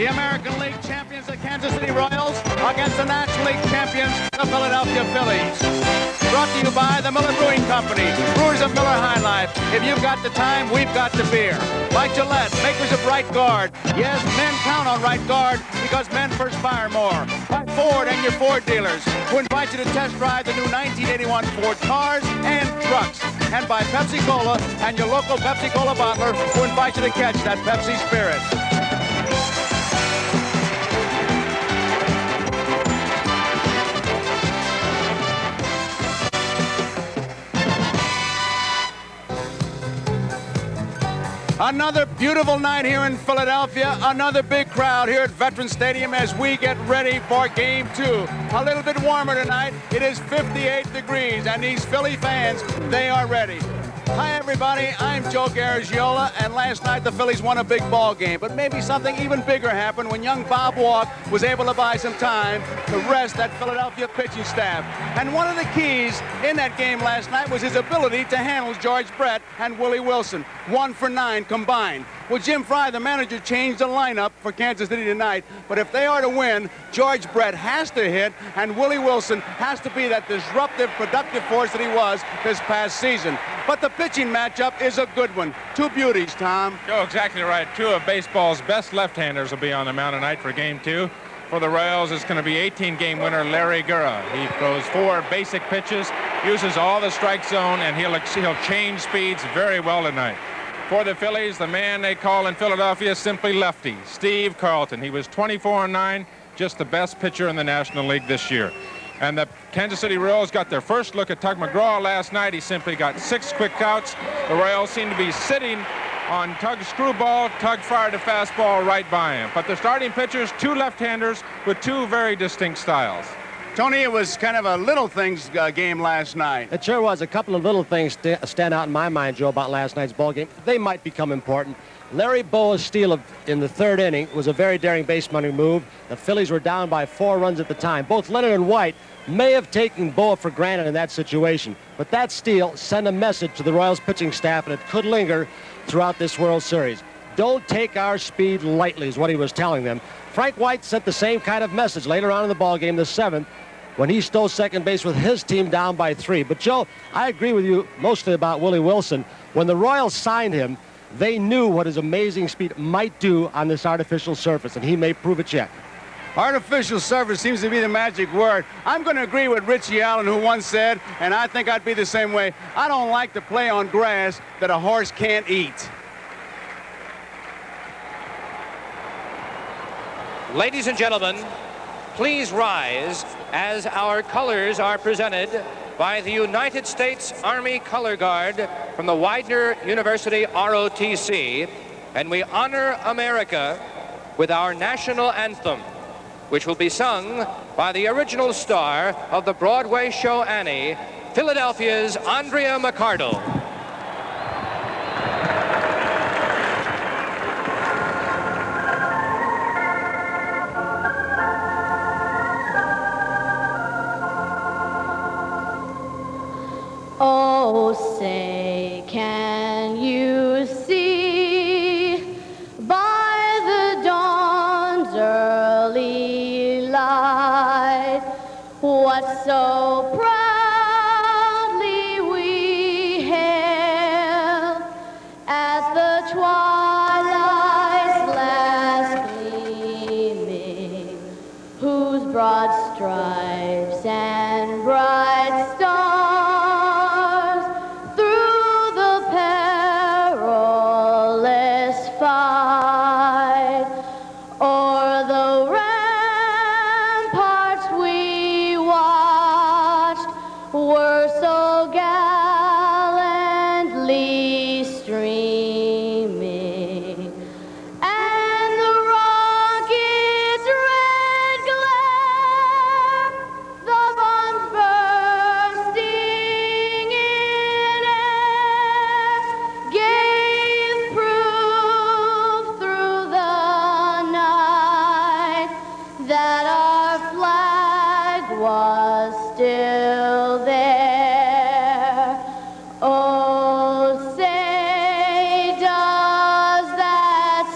The American League champions, the Kansas City Royals, against the National League champions, the Philadelphia Phillies. Brought to you by the Miller Brewing Company, brewers of Miller High Life. If you've got the time, we've got the beer. By Gillette, makers of Right Guard. Yes, men count on Right Guard because men perspire more. By Ford and your Ford dealers, who invite you to test drive the new 1981 Ford cars and trucks. And by Pepsi Cola and your local Pepsi Cola bottler, who invite you to catch that Pepsi Spirit. Another beautiful night here in Philadelphia. Another big crowd here at Veterans Stadium as we get ready for Game 2. A little bit warmer tonight. It is 58 degrees, and these Philly fans, they are ready. Hi, everybody. I'm Joe Garagiola, and last night the Phillies won a big ball game. But maybe something even bigger happened when young Bob Walk was able to buy some time to rest that Philadelphia pitching staff. And one of the keys in that game last night was his ability to handle George Brett and Willie Wilson, 1 for 9 combined. Well, Jim Fry, the manager, changed the lineup for Kansas City tonight. But if they are to win, George Brett has to hit, and Willie Wilson has to be that disruptive, productive force that he was this past season. But the pitching matchup is a good one. Two beauties, Tom. Joe, exactly right. Two of baseball's best left-handers will be on the mound tonight for Game 2. For the Royals, it's going to be 18-game winner Larry Gura. He throws 4 basic pitches, uses all the strike zone, and he'll change speeds very well tonight. For the Phillies, the man they call in Philadelphia simply Lefty, Steve Carlton. He was 24-9, just the best pitcher in the National League this year. And the Kansas City Royals got their first look at Tug McGraw last night. He simply got 6 quick outs. The Royals seem to be sitting on Tug's screwball. Tug fired a fastball right by him. But the starting pitchers, 2 left-handers with 2 very distinct styles. Tony, it was kind of a little things game last night. It sure was. A couple of little things stand out in my mind, Joe, about last night's ball game. They might become important. Larry Boa's steal in the 3rd inning was a very daring base-running move. The Phillies were down by 4 runs at the time. Both Leonard and White may have taken Boa for granted in that situation, but that steal sent a message to the Royals pitching staff, and it could linger throughout this World Series. Don't take our speed lightly is what he was telling them. Frank White sent the same kind of message later on in the ballgame, the 7th, when he stole second base with his team down by 3. But, Joe, I agree with you mostly about Willie Wilson. When the Royals signed him, they knew what his amazing speed might do on this artificial surface, and he may prove it yet. Artificial surface seems to be the magic word. I'm going to agree with Richie Allen, who once said, and I think I'd be the same way, I don't like to play on grass that a horse can't eat. Ladies and gentlemen, please rise as our colors are presented by the United States Army Color Guard from the Widener University ROTC, and we honor America with our national anthem, which will be sung by the original star of the Broadway show Annie, Philadelphia's Andrea McCardle. Oh, say, can you see by the dawn's early light what so proudly we hailed as the twilight's last gleaming, whose broad stripes and bright stars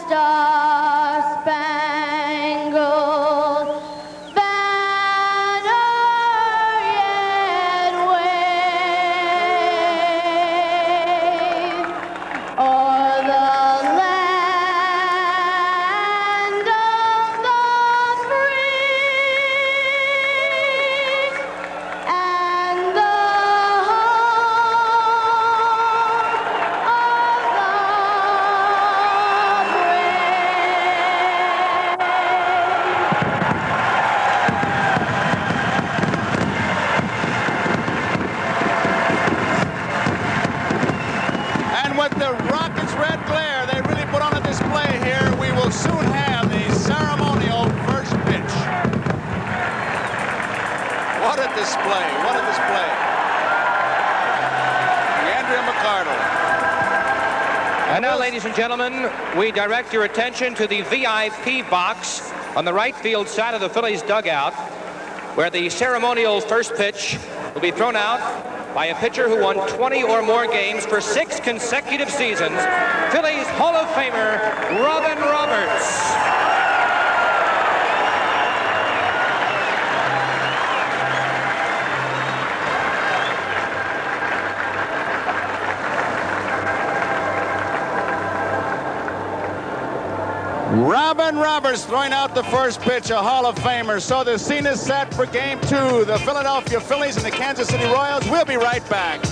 star-spangled display. What a display. Andrea McCardle. And now, ladies and gentlemen, we direct your attention to the VIP box on the right field side of the Phillies dugout, where the ceremonial first pitch will be thrown out by a pitcher who won 20 or more games for 6 consecutive seasons, Phillies Hall of Famer Robin Roberts. Robin Roberts throwing out the first pitch, a Hall of Famer. So the scene is set for Game 2. The Philadelphia Phillies and the Kansas City Royals. We'll be right back.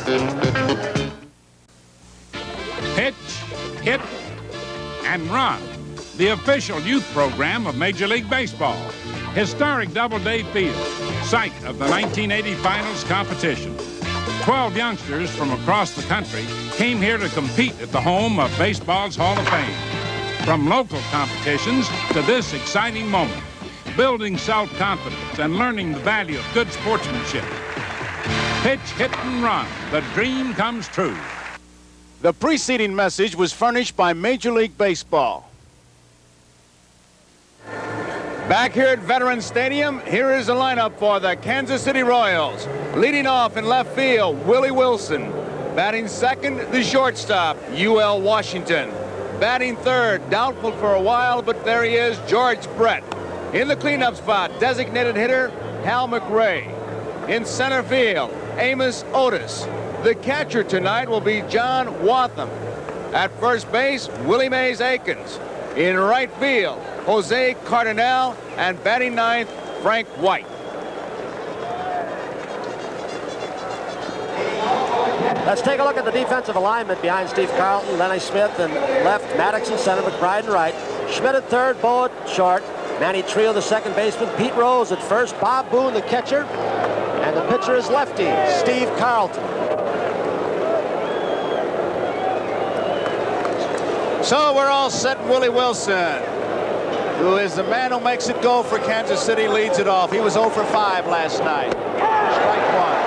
Pitch, hit, and run. The official youth program of Major League Baseball. Historic Doubleday Field, site of the 1980 Finals competition. 12 youngsters from across the country came here to compete at the home of baseball's Hall of Fame. From local competitions to this exciting moment, building self-confidence and learning the value of good sportsmanship. Pitch, hit, and run. The dream comes true. The preceding message was furnished by Major League Baseball. Back here at Veterans Stadium, here is the lineup for the Kansas City Royals. Leading off in left field, Willie Wilson. Batting second, the shortstop, UL Washington. Batting third, doubtful for a while, but there he is, George Brett. In the cleanup spot, designated hitter, Hal McRae. In center field, Amos Otis. The catcher tonight will be John Watham. At first base, Willie Mays Aikens. In right field, Jose Cardinal, and batting ninth, Frank White. Let's take a look at the defensive alignment behind Steve Carlton, Lenny Smith, and left, Maddox in center, McBride in right. Schmidt at third, Bo at short, Manny Trio, the second baseman, Pete Rose at first, Bob Boone, the catcher, and the pitcher is lefty, Steve Carlton. So we're all set. Willie Wilson, who is the man who makes it go for Kansas City, leads it off. He was 0 for 5 last night. Strike one.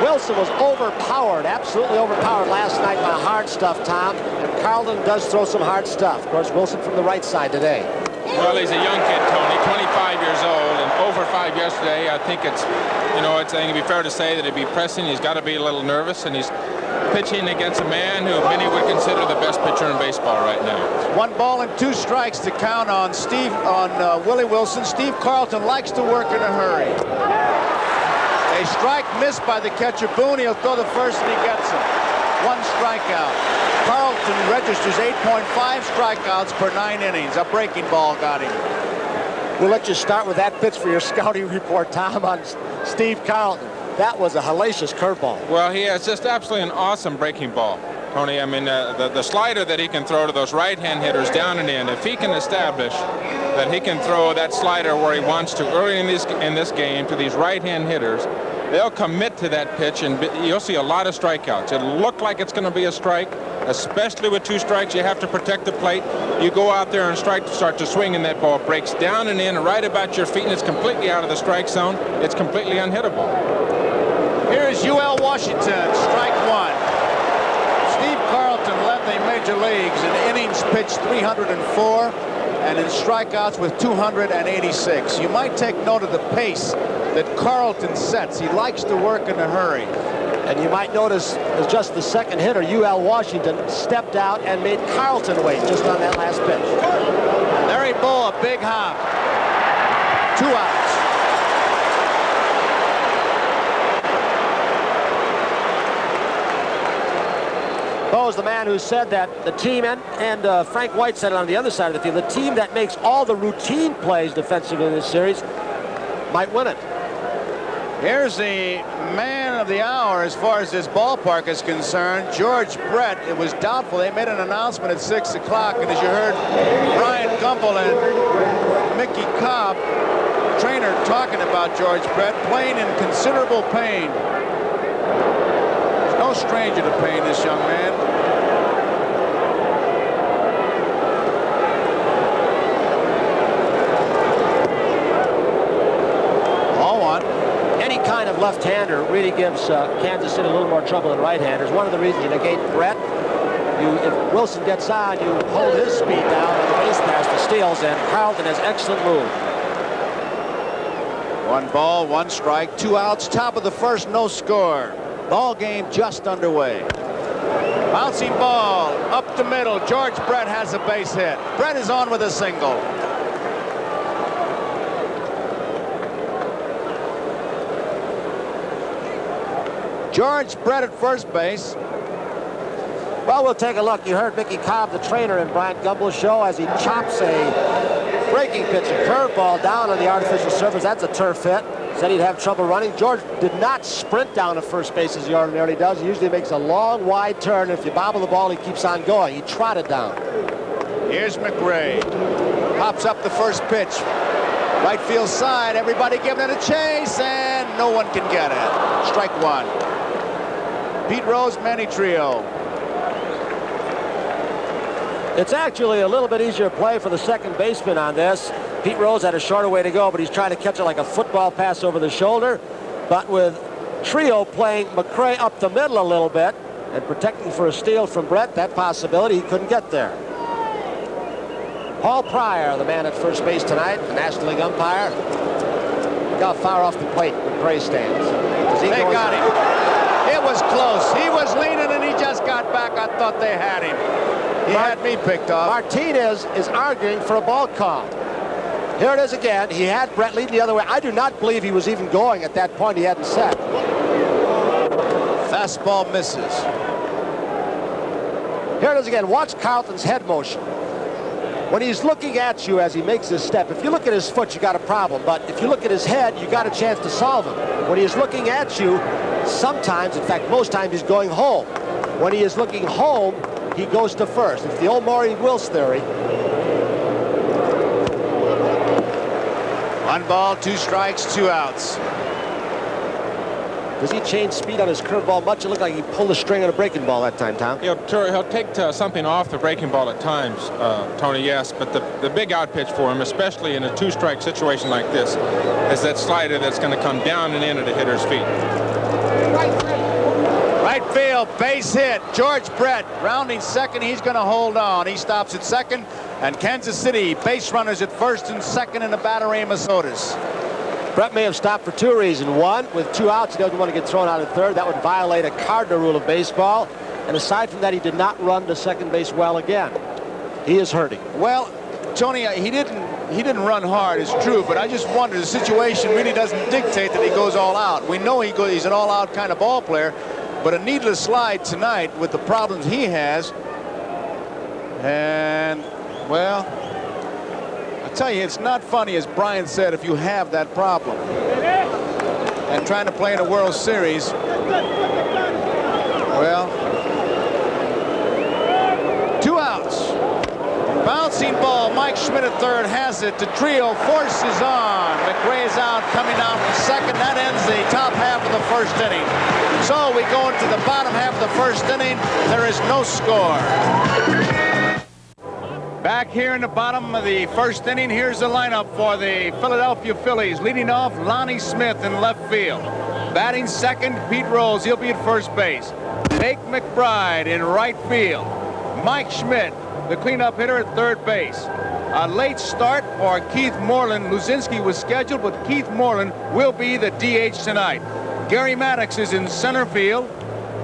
Wilson was overpowered, absolutely overpowered last night by hard stuff, Tom. And Carlton does throw some hard stuff. Of course, Wilson from the right side today. Well, he's a young kid, Tony, 25 years old, and 0 for 5 yesterday. I think it's, I think it'd be fair to say that he'd be pressing. He's got to be a little nervous, and he's pitching against a man who many would consider the best pitcher in baseball right now. 1 ball and 2 strikes to count on Willie Wilson. Steve Carlton likes to work in a hurry. A strike missed by the catcher Boone. He'll throw the first and he gets him. 1 strikeout. Carlton registers 8.5 strikeouts per 9 innings. A breaking ball got him. We'll let you start with that pitch for your scouting report, Tom, on Steve Carlton. That was a hellacious curveball. Well, he has just absolutely an awesome breaking ball, Tony. I mean, the slider that he can throw to those right-hand hitters down and in, if he can establish that he can throw that slider where he wants to early in this game to these right-hand hitters, they'll commit to that pitch, and you'll see a lot of strikeouts. It'll look like it's going to be a strike, especially with 2 strikes. You have to protect the plate. You go out there and start to swing, and that ball breaks down and in right about your feet, and it's completely out of the strike zone. It's completely unhittable. Here's UL Washington, strike 1. Steve Carlton led the major leagues in innings pitched 304 and in strikeouts with 286. You might take note of the pace that Carlton sets. He likes to work in a hurry. And you might notice as just the second hitter, UL Washington stepped out and made Carlton wait just on that last pitch. Larry Bo, a big hop. 2 outs. Bo's the man who said that the team, and Frank White said it on the other side of the field, the team that makes all the routine plays defensively in this series might win it. Here's the man of the hour as far as this ballpark is concerned, George Brett. It was doubtful. They made an announcement at 6 o'clock, and as you heard Brian Gumbel and Mickey Cobb, trainer, talking about George Brett, playing in considerable pain. He's no stranger to pain, this young man. left-hander really gives Kansas City a little more trouble than right-handers. One of the reasons you negate Brett, if Wilson gets on, you hold his speed down on the base pass to steals, and Carlton has excellent move. 1 ball, 1 strike, 2 outs, top of the first, no score. Ball game just underway. Bouncing ball up the middle. George Brett has a base hit. Brett is on with a single. George Brett at first base. Well, we'll take a look. You heard Mickey Cobb, the trainer, in Brian Gumbel's show as he chops a breaking pitch, a curveball down on the artificial surface. That's a turf hit. Said he'd have trouble running. George did not sprint down to first base as he ordinarily does. He usually makes a long, wide turn. If you bobble the ball, he keeps on going. He trotted down. Here's McRae. Pops up the first pitch. Right field side. Everybody giving it a chase, and no one can get it. Strike 1. Pete Rose, Manny Trio. It's actually a little bit easier play for the second baseman on this. Pete Rose had a shorter way to go, but he's trying to catch it like a football pass over the shoulder. But with Trio playing McRae up the middle a little bit and protecting for a steal from Brett, that possibility, he couldn't get there. Paul Pryor, the man at first base tonight, the National League umpire. Look how far off the plate McRae stands. They got him. It was close. He was leaning and he just got back. I thought they had him. He had me picked off. Martinez is arguing for a ball call. Here it is again. He had Brett leading the other way. I do not believe he was even going at that point. He hadn't set. Fastball misses. Here it is again. Watch Carlton's head motion. When he's looking at you as he makes his step, if you look at his foot, you got a problem. But if you look at his head, you got a chance to solve him. When he's looking at you, sometimes, in fact, most times, he's going home. When he is looking home, he goes to first. It's the old Maury Wills theory. 1 ball, 2 strikes, 2 outs. Does he change speed on his curveball much? It looked like he pulled a string on a breaking ball that time, Tom. He'll take something off the breaking ball at times, Tony, yes. But the big out pitch for him, especially in a 2-strike situation like this, is that slider that's going to come down and into the hitter's feet. Right field, base hit. George Brett rounding second. He's going to hold on. He stops at second. And Kansas City base runners at first and second in the battery of Masotis. Brett may have stopped for 2 reasons. 1, with 2 outs, he doesn't want to get thrown out at third. That would violate a cardinal rule of baseball. And aside from that, he did not run to second base well again. He is hurting. Well, Tony, he didn't run hard, it's true, but I just wonder, the situation really doesn't dictate that he goes all out. We know he's an all-out kind of ball player, but a needless slide tonight with the problems he has. And, well, I tell you, it's not funny, as Brian said, if you have that problem. And trying to play in a World Series, well, 2 outs. Bouncing ball, Mike Schmidt at third has it. The trio forces on. McRae is out, coming down from second. That ends the top half of the first inning. So we go into the bottom half of the first inning. There is no score. Back here in the bottom of the first inning, here's the lineup for the Philadelphia Phillies. Leading off, Lonnie Smith in left field. Batting second, Pete Rose. He'll be at first base. Nate McBride in right field. Mike Schmidt, the cleanup hitter, at third base. A late start for Keith Moreland. Luzinski was scheduled, but Keith Moreland will be the DH tonight. Gary Maddox is in center field.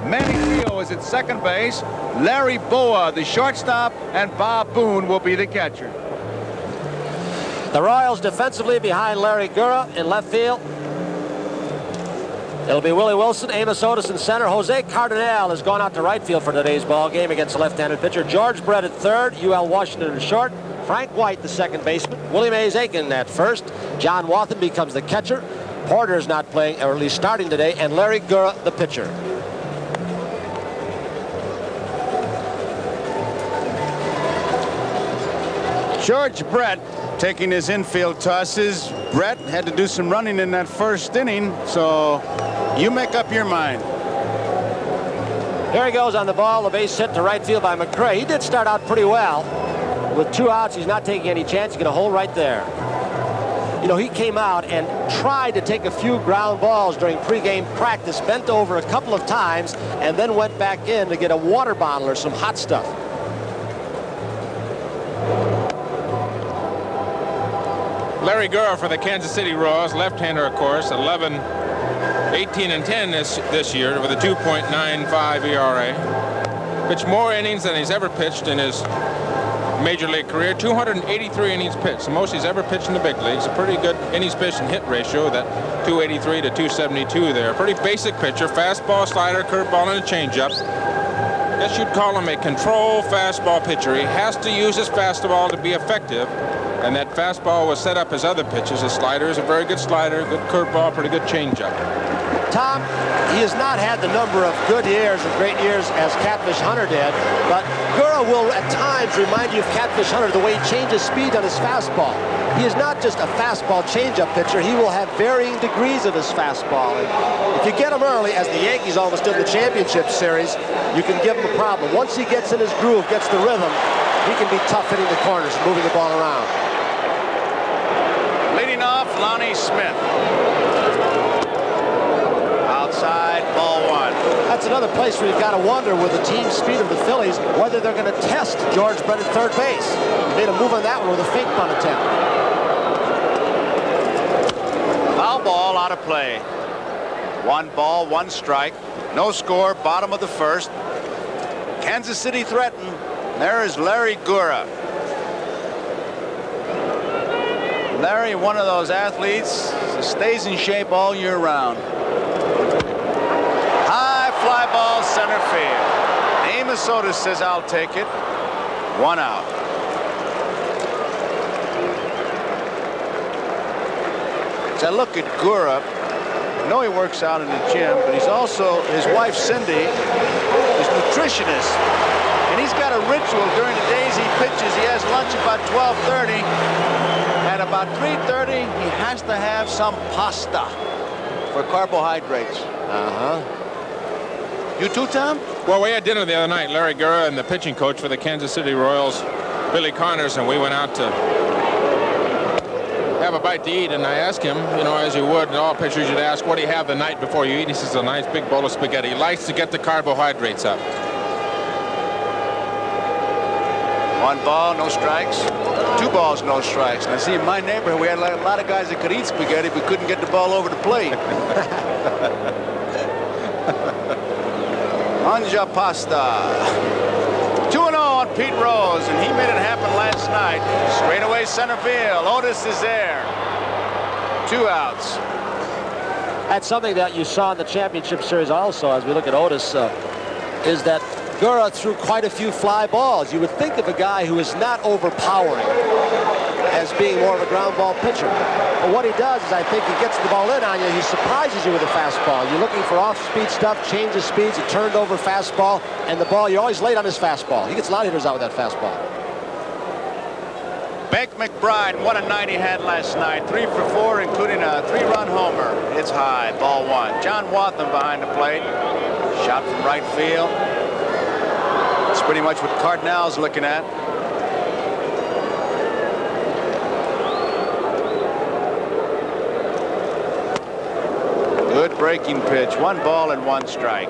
Manny Trio is at second base. Larry Boa, the shortstop, and Bob Boone will be the catcher. The Royals defensively behind Larry Gura in left field. It'll be Willie Wilson, Amos Otis in center. Jose Cardenal has gone out to right field for today's ball game against the left-handed pitcher. George Brett at third, UL Washington in short. Frank White, the second baseman. Willie Mays Aiken at first. John Wathen becomes the catcher. Porter's not playing, or at least starting today, and Larry Gura, the pitcher. George Brett taking his infield tosses. Brett had to do some running in that first inning, so you make up your mind. Here he goes on the ball, the base hit to right field by McRae. He did start out pretty well. With 2 outs, he's not taking any chance. He's going to hold right there. You know, he came out and tried to take a few ground balls during pregame practice, bent over a couple of times, and then went back in to get a water bottle or some hot stuff. Larry Gura for the Kansas City Royals, left-hander, of course, 11, 18, and 10 this year with a 2.95 ERA. Pitched more innings than he's ever pitched in his major league career. 283 innings pitched, the most he's ever pitched in the big leagues. A pretty good innings pitched and hit ratio, that 283 to 272 there. Pretty basic pitcher, fastball, slider, curveball, and a changeup. I guess you'd call him a control fastball pitcher. He has to use his fastball to be effective, and that fastball was set up as other pitches. His slider is a very good slider, good curveball, pretty good changeup. Tom, he has not had the number of good years and great years as Catfish Hunter did, but Gura will at times remind you of Catfish Hunter the way he changes speed on his fastball. He is not just a fastball changeup pitcher. He will have varying degrees of his fastball. And if you get him early, as the Yankees almost did in the championship series, you can give him a problem. Once he gets in his groove, gets the rhythm, he can be tough hitting the corners, moving the ball around. Leading off, Lonnie Smith. Outside, ball one. That's another place where you've got to wonder with the team speed of the Phillies whether they're going to test George Brett at third base. He made a move on that one with a fake bunt attempt. Foul ball, out of play. 1 ball, 1 strike. No score, bottom of the first. Kansas City threatened. There is Larry Gura. Larry, one of those athletes, stays in shape all year round. High fly ball, center field. Amos Otis says, I'll take it. 1 out. As I look at Gura, I know he works out in the gym, but he's also, his wife Cindy is nutritionist. And he's got a ritual during the days he pitches. He has lunch about 12:30. At about 3:30, he has to have some pasta for carbohydrates. You too, Tom? Well, we had dinner the other night, Larry Gura and the pitching coach for the Kansas City Royals, Billy Connors, and we went out to have a bite to eat, and I asked him, you know, as you would, and all pitchers you'd ask, what do you have the night before you eat? He says, a nice big bowl of spaghetti. He likes to get the carbohydrates up. 1 ball, no strikes. 2 balls, no strikes. And I see in my neighborhood, we had a lot of guys that could eat spaghetti, but couldn't get the ball over the plate. Anja pasta. 2-0 on Pete Rose, and he made it happen last night. Straight away center field. Otis is there. 2 outs. That's something that you saw in the championship series also, as we look at Otis, is that Gura threw quite a few fly balls. You would think of a guy who is not overpowering as being more of a ground ball pitcher. But what he does is, I think he gets the ball in on you. He surprises you with a fastball. You're looking for off-speed stuff, changes speeds, a turned over fastball, and the ball, you're always late on his fastball. He gets a lot of hitters out with that fastball. Beck McBride, what a night he had last night. 3 for 4, including a 3-run homer. It's high, ball 1. John Wathan behind the plate. Shot from right field. It's pretty much what Cardinal's looking at. Good breaking pitch. 1 ball and 1 strike.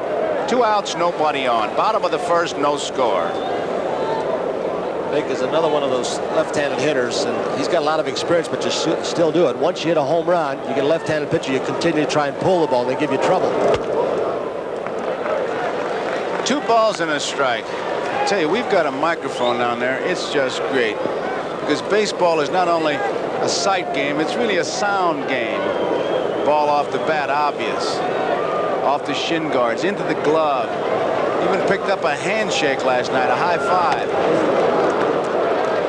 2 outs, nobody on. Bottom of the first, no score. Big is another one of those left-handed hitters, and he's got a lot of experience, but you still do it. Once you hit a home run, you get a left-handed pitcher, you continue to try and pull the ball, and they give you trouble. 2 balls and a strike. I tell you, we've got a microphone down there. It's just great, because baseball is not only a sight game, it's really a sound game. Ball off the bat, obvious. Off the shin guards, into the glove. Even picked up a handshake last night, a high five.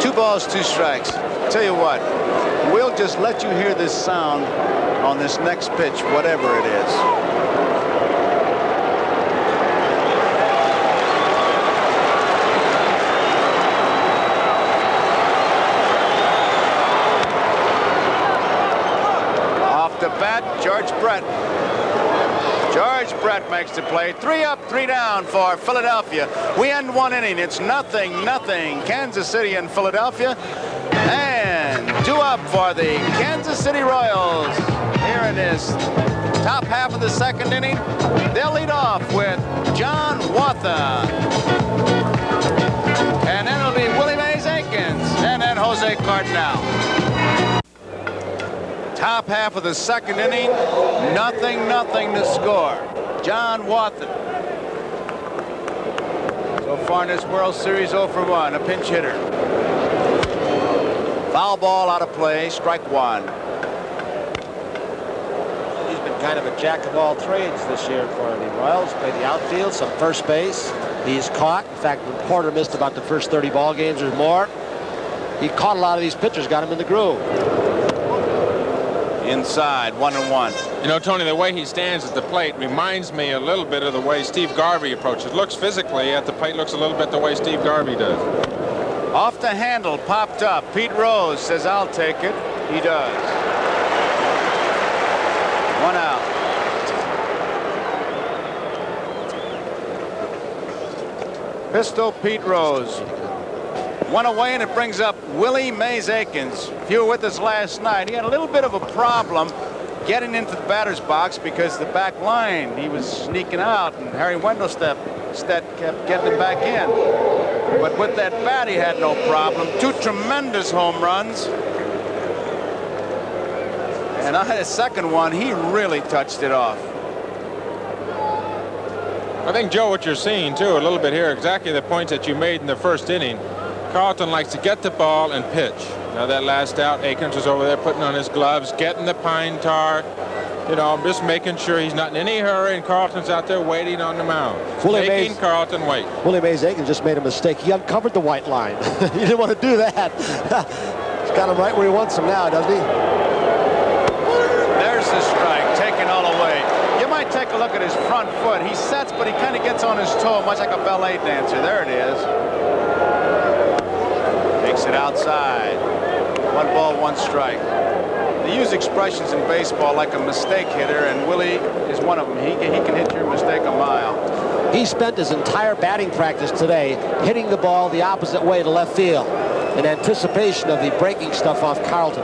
2 balls, 2 strikes. Tell you what, we'll just let you hear this sound on this next pitch, whatever it is. Off the bat, George Brett. George Brett makes the play. 3 up, 3 down for Philadelphia. We end 1 inning. It's 0-0. Kansas City and Philadelphia. And 2 up for the Kansas City Royals. Here it is. Top half of the second inning. They'll lead off with John Watha. And then it'll be Willie Mays Aikens. And then Jose Cardinal. Top half of the second inning. Nothing to score. John Watha. So far in this World Series, 0 for 1. A pinch hitter. Foul ball out of play. Strike 1. Kind of a jack of all trades this year for the Royals. Played the outfield, some first base. He's caught. In fact, when Porter missed about the first 30 ball games or more, he caught a lot of these pitchers, got him in the groove. Inside, 1-1. You know, Tony, the way he stands at the plate reminds me a little bit of the way Steve Garvey approaches. Looks physically at the plate, looks a little bit the way Steve Garvey does. Off the handle, popped up. Pete Rose says, I'll take it. He does. 1 out. Pistol Pete Rose. 1 away, and it brings up Willie Mays Aikens. If you were with us last night, he had a little bit of a problem getting into the batter's box because the back line, he was sneaking out, and Harry Wendelstedt kept getting him back in. But with that bat, he had no problem. 2 tremendous home runs. And on his second one, he really touched it off. I think, Joe, what you're seeing, too, a little bit here, exactly the points that you made in the first inning. Carlton likes to get the ball and pitch. Now, that last out, Aikens was over there putting on his gloves, getting the pine tar, you know, just making sure he's not in any hurry, and Carlton's out there waiting on the mound. Making Carlton wait. Willie Mays Aikens just made a mistake. He uncovered the white line. He didn't want to do that. He's got him right where he wants him now, doesn't he? There's the strike, taken all away. You might take a look at his front foot. He sets, but he kind of gets on his toe, much like a ballet dancer. There it is. Takes it outside. 1 ball, 1 strike. They use expressions in baseball like a mistake hitter, and Willie is one of them. He can hit your mistake a mile. He spent his entire batting practice today hitting the ball the opposite way to left field in anticipation of the breaking stuff off Carlton.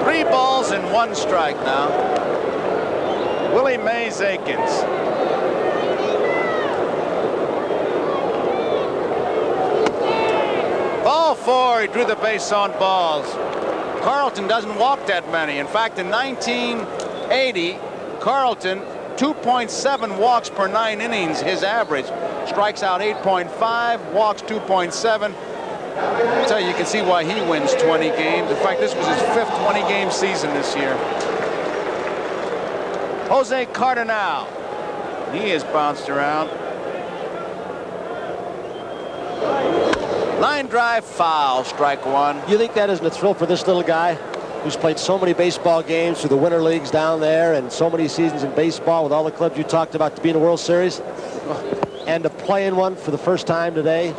3 balls and 1 strike now. Willie Mays Aikens. Ball 4, he drew the base on balls. Carlton doesn't walk that many. In fact, in 1980, Carlton, 2.7 walks per 9 innings, his average. Strikes out 8.5, walks 2.7. So you can see why he wins 20 games. In fact, this was his 5th 20-game season this year. Jose Cardinal. He has bounced around. Line drive, foul, strike 1. You think that isn't a thrill for this little guy who's played so many baseball games through the winter leagues down there and so many seasons in baseball with all the clubs you talked about to be in a World Series and to play in one for the first time today?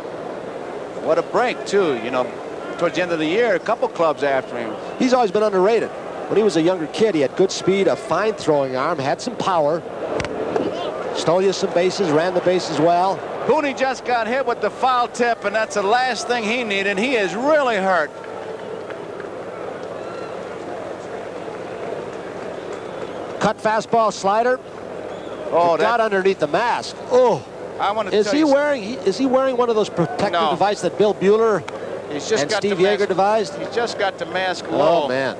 What a break, too. You know, towards the end of the year, a couple clubs after him. He's always been underrated. When he was a younger kid, he had good speed, a fine throwing arm, had some power, stole you some bases, ran the bases well. Booney just got hit with the foul tip, and that's the last thing he needed. He is really hurt. Cut fastball, slider. Oh, got underneath the mask. Oh, I want to. Is he wearing one of those protective devices that Bill Bueller and Steve Yeager devised? He's just got the mask low. Oh man.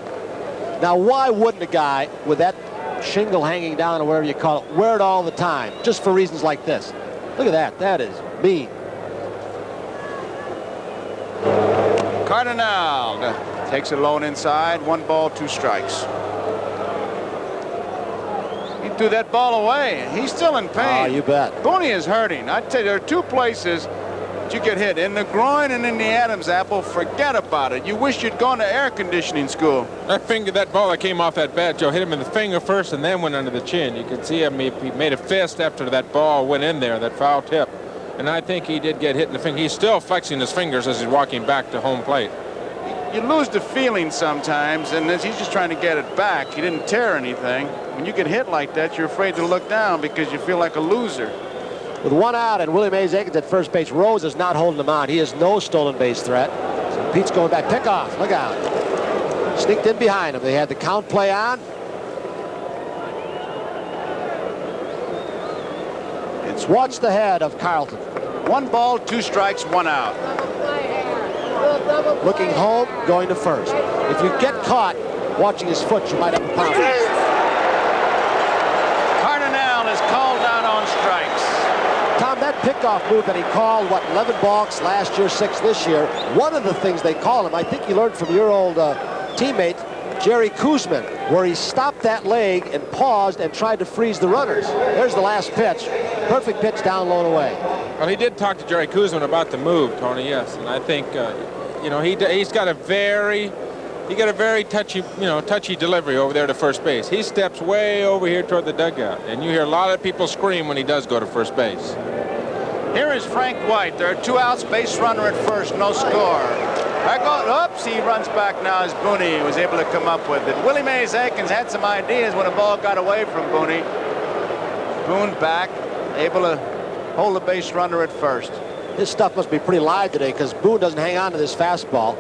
Now, why wouldn't a guy with that shingle hanging down or whatever you call it wear it all the time, just for reasons like this? Look at that. That is mean. Cardinal takes it alone inside. 1 ball, 2 strikes. He threw that ball away. He's still in pain. Oh, you bet. Booney is hurting. I tell you, there are 2 places that you get hit, in the groin and in the Adam's apple. Forget about it. You wish you'd gone to air conditioning school. That ball that came off that bat, Joe, hit him in the finger first and then went under the chin. You could see him. He made a fist after that ball went in there, that foul tip. And I think he did get hit in the finger. He's still flexing his fingers as he's walking back to home plate. You lose the feeling sometimes, and he's just trying to get it back. He didn't tear anything. When you get hit like that, you're afraid to look down because you feel like a loser. With 1 out and Willie Mays Aikens at first base, Rose is not holding him out. He has no stolen base threat. Pete's going back. Pick off. Look out. Sneaked in behind him. They had the count play on. It's watch the head of Carlton. 1 ball, 2 strikes, 1 out. Looking home, going to first. If you get caught watching his foot, you might have a problem. Cardinal is called down on strikes. Tom, that pickoff move that he called, 11 balks last year, 6 this year, one of the things they call him, I think you learned from your old teammate, Jerry Kuzman, where he stopped that leg and paused and tried to freeze the runners. There's the last pitch. Perfect pitch down low and away. Well, he did talk to Jerry Kuzman about the move, Tony, yes. And I think, you know, he's got a very touchy, touchy delivery over there to first base. He steps way over here toward the dugout, and you hear a lot of people scream when he does go to first base. Here is Frank White. There are 2 outs, base runner at first, no score. Oops, he runs back now as Booney was able to come up with it. Willie Mays Aikens had some ideas when the ball got away from Booney. Boone back, able to hold the base runner at first. His stuff must be pretty live today because Boone doesn't hang on to this fastball.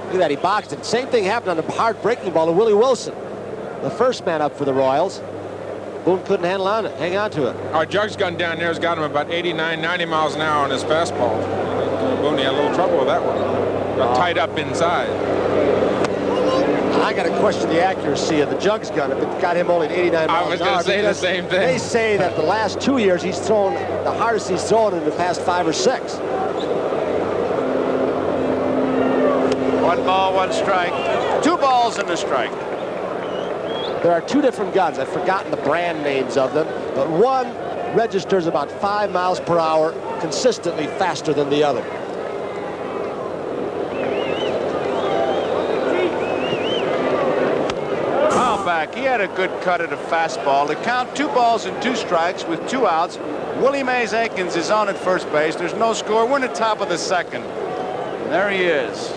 Look at that, he boxed it. Same thing happened on the hard breaking ball to Willie Wilson, the first man up for the Royals. Boone couldn't hang on to it. Our Jug's gun down there has got him about 89, 90 miles an hour on his fastball. Boone had a little trouble with that one. Got tied up inside. I got to question the accuracy of the Jug's gun. If it got him only at 89 miles an hour. I was going to say the same thing. They say that the last 2 years he's thrown the hardest he's thrown in the past 5 or 6. 1 ball, 1 strike. 2 balls and a strike. There are 2 different guns. I've forgotten the brand names of them, but one registers about 5 miles per hour consistently faster than the other. Back. He had a good cut at a fastball. To count 2 balls and 2 strikes with 2 outs. Willie Mays Aikens is on at first base. There's no score. We're in the top of the 2nd. And there he is.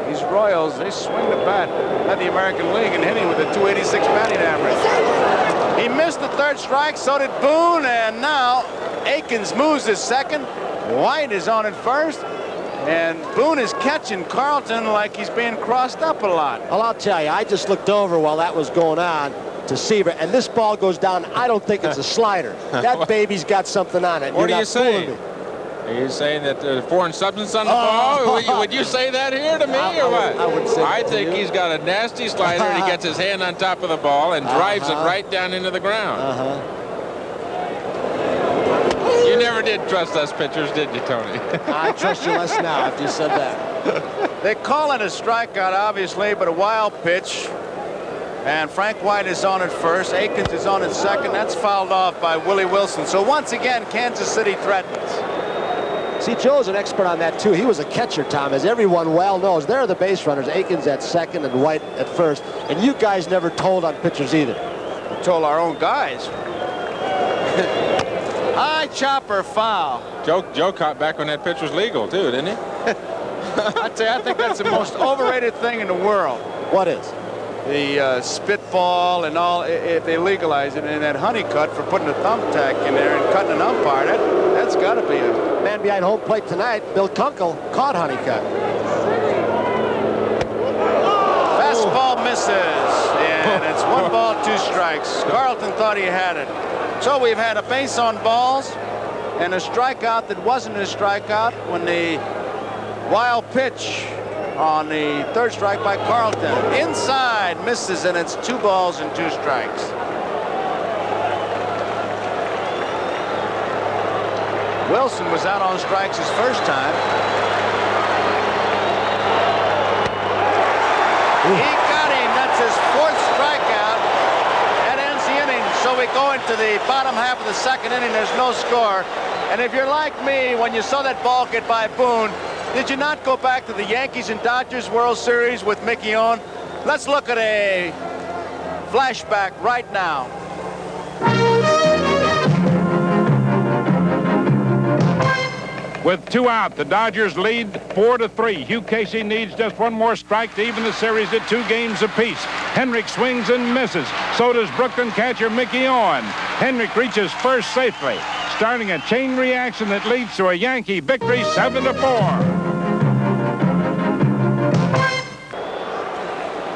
These Royals, they swing the bat. Led the American League and hitting with a .286 batting average. He missed the 3rd strike, so did Boone, and now Aikens moves his 2nd. White is on at first, and Boone is catching Carlton like he's being crossed up a lot. Well, I'll tell you, I just looked over while that was going on to Seaver, and this ball goes down. I don't think it's a slider. That baby's got something on it. What are you saying? Are you saying that there's foreign substance on the ball? Would you say that here to me or what? I would say I think he's got a nasty slider, and he gets his hand on top of the ball and drives it right down into the ground. You never did trust us pitchers, did you, Tony? I trust you less now after you said that. They call it a strikeout, obviously, but a wild pitch. And Frank White is on at first. Aikens is on at 2nd. That's fouled off by Willie Wilson. So once again, Kansas City threatens. See, Joe's an expert on that, too. He was a catcher, Tom, as everyone well knows. There are the base runners, Aikens at 2nd and White at first. And you guys never told on pitchers either. We told our own guys. High chopper foul. Joe caught back when that pitch was legal, too, didn't he? I tell you, I think that's the most overrated thing in the world. What is? The spitball and all, if they legalize it, and that honeycut for putting a thumbtack in there and cutting an umpire, that's got to be a... Man behind home plate tonight, Bill Kunkel, caught honeycut. Fastball misses, and it's 1 ball, 2 strikes. Carlton thought he had it. So we've had a base on balls and a strikeout that wasn't a strikeout when the wild pitch on the 3rd strike by Carlton. Inside, misses, and it's 2 balls and 2 strikes. Wilson was out on strikes his first time. He got him. That's his 4th strikeout. That ends the inning. So we go into the bottom half of the 2nd inning. There's no score. And if you're like me, when you saw that ball get by Boone, did you not go back to the Yankees and Dodgers World Series with Mickey on? Let's look at a flashback right now. With 2 out, the Dodgers lead 4-3. Hugh Casey needs just 1 more strike to even the series at 2 games apiece. Henrik swings and misses. So does Brooklyn catcher Mickey Owen. Hendrick reaches first safely, starting a chain reaction that leads to a Yankee victory 7-4.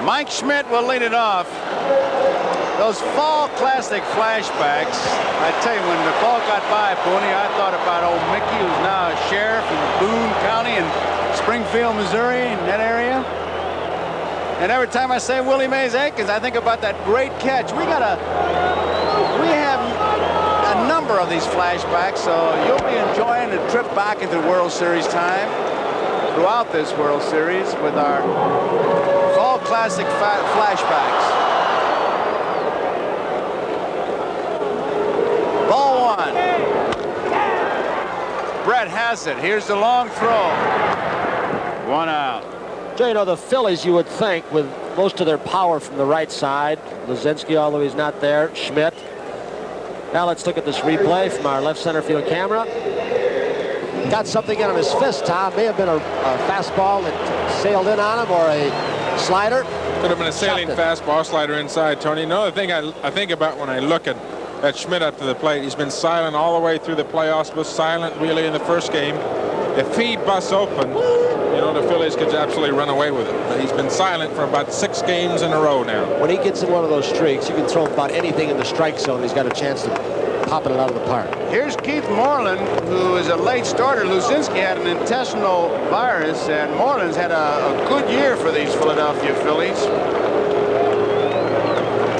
Mike Schmidt will lead it off. Those fall classic flashbacks. I tell you, when the ball got by Booney, I thought about old Mickey, who's now a sheriff in Boone County in Springfield, Missouri, in that area. And every time I say Willie Mays Aikens, I think about that great catch. We have a number of these flashbacks, so you'll be enjoying the trip back into World Series time throughout this World Series with our fall classic flashbacks. Ball one. Brett has it. Here's the long throw. 1 out. So, you know, the Phillies, you would think, with most of their power from the right side, Luzinski, although he's not there, Schmidt. Now let's look at this replay from our left center field camera. Got something in on his fist, Tom. May have been a fastball that sailed in on him, or a slider. Could have been a sailing fastball, slider inside, Tony. Another thing I think about when I look at Schmidt up to the plate, he's been silent all the way through the playoffs, was silent really in the first game. If he busts open, you know, the Phillies could absolutely run away with it. But he's been silent for about 6 games in a row now. When he gets in one of those streaks, you can throw about anything in the strike zone. He's got a chance to pop it out of the park. Here's Keith Moreland, who is a late starter. Luzinski had an intestinal virus, and Moreland's had a good year for these Philadelphia Phillies.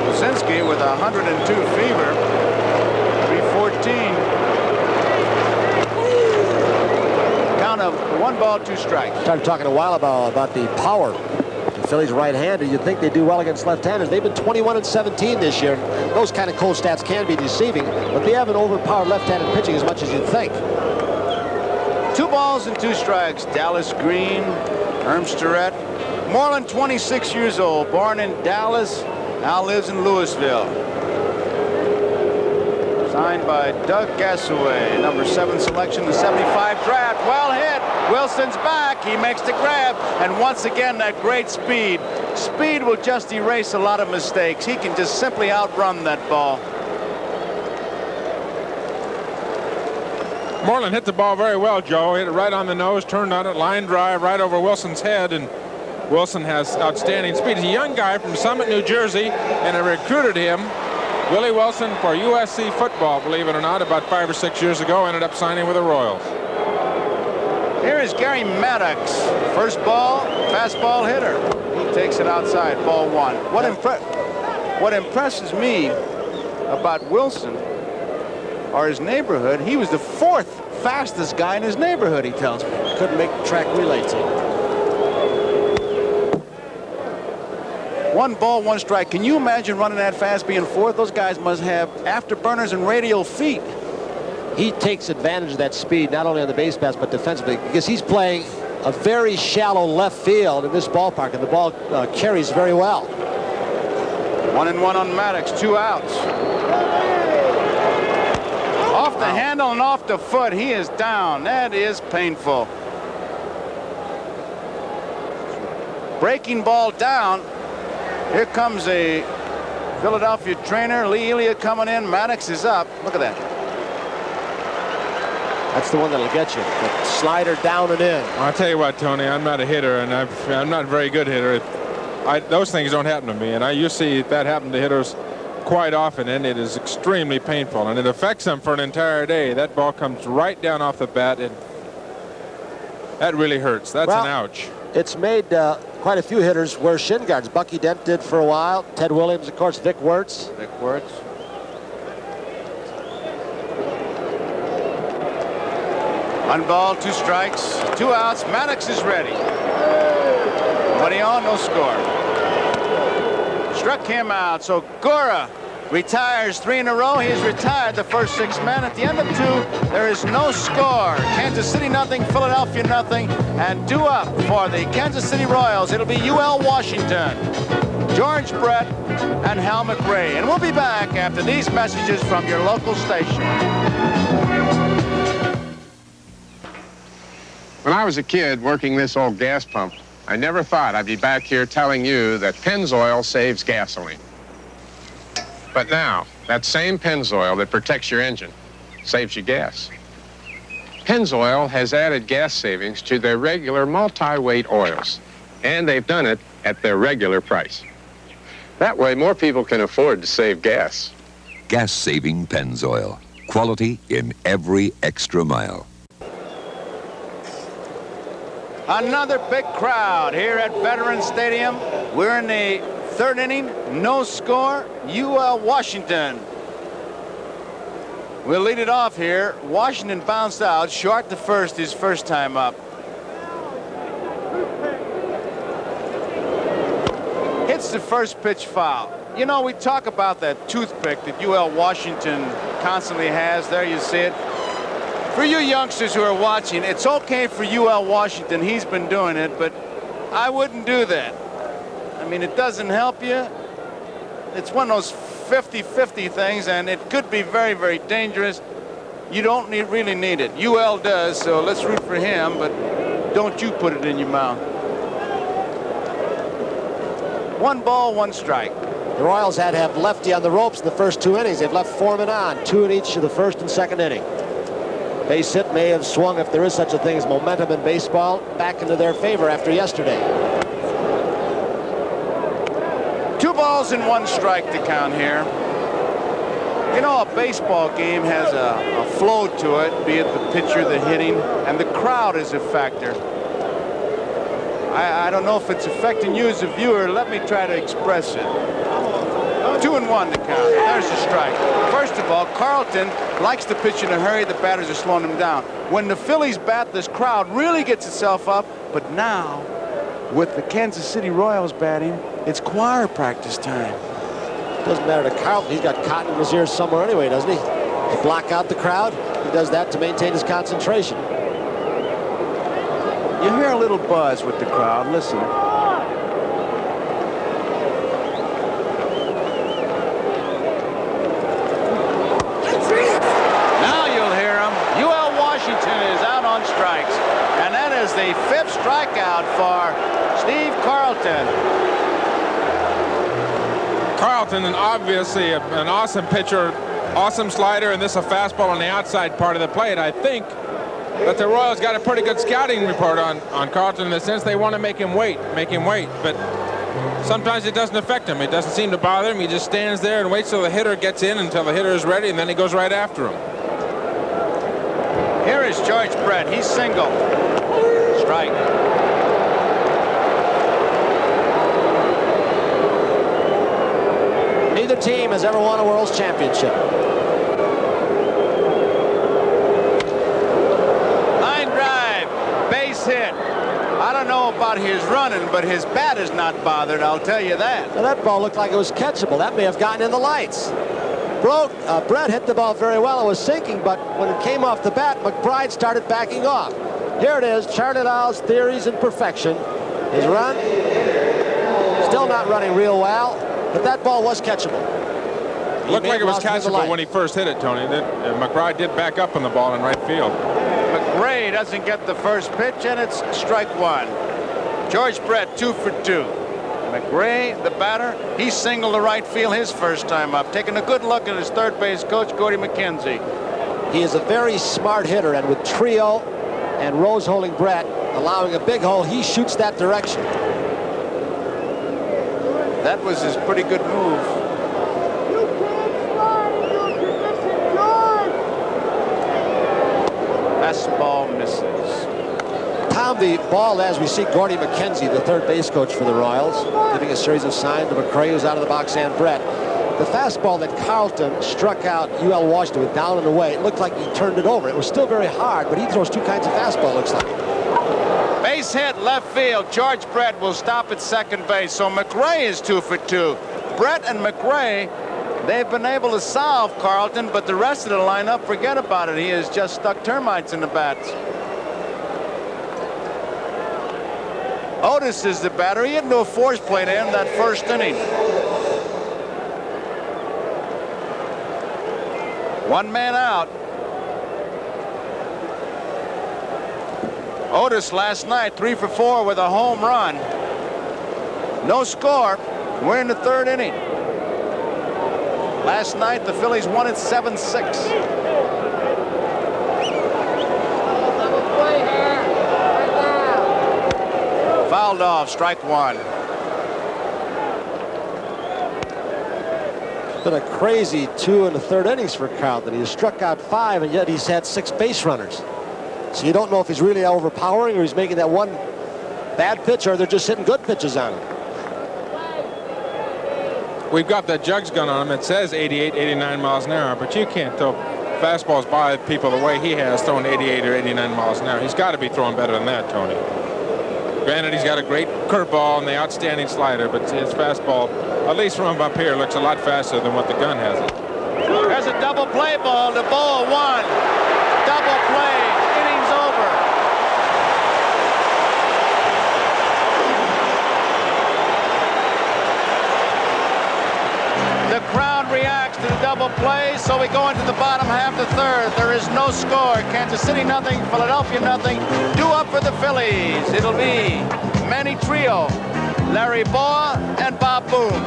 Luzinski with 102 fever, 314. Count of 1 ball, 2 strikes. Started talking a while about the power. The Phillies right-handed. You'd think they do well against left-handers. They've been 21-17 this year. And those kind of cold stats can be deceiving, but they haven't overpowered left-handed pitching as much as you'd think. 2 balls and 2 strikes. Dallas Green, Herm Starrett. Moreland, 26 years old, born in Dallas, now lives in Louisville. Signed by Doug Gassaway, number 7 selection, the 75 draft. Well hit. Wilson's back. He makes the grab. And once again, that great speed. Speed will just erase a lot of mistakes. He can just simply outrun that ball. Moreland hit the ball very well, Joe. Hit it right on the nose, turned on it, line drive right over Wilson's head, and Wilson has outstanding speed. He's a young guy from Summit, New Jersey, and I recruited him, Willie Wilson, for USC football, believe it or not, about 5 or 6 years ago. Ended up signing with the Royals. Here is Gary Maddox. First ball, fastball hitter. He takes it outside, ball 1. What impresses me about Wilson or his neighborhood, he was the 4th fastest guy in his neighborhood, he tells me. Couldn't make the track relay team. 1 ball, 1 strike. Can you imagine running that fast, being 4th? Those guys must have afterburners and radial feet. He takes advantage of that speed, not only on the base pass, but defensively, because he's playing a very shallow left field in this ballpark, and the ball carries very well. 1-1 on Maddox, 2 outs. Off the handle and off the foot, he is down. That is painful. Breaking ball down. Here comes a Philadelphia trainer, Lee Elia, coming in. Maddox is up. Look at that. That's the one that'll get you. The slider down and in. I'll tell you what, Tony, I'm not a hitter, and I'm not a very good hitter. Those things don't happen to me, and you see that happen to hitters quite often, and it is extremely painful, and it affects them for an entire day. That ball comes right down off the bat, and that really hurts. That's an ouch. It's made quite a few hitters wear shin guards. Bucky Dent did for a while. Ted Williams, of course. Vic Wertz. 1 ball, 2 strikes, 2 outs. Maddox is ready. Nobody on, no score. Struck him out. So Gura retires 3 in a row. He has retired the first 6 men. At the end of 2, there is no score. Kansas City nothing, Philadelphia nothing, and 2 up for the Kansas City Royals. It'll be UL Washington, George Brett, and Hal McRae. And we'll be back after these messages from your local station. When I was a kid working this old gas pump, I never thought I'd be back here telling you that Pennzoil saves gasoline. But now, That same Pennzoil that protects your engine saves you gas. Pennzoil has added gas savings to their regular multi-weight oils, and they've done it at their regular price. That way, more people can afford to save gas. Gas-saving Pennzoil. Quality in every extra mile. Another big crowd here at Veterans Stadium. We're in the third inning, no score, UL Washington. We'll lead it off here. Washington bounced out, short to first his first time up. Hits the first pitch foul. You know, we talk about that toothpick that UL Washington constantly has. There you see it. For you youngsters who are watching, it's okay for UL Washington. He's been doing it, but I wouldn't do that. I mean, it doesn't help you. It's one of those 50-50 things, and it could be very, very dangerous. You don't really need it. UL does, so let's root for him, but don't you put it in your mouth. 1 ball, 1 strike. The Royals had to have lefty on the ropes in the first 2 innings. They've left foreman on, 2 in each of the first and second inning. Base hit may have swung, if there is such a thing as momentum in baseball, back into their favor after yesterday. 2 balls and 1 strike to count here. You know, a baseball game has a flow to it, be it the pitcher, the hitting, and the crowd is a factor. I don't know if it's affecting you as a viewer. Let me try to express it. 2 and 1 to count. There's the strike. First of all, Carlton likes to pitch in a hurry. The batters are slowing him down. When the Phillies bat, this crowd really gets itself up. But now, with the Kansas City Royals batting, it's choir practice time. Doesn't matter to Carlton. He's got cotton in his ears somewhere anyway, doesn't he? To block out the crowd. He does that to maintain his concentration. You hear a little buzz with the crowd. Listen. Now you'll hear him. UL Washington is out on strikes. And that is the 5th strikeout for Steve Carlton. Carlton, and obviously an awesome pitcher, awesome slider, and this a fastball on the outside part of the plate. I think that the Royals got a pretty good scouting report on Carlton in the sense they want to make him wait, but sometimes it doesn't affect him. It doesn't seem to bother him. He just stands there and waits till the hitter gets in, until the hitter is ready, and then he goes right after him. Here is George Brett. He's single. Strike. Neither team has ever won a World's Championship. Line drive. Base hit. I don't know about his running, but his bat is not bothered, I'll tell you that. Now, that ball looked like it was catchable. That may have gotten in the lights. Brett hit the ball very well. It was sinking, but when it came off the bat, McBride started backing off. Here it is, Charlie Lyle's theories in perfection. His run, still not running real well, but that ball was catchable. Looked like it was catchable when he first hit it, Tony. McBride did back up on the ball in right field. McRae doesn't get the first pitch, and it's strike 1. George Brett, 2 for 2. McRae, the batter, he singled to right field his first time up, taking a good look at his third base coach, Gordy McKenzie. He is a very smart hitter, and with Trio and Rose holding Brett, allowing a big hole, he shoots that direction. That was his pretty good move. Fastball misses. Tom, the ball, as we see Gordy McKenzie, the third base coach for the Royals, giving a series of signs to McRae, who's out of the box, and Brett. The fastball that Carlton struck out UL Washington with down and away, it looked like he turned it over. It was still very hard, but he throws 2 kinds of fastball, looks like. Base hit, left field. George Brett will stop at second base, so McRae is 2 for 2. Brett and McRae, they've been able to solve Carlton, but the rest of the lineup, forget about it. He has just stuck termites in the bats. Otis is the batter. He had no force play to end that first inning. 1 man out. Otis last night 3 for 4 with a home run. No score. We're in the third inning. Last night, the Phillies won it 7-6. Fouled off, strike one. It's been a crazy 2 1/3 innings for Carlton. He's struck out 5, and yet he's had 6 base runners. So you don't know if he's really overpowering or he's making that one bad pitch or they're just hitting good pitches on him. We've got the jugs gun on him. It says 88, 89 miles an hour, but you can't throw fastballs by people the way he has, throwing 88 or 89 miles an hour. He's got to be throwing better than that, Tony. Granted, he's got a great curveball and the outstanding slider, but his fastball, at least from up here, looks a lot faster than what the gun has it. There's a double play ball. The ball 1. Double play. Innings over. The crowd reacts to the double play, so we go into the bottom half the third. There is no score. Kansas City nothing, Philadelphia nothing. Due up for the Phillies. It'll be Manny Trio, Larry Boa, and Bob Boone.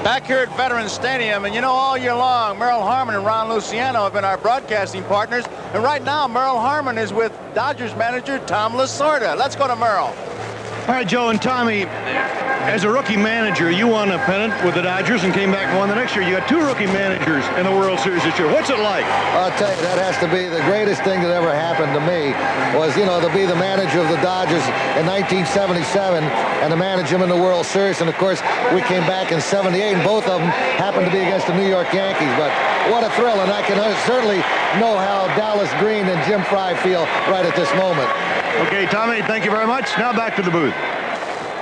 Back here at Veterans Stadium, and you know, all year long, Merrill Harmon and Ron Luciano have been our broadcasting partners. And right now, Merrill Harmon is with Dodgers manager Tom Lasorda. Let's go to Merrill. All right, Joe and Tommy, as a rookie manager, you won a pennant with the Dodgers and came back and won the next year. You got 2 rookie managers in the World Series this year. What's it like? I'll tell you, that has to be the greatest thing that ever happened to me was, you know, to be the manager of the Dodgers in 1977 and to manage them in the World Series. And, of course, we came back in 78, and both of them happened to be against the New York Yankees. But what a thrill, and I can certainly know how Dallas Green and Jim Fry feel right at this moment. Okay, Tommy, thank you very much. Now back to the booth.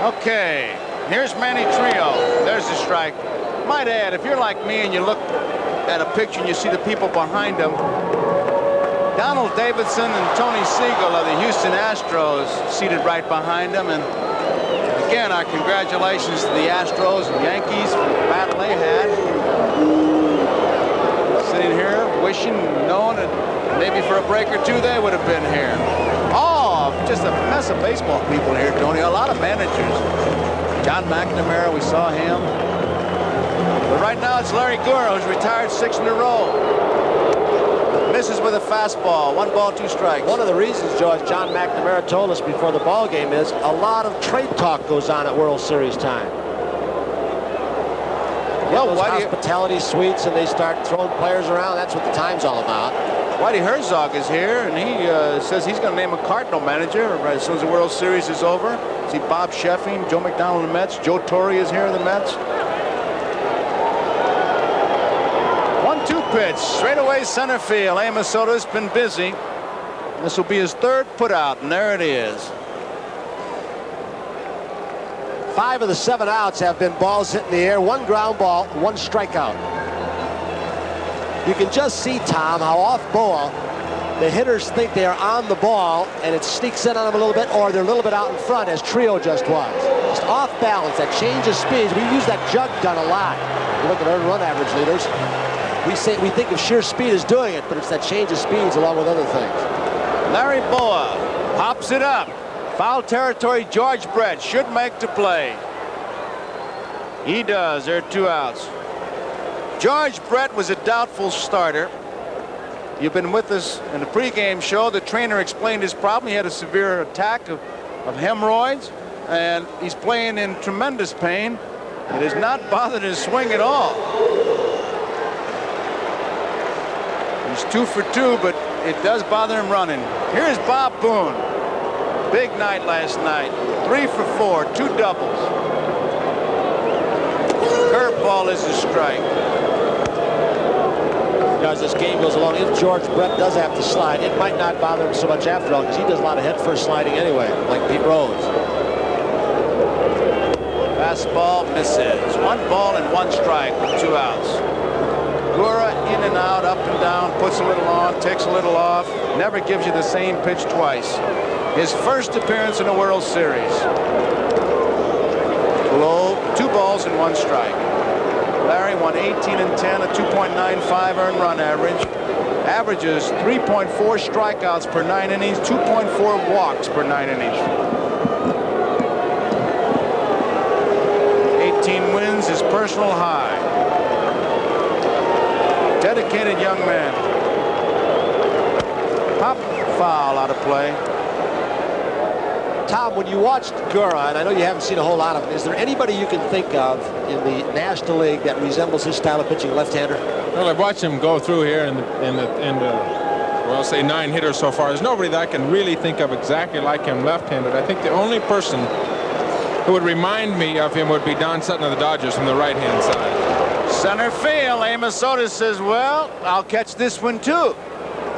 Okay, here's Manny Trio. There's the strike. Might add, if you're like me and you look at a picture and you see the people behind him, Donald Davidson and Tony Siegel of the Houston Astros seated right behind him. And again, our congratulations to the Astros and Yankees for the battle they had. Sitting here wishing, knowing that maybe for a break or two they would have been here. Oh, just a mess of baseball people here, Tony. A lot of managers. John McNamara, we saw him. But right now it's Larry Gura, who's retired 6 in a row. Misses with a fastball. 1 ball, 2 strikes. One of the reasons, Joe, as John McNamara told us before the ball game, is a lot of trade talk goes on at World Series time. Well, those hospitality suites, and they start throwing players around. That's what the time's all about. Whitey Herzog is here, and he says he's going to name a Cardinal manager right as soon as the World Series is over. See Bob Sheffing, Joe McDonald of the Mets. Joe Torre is here in the Mets. 1-2 pitch, straight away center field. Amos Soto's been busy. This will be his 3rd putout, and there it is. 5 of the 7 outs have been balls hit in the air. 1 ground ball, 1 strikeout. You can just see, Tom, how off Boa, the hitters think they are on the ball, and it sneaks in on them a little bit, or they're a little bit out in front, as Trio just was. Just off balance, that change of speeds. We use that jug gun a lot. You look at earned run average leaders. We think of sheer speed as doing it, but it's that change of speeds along with other things. Larry Boa pops it up. Foul territory, George Brett should make the play. He does. There are 2 outs. George Brett was a doubtful starter. You've been with us in the pregame show. The trainer explained his problem. He had a severe attack of hemorrhoids, and he's playing in tremendous pain. It has not bothered his swing at all. He's 2 for 2, but it does bother him running. Here's Bob Boone. Big night last night. 3 for 4, 2 doubles. Curveball is a strike. As this game goes along, if George Brett does have to slide, it might not bother him so much after all, because he does a lot of head-first sliding anyway, like Pete Rose. Fastball misses. 1 ball and 1 strike with 2 outs. Gura in and out, up and down, puts a little on, takes a little off, never gives you the same pitch twice. His first appearance in the World Series. Low, 2 balls and 1 strike. Larry won 18 and 10, a 2.95 earned run average. Averages 3.4 strikeouts per 9 innings, 2.4 walks per 9 innings. 18 wins personal high. Dedicated young man. Pop, foul, out of play. Tom, when you watched Gura, and I know you haven't seen a whole lot of him, is there anybody you can think of in the National League that resembles his style of pitching, left-hander? Well, I've watched him go through here in well, say 9 hitters so far. There's nobody that I can really think of exactly like him left-handed. I think the only person who would remind me of him would be Don Sutton of the Dodgers from the right-hand side. Center field. Amos Otis says, well, I'll catch this one too.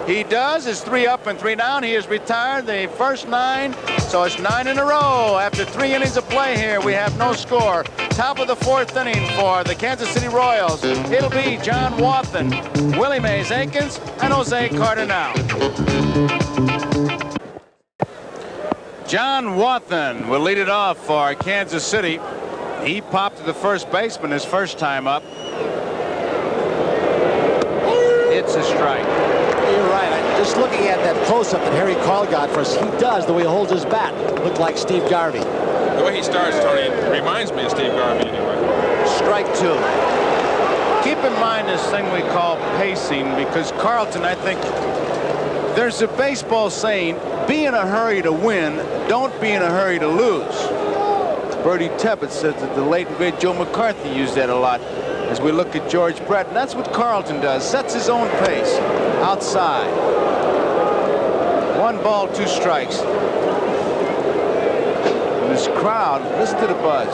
He does. It's 3 up and 3 down. He has retired the first 9, so it's 9 in a row. After 3 innings of play here, we have no score. Top of the 4th inning for the Kansas City Royals. It'll be John Wathan, Willie Mays Aikens, and Jose Cardinal. John Wathan will lead it off for Kansas City. He popped to the first baseman his first time up. It's a strike. You're right. Just looking at that close-up that Harry Carl got for us, he does, the way he holds his bat, look like Steve Garvey. The way he starts, Tony, reminds me of Steve Garvey anyway. Strike 2. Keep in mind this thing we call pacing, because Carlton, I think, there's a baseball saying, be in a hurry to win, don't be in a hurry to lose. Bertie Tebbett said that the late and great Joe McCarthy used that a lot as we look at George Brett. And that's what Carlton does, sets his own pace outside. 1 ball, 2 strikes. And this crowd, listen to the buzz.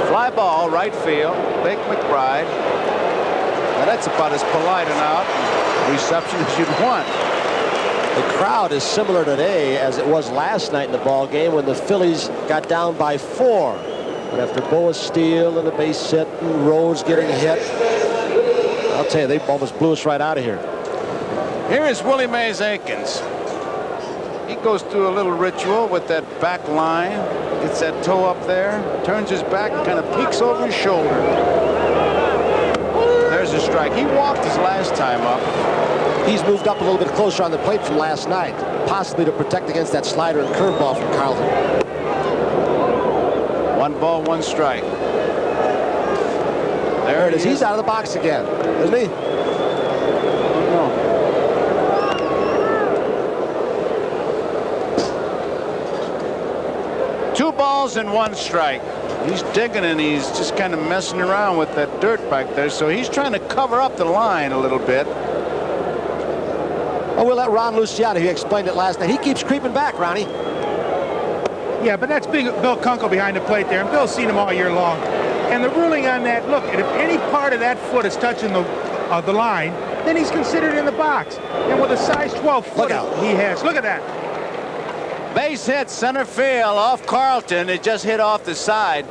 Fly ball, right field, Lake McBride. Now that's about as polite an out reception as you'd want. The crowd is similar today as it was last night in the ball game when the Phillies got down by 4. But after Boa steal and the base hit and Rose getting hit, I'll tell you, they almost blew us right out of here. Here is Willie Mays Aikens. He goes through a little ritual with that back line, gets that toe up there, turns his back and kind of peeks over his shoulder. There's a strike. He walked his last time up. He's moved up a little bit closer on the plate from last night, possibly to protect against that slider and curveball from Carlton. 1 ball, 1 strike. There it is. He's out of the box again, isn't he? No. Two balls and 1 strike. He's digging and he's just kind of messing around with that dirt back there. So he's trying to cover up the line a little bit. Oh, we'll let Ron Luciano, he explained it last night. He keeps creeping back, Ronnie. Yeah, but that's Bill Kunkel behind the plate there, and Bill's seen him all year long. And the ruling on that, look, if any part of that foot is touching the line, then he's considered in the box. And with a size 12 foot he has, look at that. Base hit center field off Carlton. It just hit off the side.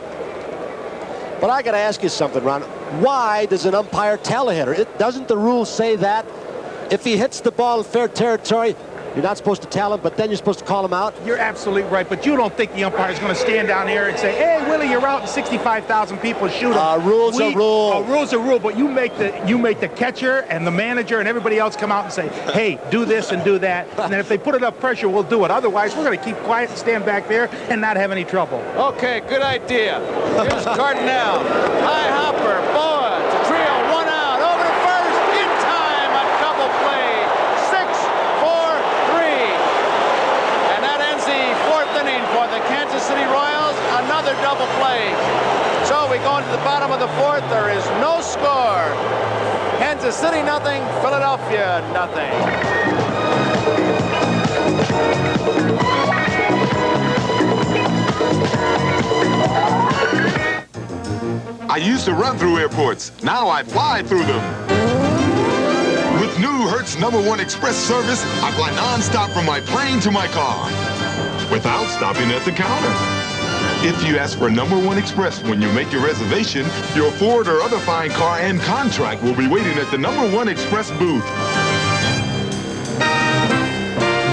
But I got to ask you something, Ron. Why does an umpire tell a hitter? Doesn't the rule say that if he hits the ball in fair territory, you're not supposed to tell him, but then you're supposed to call him out? You're absolutely right, but you don't think the umpire is going to stand down here and say, hey, Willie, you're out and 65,000 people shoot him. Rules are rule. Rules are rule, but you make the catcher and the manager and everybody else come out and say, hey, do this and do that. And then if they put enough pressure, we'll do it. Otherwise, we're going to keep quiet and stand back there and not have any trouble. Okay, good idea. Here's Cardinal. High hopper, Boa, it's a trio, 1 out, over to first, in time, a double play. 6-4-3. And that ends the 4th inning for the Kansas City Royals. Another double play. So we go into the bottom of the 4th. There is no score. Kansas City nothing, Philadelphia nothing. I used to run through airports. Now I fly through them. With new Hertz #1 Express service, I fly non-stop from my plane to my car without stopping at the counter. If you ask for #1 Express when you make your reservation, your Ford or other fine car and contract will be waiting at the #1 Express booth.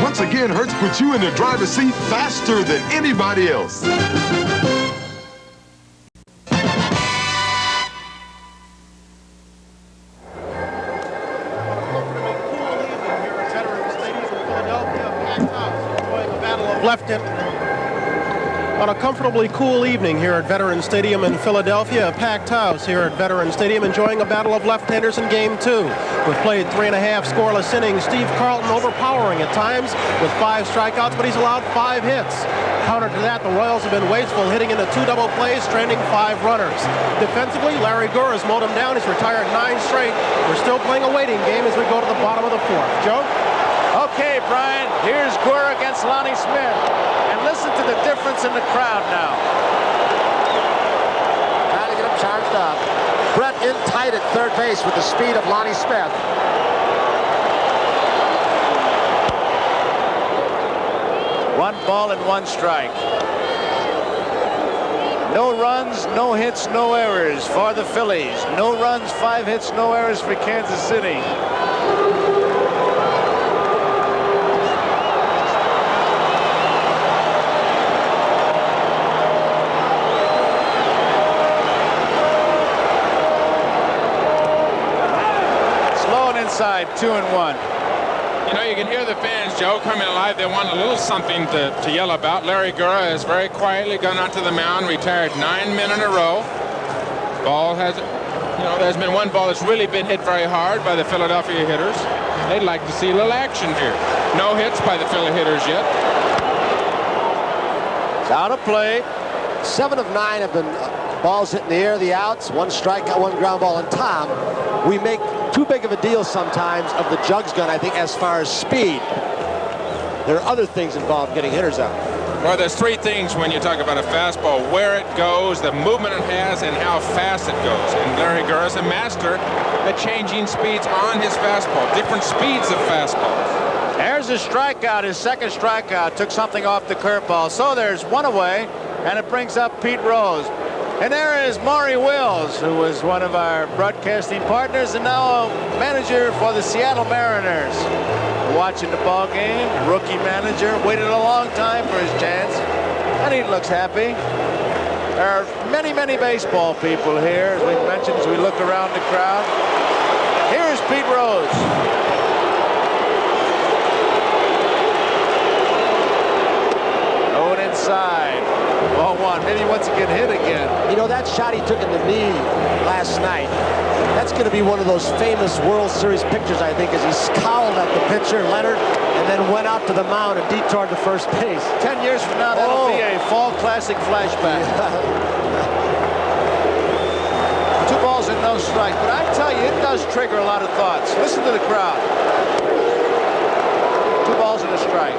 Once again, Hertz puts you in the driver's seat faster than anybody else. On a comfortably cool evening here at Veterans Stadium in Philadelphia, a packed house here at Veterans Stadium enjoying a battle of left-handers in Game 2. We've played 3.5 scoreless innings. Steve Carlton overpowering at times with 5 strikeouts, but he's allowed 5 hits. Counter to that, the Royals have been wasteful, hitting into 2 double plays, stranding 5 runners. Defensively, Larry Gura has mowed him down. He's retired 9 straight. We're still playing a waiting game as we go to the bottom of the 4th. Joe? Okay, Brian, here's Gura against Lonnie Smith. And listen to the difference in the crowd now. Trying to get him charged up. Brett in tight at third base with the speed of Lonnie Smith. One ball and 1 strike. No runs, no hits, no errors for the Phillies. No runs, 5 hits, no errors for Kansas City. Inside, 2-1. You know, you can hear the fans, Joe, coming alive. They want a little something to yell about. Larry Gura has very quietly gone onto the mound, retired 9 men in a row. Ball has, you know, there's been one ball that's really been hit very hard by the Philadelphia hitters. They'd like to see a little action here. No hits by the Philly hitters yet. It's out of play. 7 of 9 have been balls hit in the air, the outs, 1 strikeout, 1 ground ball. And Tom, we make too big of a deal sometimes of the jugs gun, I think, as far as speed. There are other things involved getting hitters out. Well, there's 3 things when you talk about a fastball: where it goes, the movement it has, and how fast it goes. And Larry Gura is a master at changing speeds on his fastball, different speeds of fastballs. There's a strikeout, his second strikeout, took something off the curveball. So there's 1 away, and it brings up Pete Rose. And there is Maury Wills, who was one of our broadcasting partners and now a manager for the Seattle Mariners. Watching the ball game, rookie manager, waited a long time for his chance, and he looks happy. There are many, many baseball people here, as we mentioned, as we look around the crowd. Here's Pete Rose. Going inside. Ball 1. Maybe he wants to get hit again. You know, that shot he took in the knee last night, that's going to be one of those famous World Series pictures, I think, as he scowled at the pitcher, Leonard, and then went out to the mound and detoured to first base. 10 years from now, that'll be a fall classic flashback. 2 balls and no strike. But I tell you, it does trigger a lot of thoughts. Listen to the crowd. 2 balls and a strike.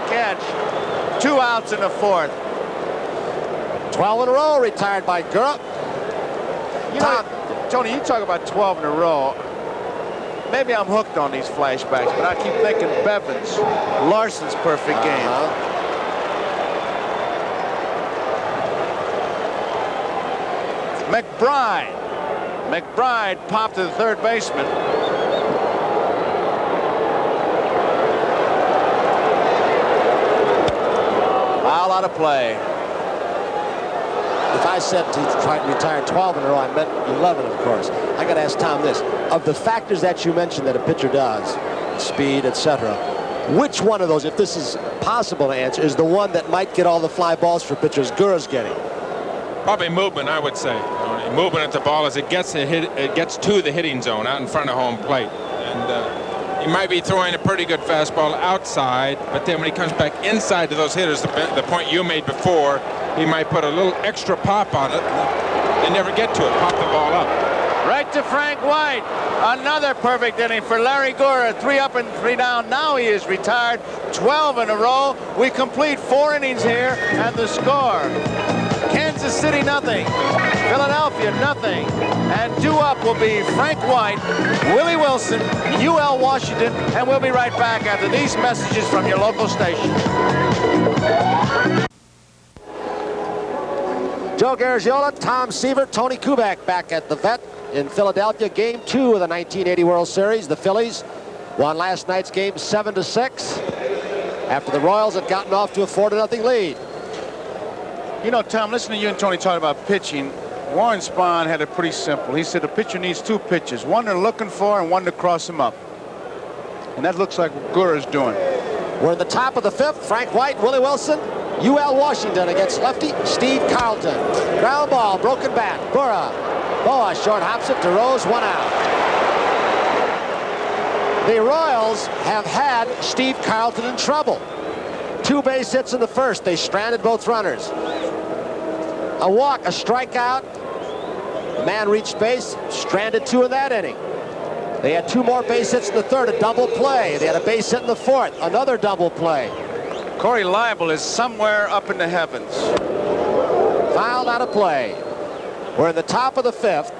Catch. 2 outs in the 4th. 12 in a row retired by Gura. Tom, Tony, you talk about 12 in a row. Maybe I'm hooked on these flashbacks, but I keep thinking Bevins, Larson's perfect game. McBride popped to the third baseman. Out of play. If I said to retire 12 in a row, I meant 11, of course. I got to ask Tom this. Of the factors that you mentioned that a pitcher does, speed, etc., which one of those, if this is possible to answer, is the one that might get all the fly balls for pitchers Gura's getting? Probably movement, I would say. Movement at the ball as it gets to the hitting zone out in front of home plate. And he might be throwing a pretty good fastball outside, but then when he comes back inside to those hitters, the point you made before, he might put a little extra pop on it. They never get to it. Pop the ball up. Right to Frank White. Another perfect inning for Larry Gura. 3 up and 3 down. Now he is retired. 12 in a row. We complete 4 innings here, and the score: Kansas City nothing, Philadelphia nothing, and due up will be Frank White, Willie Wilson, UL Washington, and we'll be right back after these messages from your local station. Joe Garagiola, Tom Seaver, Tony Kubek back at the Vet in Philadelphia. Game 2 of the 1980 World Series. The Phillies won last night's game 7-6. after the Royals had gotten off to a 4-0 lead. You know, Tom, listening to you and Tony talk about pitching, Warren Spahn had it pretty simple. He said the pitcher needs 2 pitches, one they're looking for and one to cross him up. And that looks like what Gura's doing. We're in the top of the 5th. Frank White, Willie Wilson, UL Washington against lefty Steve Carlton. Ground ball, broken back. Gura. Boa short hops it to Rose, 1 out. The Royals have had Steve Carlton in trouble. 2 base hits in the first. They stranded both runners. A walk, a strikeout. The man reached base, stranded 2 in that inning. They had 2 more base hits in the third, a double play. They had a base hit in the fourth, another double play. Corey Leibel is somewhere up in the heavens. Fouled out of play. We're in the top of the 5th.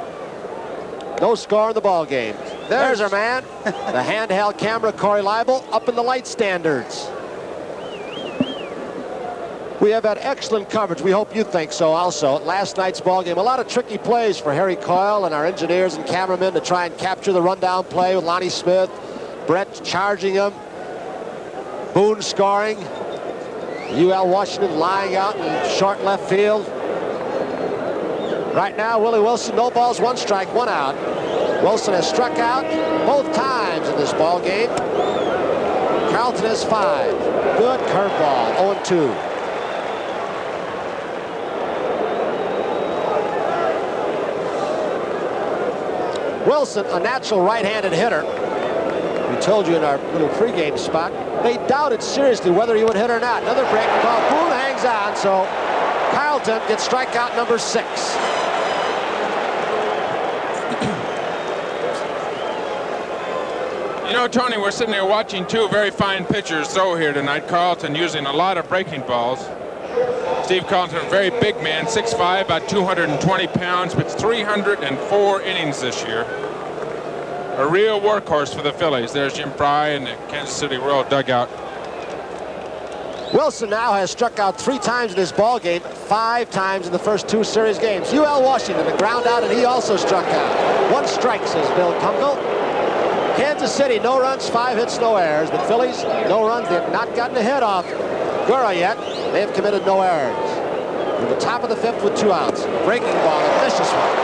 No score in the ball game. There's our man. The handheld camera, Corey Leibel, up in the light standards. We have had excellent coverage. We hope you think so also. Last night's ball game, a lot of tricky plays for Harry Coyle and our engineers and cameramen to try and capture the rundown play with Lonnie Smith, Brett charging him, Boone scoring, UL Washington lying out in short left field. Right now, Willie Wilson, no balls, 1 strike, 1 out. Wilson has struck out both times in this ball game. Carlton has 5. Good curveball, 0-2. Wilson, a natural right-handed hitter. We told you in our little pregame spot, they doubted seriously whether he would hit or not. Another breaking ball. Boone hangs on, so Carlton gets strikeout number 6. You know, Tony, we're sitting here watching 2 very fine pitchers throw here tonight. Carlton using a lot of breaking balls. Steve Carlton, a very big man, 6'5", about 220 pounds, but 304 innings this year. A real workhorse for the Phillies. There's Jim Fry in the Kansas City Royal dugout. Wilson now has struck out 3 times in this ball game, 5 times in the first 2 series games. UL Washington, a ground out, and he also struck out. 1 strike, says Bill Kunkel. Kansas City, no runs, 5 hits, no errors. The Phillies, no runs. They have not gotten a hit off Gura yet. They have committed no errors. In the top of the 5th with 2 outs. Breaking ball, a vicious one.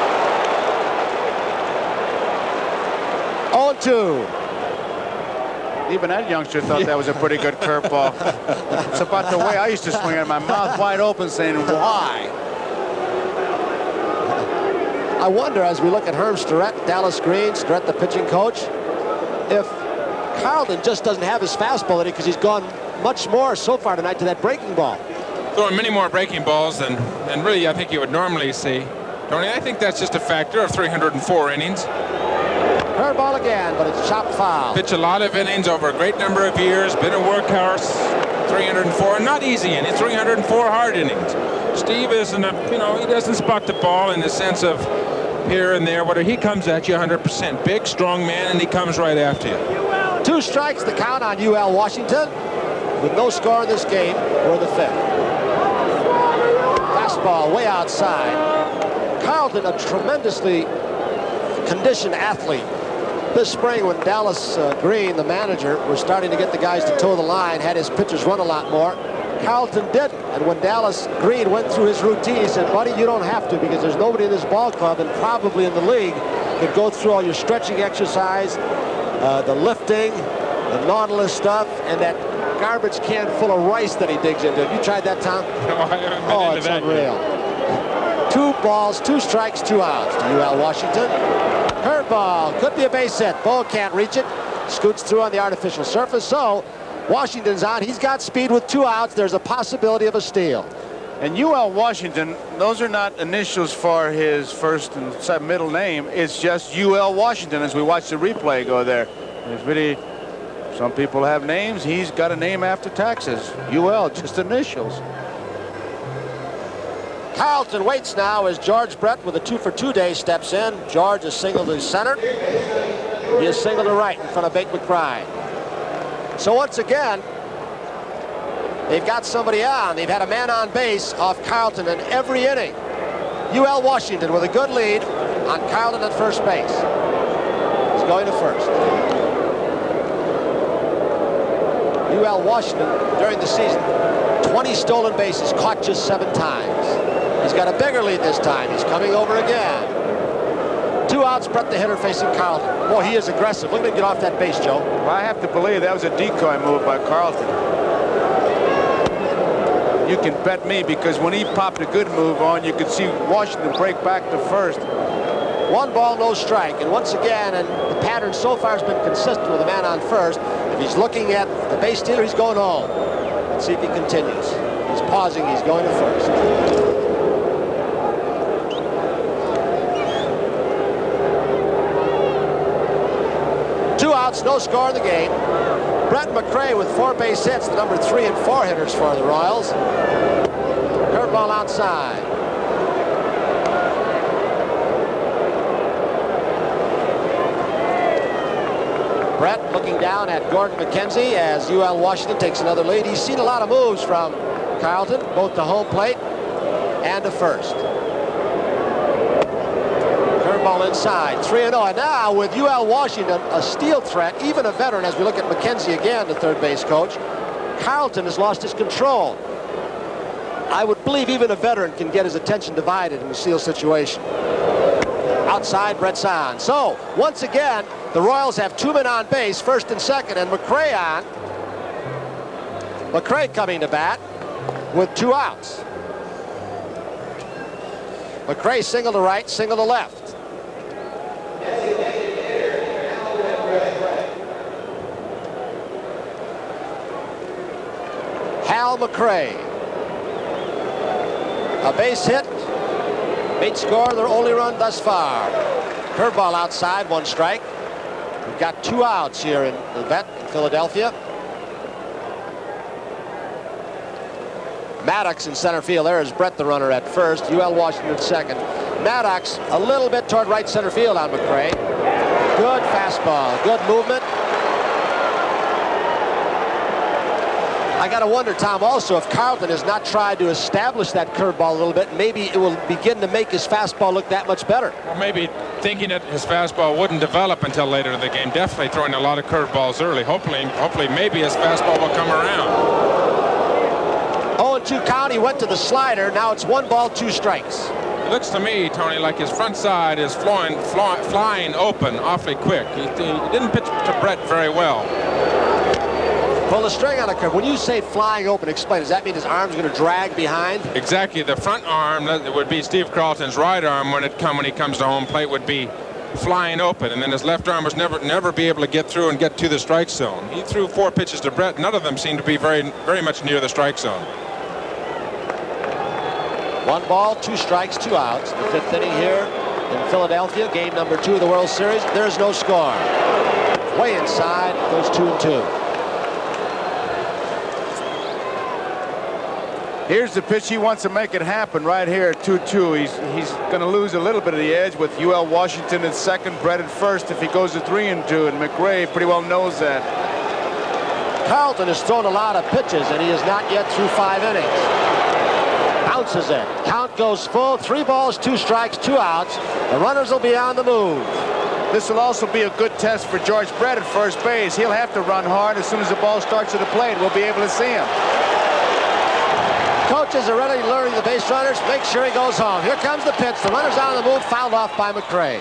0-2. Even that youngster thought that was a pretty good curveball. It's about the way I used to swing it, my mouth wide open saying, why? I wonder, as we look at Herm Starrett, Dallas Green, Starrett the pitching coach, if Carlton just doesn't have his fastball in it because he's gone much more so far tonight to that breaking ball. Throwing many more breaking balls than really I think you would normally see. Tony, I think that's just a factor of 304 innings. Curveball again, but it's chopped foul. Pitch a lot of innings over a great number of years. Been a workhorse. 304, not easy innings. 304 hard innings. Steve isn't he doesn't spot the ball in the sense of here and there. Whether he comes at you 100%. Big, strong man, and he comes right after you. 2 strikes, the count on UL Washington. With no score in this game, we're in the 5th. Fastball way outside. Carlton, a tremendously conditioned athlete. This spring, when Dallas Green, the manager, was starting to get the guys to toe the line, had his pitchers run a lot more, Carlton didn't. And when Dallas Green went through his routine, he said, buddy, you don't have to, because there's nobody in this ball club and probably in the league that go through all your stretching exercise, the lifting, the Nautilus stuff, and that garbage can full of rice that he digs into. Have you tried that, Tom? No, I haven't been into it's that unreal. Yet. 2 balls, 2 strikes, 2 outs to UL Washington. Curveball, could be a base hit. Bo can't reach it. Scoots through on the artificial surface. So Washington's on. He's got speed with 2 outs. There's a possibility of a steal. And UL Washington, those are not initials for his first and middle name. It's just UL Washington as we watch the replay go there. It's really, some people have names. He's got a name after taxes. UL, just initials. Carlton waits now as George Brett with a 2-for-2 day steps in. George is singled to center. He is singled to right in front of Bake McBride. So once again, they've got somebody on. They've had a man on base off Carlton in every inning. UL Washington with a good lead on Carlton at first base. He's going to first. UL Washington during the season. 20 stolen bases, caught just 7 times. He's got a bigger lead this time. He's coming over again. 2 outs, Brett the hitter facing Carlton. Boy, he is aggressive. Look at him get off that base, Joe. Well, I have to believe that was a decoy move by Carlton. You can bet me, because when he popped a good move on, you could see Washington break back to first. 1 ball, no strike. And once again, and the pattern so far has been consistent with a man on first. If he's looking at the base stealer, he's going home. Let's see if he continues. He's pausing. He's going to first. No score in the game. Brett McRae with 4 base hits, the number 3 and 4 hitters for the Royals. Curveball outside. Brett looking down at Gordon McKenzie as UL Washington takes another lead. He's seen a lot of moves from Carlton, both to home plate and to first. Curveball inside, 3-0. And now with UL Washington, a steal threat, even a veteran, as we look at McKenzie again, the third base coach. Carlton has lost his control. I would believe even a veteran can get his attention divided in a steal situation. Outside, Brett's on. So, once again, the Royals have 2 men on base, first and second, and McRae on. McRae coming to bat with 2 outs. McRae single to right, single to left. Hal McRae. A base hit. Made score their only run thus far. Curveball outside, 1 strike. We've got 2 outs here in the vet in Philadelphia. Maddox in center field. There is Brett, the runner, at first. UL Washington at second. Maddox a little bit toward right center field on McRae. Good fastball, good movement. I got to wonder, Tom, also if Carlton has not tried to establish that curveball a little bit, maybe it will begin to make his fastball look that much better. Or maybe thinking that his fastball wouldn't develop until later in the game. Definitely throwing a lot of curveballs early. Hopefully maybe his fastball will come around. 0-2 count. He went to the slider. Now it's 1 ball, 2 strikes. It looks to me, Tony, like his front side is flying open awfully quick. He didn't pitch to Brett very well. Pull the string on a curve. When you say flying open, explain. Does that mean his arm's going to drag behind? Exactly. The front arm, that would be Steve Carlton's right arm when he comes to home plate, would be flying open, and then his left arm was never be able to get through and get to the strike zone. He threw 4 pitches to Brett. None of them seemed to be very much near the strike zone. 1 ball, 2 strikes, 2 outs. The 5th inning here in Philadelphia, game number 2 of the World Series. There's no score. Way inside, goes 2-2. Here's the pitch. He wants to make it happen right here at 2-2. He's going to lose a little bit of the edge with UL Washington at second, Brett at first if he goes to 3-2, and McRae pretty well knows that. Carlton has thrown a lot of pitches, and he is not yet through 5 innings. Bounces it. Count goes full. 3 balls, 2 strikes, 2 outs. The runners will be on the move. This will also be a good test for George Brett at first base. He'll have to run hard as soon as the ball starts at the plate. We'll be able to see him. Coaches are already luring the base runners. Make sure he goes home. Here comes the pitch. The runner's on the move, fouled off by McRae.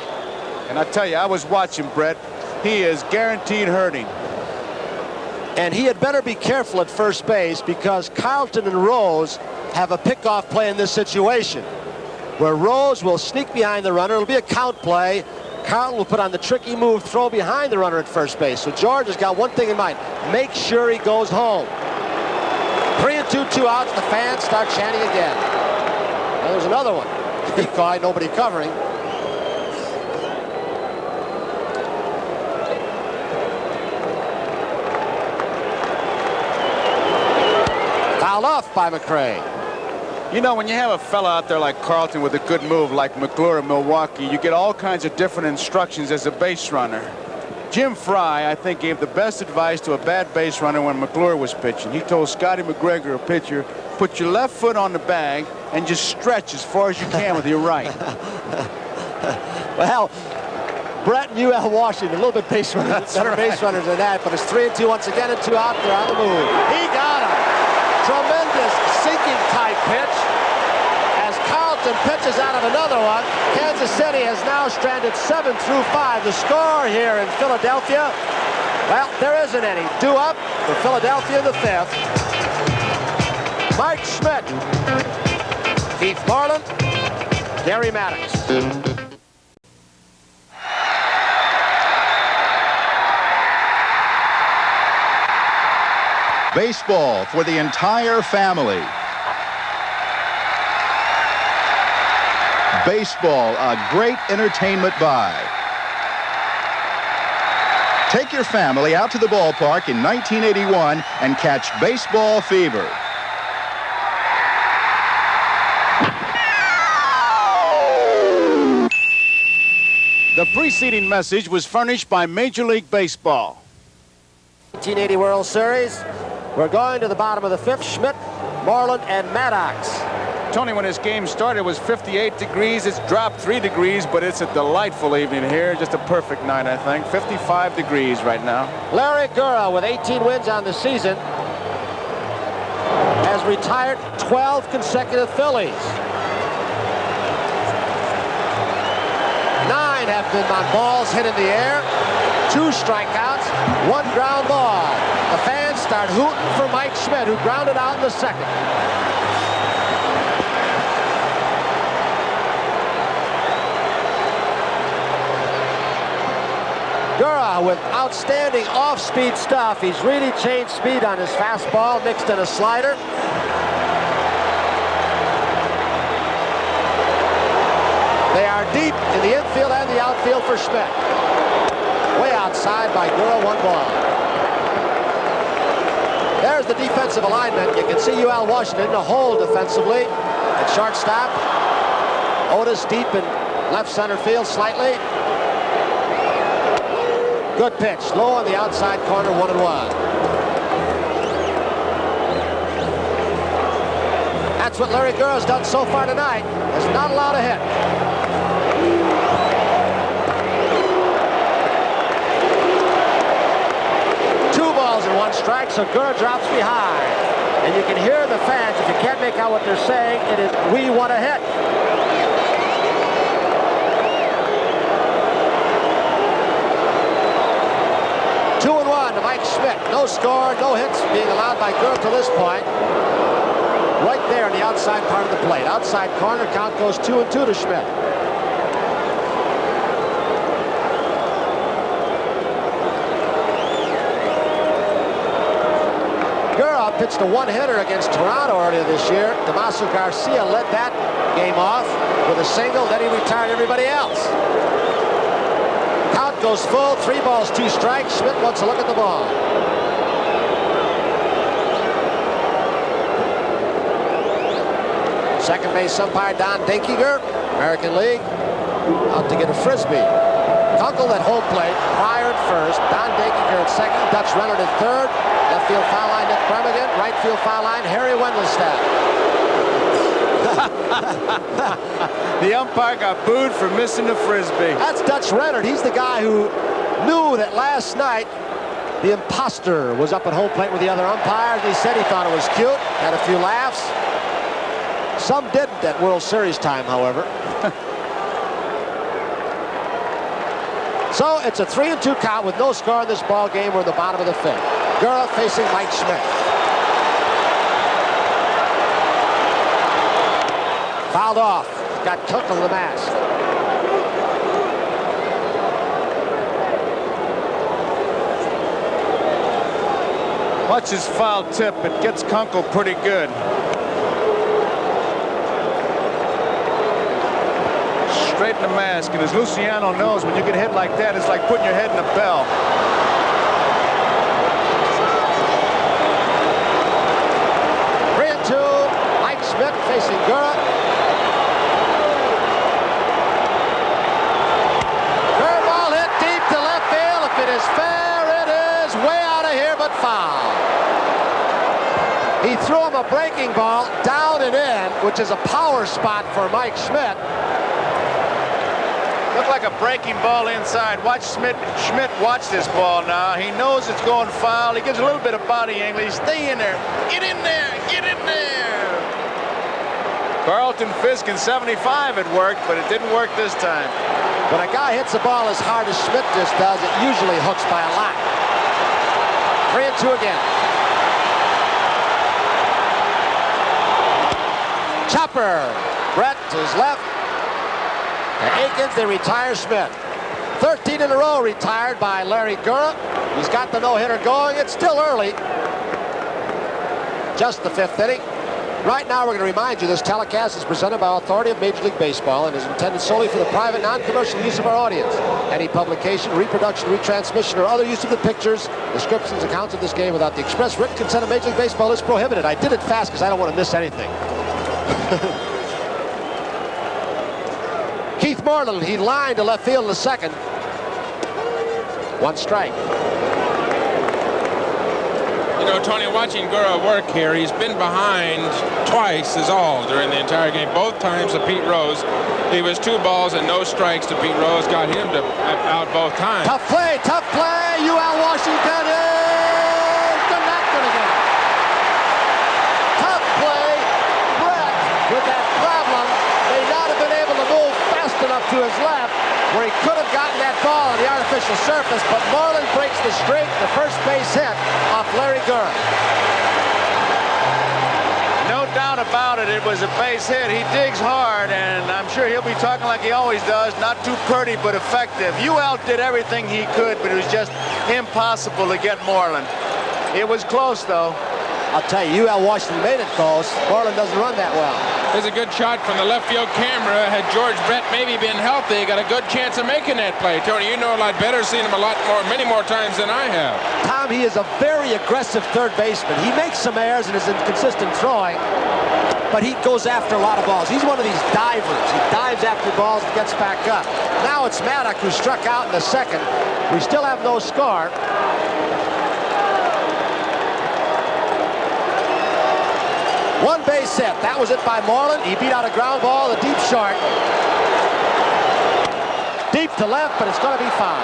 And I tell you, I was watching Brett. He is guaranteed hurting. And he had better be careful at first base because Carlton and Rose have a pickoff play in this situation where Rose will sneak behind the runner. It'll be a count play. Carlton will put on the tricky move, throw behind the runner at first base. So George has got one thing in mind. Make sure he goes home. 3-2, 2 outs. The fans start chanting again. And there's another one. Decoy, nobody covering. Fouled off by McRae. You know, when you have a fella out there like Carlton with a good move like McClure in Milwaukee, you get all kinds of different instructions as a base runner. Jim Fry, I think, gave the best advice to a bad base runner when McClure was pitching. He told Scotty McGregor, a pitcher, put your left foot on the bag and just stretch as far as you can with your right. Well, Brett and UL Washington, a little bit base runners, better base runners than that, but it's 3-2 once again and 2 out there on the move. He got him. Tremendous sinking type pitch. As Carlton pitches out of another one, Kansas City has now stranded 7 through 5. The score here in Philadelphia, well, there isn't any. Due up for Philadelphia in the 5th. Mike Schmidt, Keith Moreland, Gary Maddox. Baseball for the entire family. Baseball, a great entertainment buy. Take your family out to the ballpark in 1981 and catch baseball fever. The preceding message was furnished by Major League Baseball. 1980 World Series. We're going to the bottom of the 5th. Schmidt, Moreland, and Maddox. Tony, when this game started, it was 58 degrees. It's dropped 3 degrees, but it's a delightful evening here. Just a perfect night, I think. 55 degrees right now. Larry Gura, with 18 wins on the season, has retired 12 consecutive Phillies. 9 have been on balls hit in the air, 2 strikeouts, 1 ground ball. The fans start hooting for Mike Schmidt, who grounded out in the 2nd. Gura with outstanding off-speed stuff. He's really changed speed on his fastball, mixed in a slider. They are deep in the infield and the outfield for Schmidt. Way outside by Gura, 1 ball. There's the defensive alignment. You can see UL Washington in a hole defensively at shortstop. Otis deep in left center field slightly. Good pitch, low on the outside corner, 1-1. That's what Larry Gura's done so far tonight. Has not allowed a hit. And 1 strike, so Gura drops behind. And you can hear the fans, if you can't make out what they're saying, it is, we want a hit. Two and 1 to Mike Schmidt. No score, no hits being allowed by Gura to this point. Right there in the outside part of the plate. Outside corner, count goes 2-2 to Schmidt. Pitched a 1-hitter against Toronto earlier this year. Damaso Garcia led that game off with a single, then he retired everybody else. Count goes full, 3 balls, 2 strikes. Schmidt wants to look at the ball. Second base umpire Don Dinkiger, American League, out to get a frisbee. Kunkel at home plate, Pryor at first, Don Dinkiger at second, Dutch Renard at third. Left field foul line, Nick Bremigan. Right field foul line, Harry Wendelstadt. The umpire got booed for missing the frisbee. That's Dutch Renard. He's the guy who knew that last night the imposter was up at home plate with the other umpires. He said he thought it was cute, had a few laughs. Some didn't at World Series time, however. So it's a 3-2 count with no score in this ball game. We're at the bottom of the 5th. Gura facing Mike Schmidt. Fouled off. Got cooked on the mask. Watch his foul tip. It gets Kunkel pretty good. Straight in the mask. And as Luciano knows, when you get hit like that, it's like putting your head in a bell. Schmidt facing Gura. Curveball hit deep to left field. If it is fair, it is way out of here, but foul. He threw him a breaking ball down and in, which is a power spot for Mike Schmidt. Looked like a breaking ball inside. Watch Schmidt watch this ball now. He knows it's going foul. He gives a little bit of body angle. Stay in there. Get in there. Get in there. Carlton Fisk in 75 it worked, but it didn't work this time. When a guy hits the ball as hard as Schmidt just does, it usually hooks by a lot. 3-2 again. Chopper. Brett to his left. And Aikens, they retire Schmidt. 13 in a row retired by Larry Gura. He's got the no-hitter going. It's still early. Just the 5th inning. Right now, we're going to remind you this telecast is presented by authority of Major League Baseball and is intended solely for the private, non-commercial use of our audience. Any publication, reproduction, retransmission, or other use of the pictures, descriptions, accounts of this game without the express written consent of Major League Baseball is prohibited. I did it fast because I don't want to miss anything. Keith Moreland, he lined to left field in the second. 1 strike. You know, Tony, watching Gura work here, he's been behind twice is all during the entire game. Both times to Pete Rose. He was 2 balls and no strikes to Pete Rose. Got him to out both times. Tough play, tough play. UL Washington is not going to get it. Tough play. Brett with that problem may not have been able to move fast enough to his left where he could have gotten that ball on the artificial surface, but Moreland breaks the streak, the first base hit off Larry Gura. No doubt about it, it was a base hit. He digs hard, and I'm sure he'll be talking like he always does. Not too pretty, but effective. UL did everything he could, but it was just impossible to get Moreland. It was close, though. I'll tell you, UL Washington made it close. Moreland doesn't run that well. There's a good shot from the left field camera. Had George Brett maybe been healthy, got a good chance of making that play. Tony, you know a lot better, seen him a lot more, many more times than I have. Tom, he is a very aggressive third baseman. He makes some errors and is inconsistent throwing, but he goes after a lot of balls. He's one of these divers. He dives after balls and gets back up. Now it's Maddox who struck out in the second. We still have no score. One base hit. That was it by Moreland. He beat out a ground ball, a deep short. Deep to left, but it's going to be foul.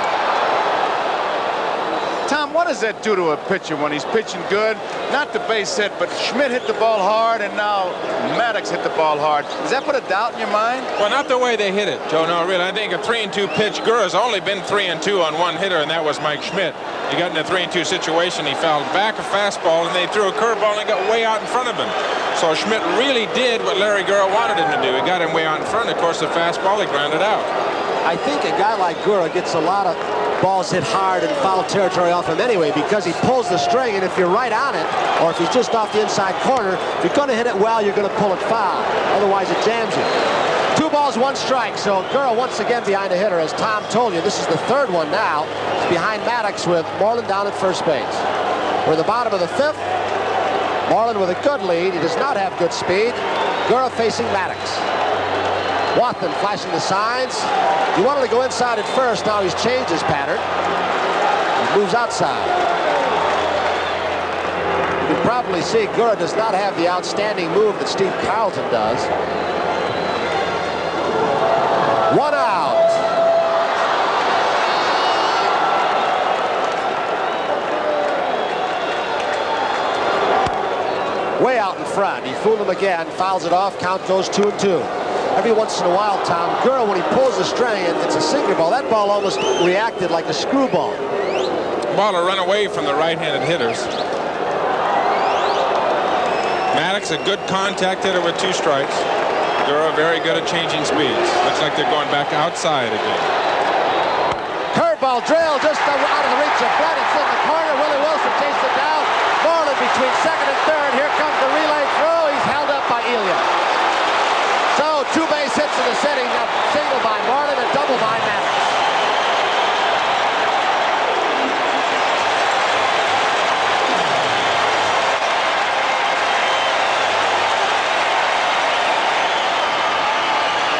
Tom, what does that do to a pitcher when he's pitching good? Not the base hit, but Schmidt hit the ball hard, and now Maddox hit the ball hard. Does that put a doubt in your mind? Well, not the way they hit it, Joe. No, really. I think a 3-2 pitch. Gura's only been 3-2 on one hitter, and that was Mike Schmidt. He got in a 3-2 situation. He fouled back a fastball, and they threw a curveball and got way out in front of him. So Schmidt really did what Larry Gura wanted him to do. He got him way out in front. Of course, the fastball, he grounded out. I think a guy like Gura gets a lot of balls hit hard in foul territory off him anyway because he pulls the string, and if you're right on it, or if he's just off the inside corner, you're going to hit it well, you're going to pull it foul. Otherwise, it jams you. 2 balls, 1 strike. So Gura once again behind the hitter. As Tom told you, this is the 3rd one now. It's behind Maddox with Moreland down at first base. We're in the bottom of the 5th. Moreland with a good lead. He does not have good speed. Gura facing Maddox. Wathan flashing the signs. He wanted to go inside at first. Now he's changed his pattern. He moves outside. You can probably see Gura does not have the outstanding move that Steve Carlton does. 1 out. Way out in front. He fooled him again. Fouls it off. Count goes 2-2. Every once in a while, Tom, Gura, when he pulls the string, and it's a sinker ball, that ball almost reacted like a screwball. Ball will run away from the right-handed hitters. Maddox, a good contact hitter with 2 strikes. Gura very good at changing speeds. Looks like they're going back outside again. Curveball drill just out of the reach of Brett. It's in the corner. Willie Wilson chased it down. Moreland between 2nd and 3rd. Here comes the relay throw. He's held up by Elia. So 2 base hits in the setting. A single by Moreland, a double by Maddox.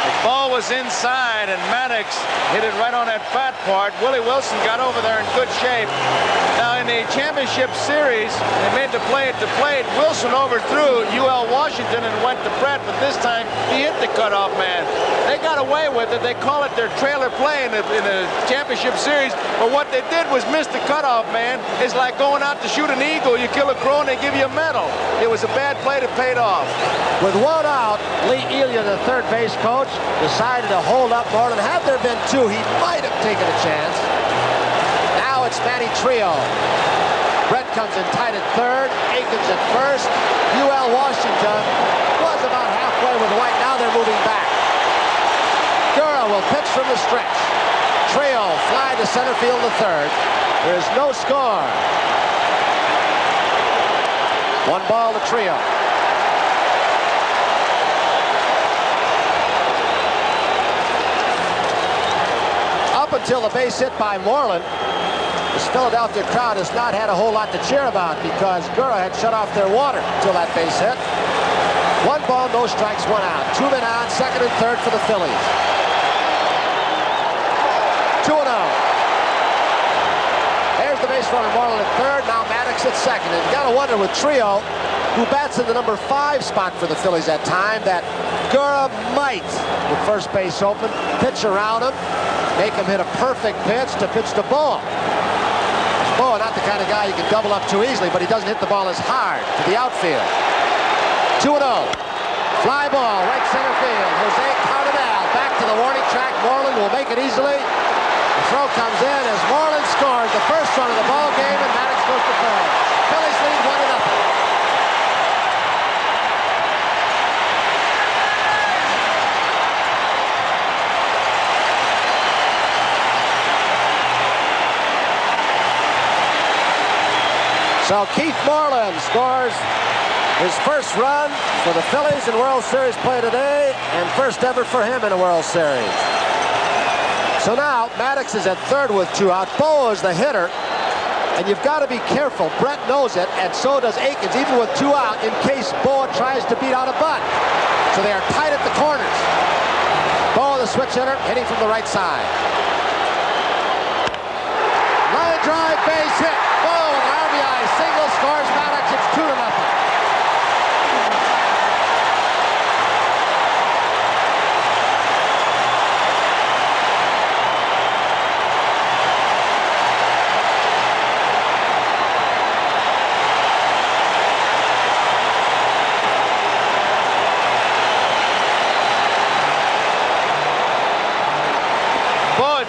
The ball was inside, and Maddox hit it right on that fat part. Willie Wilson got over there in good shape. Now, in the championship series, they made the play at the plate. Wilson overthrew UL Washington and went to Brett, but this time he hit the cutoff man. They got away with it. They call it their trailer play in the championship series. But what they did was miss the cutoff, man. It's like going out to shoot an eagle. You kill a crow and they give you a medal. It was a bad play that paid off. With one out, Lee Elia, the third base coach, decided to hold up Moreland. Had there been two, he might have taken a chance. Now it's Manny Trio. Brett comes in tight at third, Aikens at first. UL Washington was about halfway with White. Now they're moving back. Gura will pitch from the stretch. Trio fly to center field to third. There is no score. 1 ball to Trio. Up until the base hit by Moreland, this Philadelphia crowd has not had a whole lot to cheer about because Gura had shut off their water until that base hit. 1 ball, no strikes, 1 out. 2 men on, second and third for the Phillies. 2-0. There's the base runner, Moreland at third. Now Maddox at second. And you got to wonder with Trio, who bats in the number 5 spot for the Phillies at time, that Gura might, with first base open, pitch around him, make him hit a perfect pitch to pitch the ball. Boa, not the kind of guy you can double up too easily, but he doesn't hit the ball as hard to the outfield. 2-0. Fly ball, right center field. Jose Cardinal back to the warning track. Moreland will make it easily. The throw comes in as Moreland scores the first run of the ball game, and Maddox goes to third. Phillies lead 1-0. So Keith Moreland scores his first run for the Phillies in World Series play today, and first ever for him in a World Series. So now Maddox is at third with 2 out. Boa is the hitter, and you've got to be careful. Brett knows it, and so does Aikens, even with 2 out, in case Boa tries to beat out a bunt. So they are tight at the corners. Boa, the switch hitter, hitting from the right side. Line drive, base hit. Boa with an RBI single, scores Maddox. It's 2-0.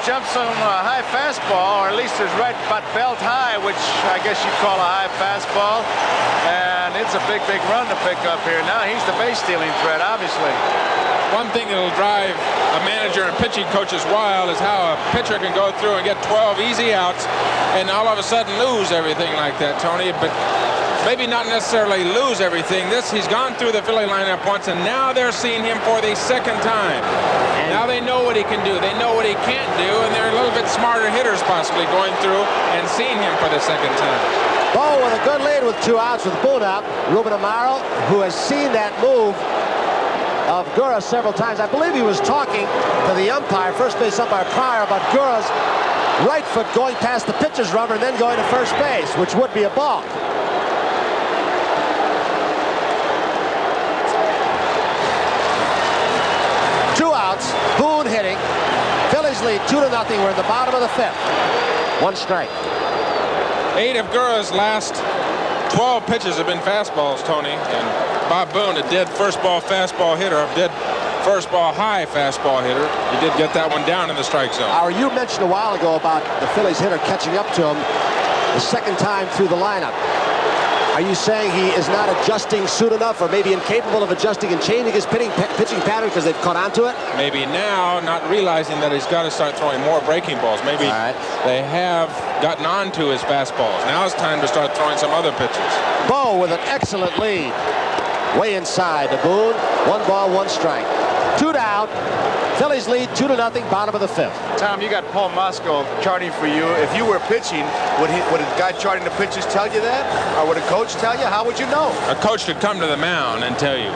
Jumps on a high fastball, or at least is right about belt high, which I guess you'd call a high fastball. And it's a big, big run to pick up here. Now he's the base stealing threat, obviously. One thing that'll drive a manager and pitching coaches wild is how a pitcher can go through and get 12 easy outs and all of a sudden lose everything like that, Tony. But maybe not necessarily lose everything. He's gone through the Philly lineup once, and now they're seeing him for the second time. Now they know what he can do. They know what he can't do, and they're a little bit smarter hitters possibly going through and seeing him for the second time. Boa with a good lead with 2 outs with Boone out. Ruben Amaro, who has seen that move of Gura several times. I believe he was talking to the umpire, first base umpire prior, about Gura's right foot going past the pitcher's rubber and then going to first base, which would be a balk. Boone hitting. Phillies lead 2-0. We're in the bottom of the 5th. 1 strike. 8 of Gura's last 12 pitches have been fastballs, Tony. And Bob Boone, a dead first ball fastball hitter, a dead first ball high fastball hitter. He did get that one down in the strike zone. You mentioned a while ago about the Phillies hitter catching up to him the second time through the lineup. Are you saying he is not adjusting soon enough, or maybe incapable of adjusting and changing his pitching pattern because they've caught on to it? Maybe now, not realizing that he's got to start throwing more breaking balls. Maybe they have gotten on to his fastballs. Now it's time to start throwing some other pitches. Boa with an excellent lead. Way inside to Boone. 1 ball, 1 strike. 2 down. Phillies lead 2-0, bottom of the 5th. Tom, you got Paul Mosco charting for you. If you were pitching, would a guy charting the pitches tell you that? Or would a coach tell you? How would you know? A coach could come to the mound and tell you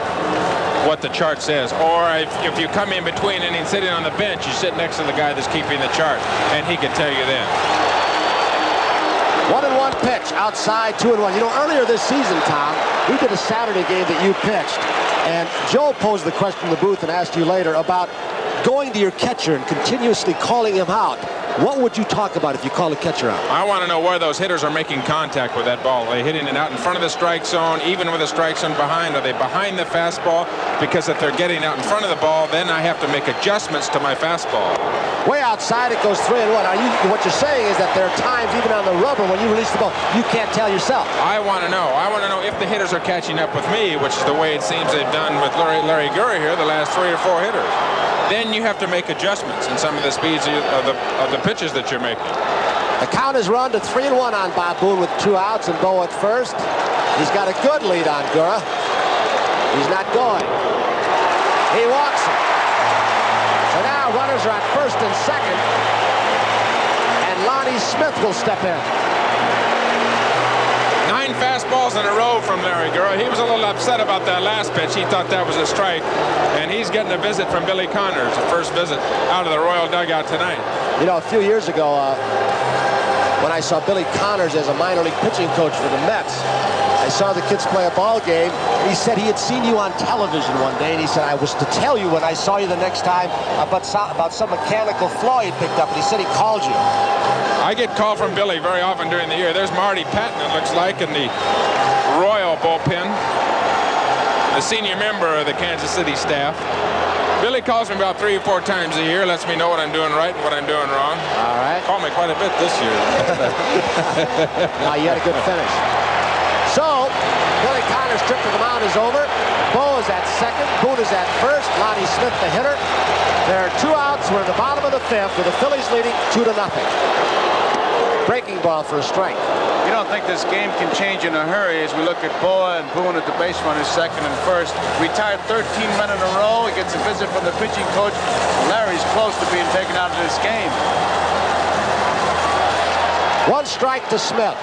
what the chart says. Or if you come in between and he's sitting on the bench, you sit next to the guy that's keeping the chart, and he can tell you then. 1-1 pitch outside, 2-1. You know, earlier this season, Tom, we did a Saturday game that you pitched, and Joe posed the question in the booth and asked you later about going to your catcher and continuously calling him out, what would you talk about if you call a catcher out? I want to know where those hitters are making contact with that ball. Are they hitting it out in front of the strike zone, even with the strike zone behind? Are they behind the fastball? Because if they're getting out in front of the ball, then I have to make adjustments to my fastball. Way outside, it goes 3-1. What you're saying is that there are times, even on the rubber, when you release the ball, you can't tell yourself. I want to know. I want to know if the hitters are catching up with me, which is the way it seems they've done with Larry Gura here, the last 3 or 4 hitters. Then you have to make adjustments in some of the speeds of the pitches that you're making. The count is run to 3-1 on Bob Boone with 2 outs and Bo at first. He's got a good lead on Gura. He's not going. He walks it. So now runners are at first and second. And Lonnie Smith will step in. 9 fastballs in a row from Larry Gura. He was a little upset about that last pitch. He thought that was a strike. And he's getting a visit from Billy Connors, the first visit out of the Royal dugout tonight. You know, a few years ago, when I saw Billy Connors as a minor league pitching coach for the Mets, I saw the kids play a ball game, and he said he had seen you on television one day, and he said, I was to tell you when I saw you the next time about some mechanical flaw he picked up, and he said he called you. I get called from Billy very often during the year. There's Marty Patton, it looks like, in the Royal bullpen, the senior member of the Kansas City staff. Billy calls me about 3 or 4 times a year, lets me know what I'm doing right and what I'm doing wrong. All right. Called me quite a bit this year. You had a good finish. So, Billy Connors' trip to the mound is over. Bo is at second. Boone is at first. Lonnie Smith, the hitter. There are 2 outs. We're at the bottom of the 5th with the Phillies leading 2-0. Breaking ball for a strike. You don't think this game can change in a hurry as we look at Boa and Boone at the base runners, second and first. Retired 13 men in a row. He gets a visit from the pitching coach. Larry's close to being taken out of this game. 1 strike to Smith.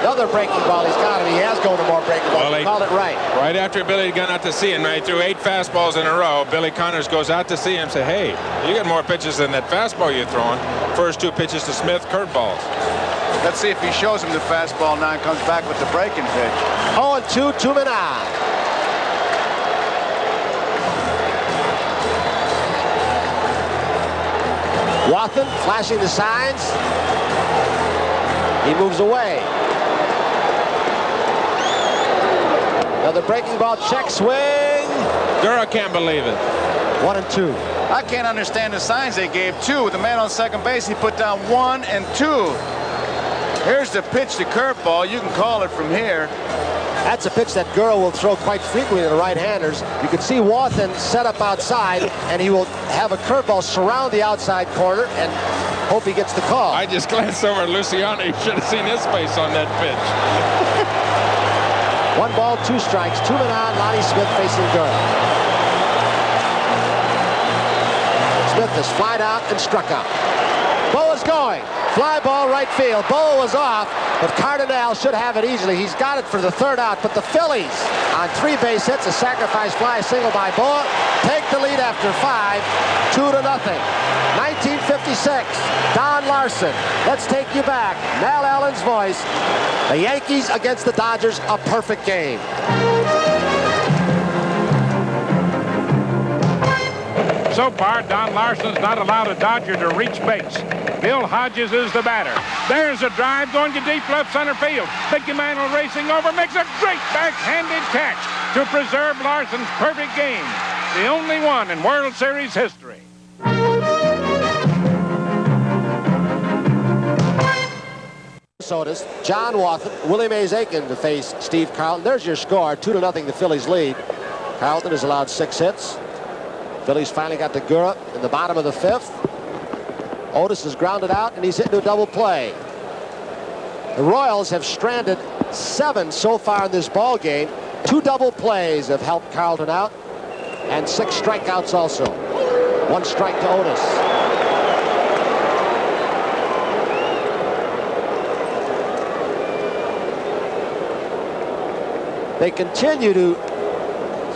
Another breaking ball he's got, and he has gone to more breaking balls. Well, he called it right. Right after Billy had gone out to see him, he threw 8 fastballs in a row. Billy Connors goes out to see him and say, hey, you got more pitches than that fastball you're throwing. First 2 pitches to Smith, curveballs. Let's see if he shows him the fastball now and comes back with the breaking pitch. 0-2, 2 men on. Wathan flashing the signs. He moves away. Another breaking ball, check swing. Gura can't believe it. 1-2. I can't understand the signs they gave. 2 with the man on second base. He put down 1 and 2. Here's the pitch, the curveball. You can call it from here. That's a pitch that Gura will throw quite frequently to the right-handers. You can see Wathan set up outside, and he will have a curveball surround the outside corner and hope he gets the call. I just glanced over at Luciano. You should have seen his face on that pitch. 1 ball, 2 strikes, 2 men on. Lonnie Smith facing Gura. Smith has flied out and struck out. Bo is going. Fly ball right field. Bo was off, but Cardinale should have it easily. He's got it for the 3rd out, but the Phillies on 3 base hits, a sacrifice fly, single by Bo, take the lead after 5, 2-0. 1956, Don Larson. Let's take you back. Mal Allen's voice. The Yankees against the Dodgers, a perfect game. So far, Don Larson's not allowed a Dodger to reach base. Bill Hodges is the batter. There's a drive going to deep left center field. Mickey Mantle racing over, makes a great backhanded catch to preserve Larson's perfect game. The only one in World Series history. Minnesota's John Wathan, Willie Mays Aiken to face Steve Carlton. There's your score, 2-0, the Phillies lead. Carlton has allowed 6 hits. Phillies finally got to Gura in the bottom of the 5th. Otis is grounded out, and he's hit into a double play. The Royals have stranded 7 so far in this ball game. 2 double plays have helped Carlton out, and 6 strikeouts also. 1 strike to Otis. They continue to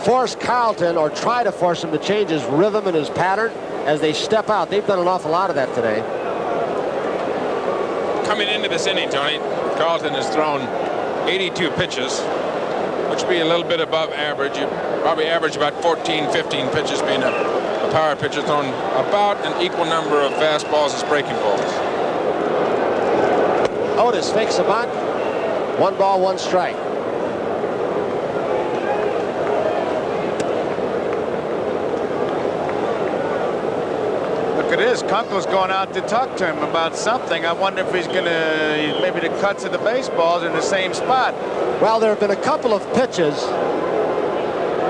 force Carlton, or try to force him to change his rhythm and his pattern as they step out. They've done an awful lot of that today. Coming into this inning, Tony, Carlton has thrown 82 pitches. which would be a little bit above average. You probably average about 14, 15 pitches, being a power pitcher throwing about an equal number of fastballs as breaking balls. Otis fakes a bunt. 1 ball, 1 strike. Look at this. Kunkel's going out to talk to him about something. I wonder if he's going to, maybe the cuts of the baseballs are in the same spot. Well, there have been a couple of pitches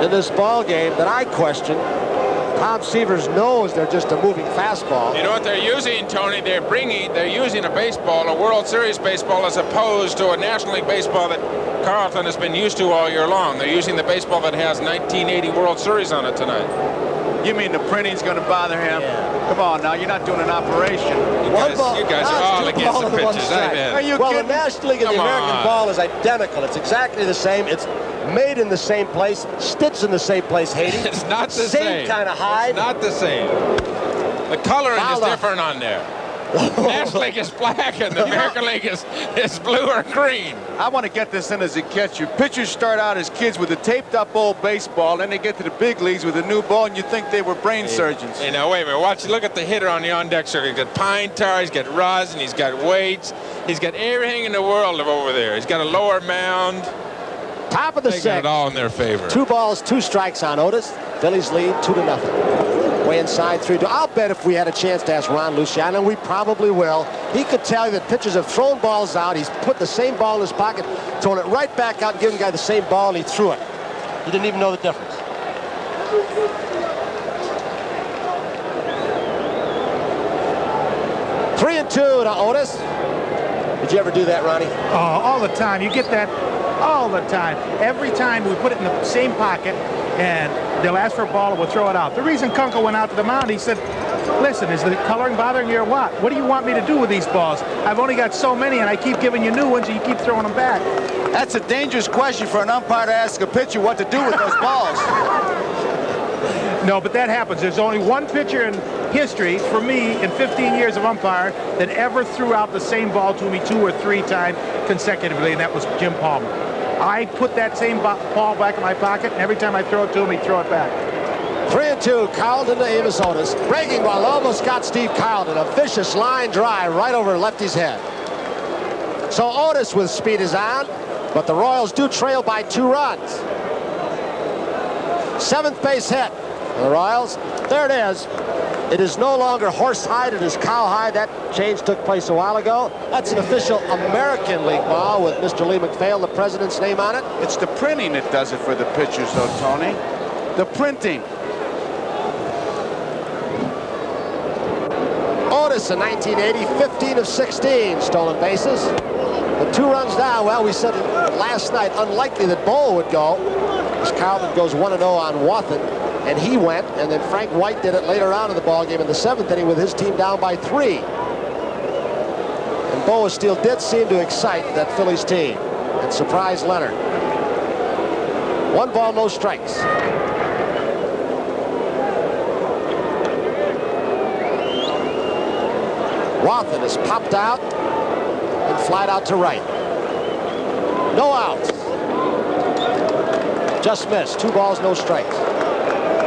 in this ball game that I question. Tom Seaver's knows they're just a moving fastball. You know what they're using, Tony? They're using a baseball, a World Series baseball, as opposed to a National League baseball that Carlton has been used to all year long. They're using the baseball that has 1980 World Series on it tonight. You mean the printing's going to bother him? Yeah. Come on now, you're not doing an operation. You guys are all against the pitches. Are you well, kidding? The National League and the American ball is identical. It's exactly the same. It's made in the same place, stitched in the same place, Haiti. It's not the same kind of hide. It's not the same. The coloring is different on there. National League is black and the American League is blue or green. I want to get this in as a catcher. Pitchers start out as kids with a taped up old baseball, then they get to the big leagues with a new ball, and you think they were brain surgeons. You know, wait a minute. Look at the hitter on the on-deck circuit. He's got pine tar, he's got rosin, he's got weights, he's got everything in the world over there. He's got a lower mound. Top of the Taking sixth. it all in their favor. 2 balls, 2 strikes on Otis. Phillies lead 2-0. Way inside 3-2. I'll bet if we had a chance to ask Ron Luciano, we probably will. He could tell you that pitchers have thrown balls out. He's put the same ball in his pocket, thrown it right back out, and given the guy the same ball, and he threw it. He didn't even know the difference. Three and 2 to Otis. Did you ever do that, Ronnie? Oh, all the time. You get that all the time. Every time we put it in the same pocket, and they'll ask for a ball and we'll throw it out. The reason Kunkel went out to the mound, he said, listen, is the coloring bothering you or what? What do you want me to do with these balls? I've only got so many, and I keep giving you new ones, and you keep throwing them back. That's a dangerous question for an umpire to ask a pitcher what to do with those balls. No, but that happens. There's only one pitcher in history, for me, in 15 years of umpire, that ever threw out the same ball to me 2 or 3 times consecutively, and that was Jim Palmer. I put that same ball back in my pocket, and every time I throw it to him, he'd throw it back. 3-2, Carlton to Amos Otis. Breaking ball almost got Steve Carlton. A vicious line drive right over lefty's head. So Otis with speed is on, but the Royals do trail by 2 runs. 7th base hit for the Royals. There it is. It is no longer horsehide, it is cowhide. That change took place a while ago. That's an official American League ball with Mr. Lee McPhail, the president's name on it. It's the printing that does it for the pitchers, though, Tony. The printing. Otis in 1980, 15 of 16 stolen bases. The 2 runs down. Well, we said last night, unlikely that Bowe would go, as Carlton goes 1-0 on Wathan. And he went, and then Frank White did it later on in the ballgame in the 7th inning with his team down by 3. And Boa still did seem to excite that Phillies team and surprise Leonard. 1 ball, no strikes. Wathan is popped out and flied out to right. No outs. Just missed. 2 balls, no strikes.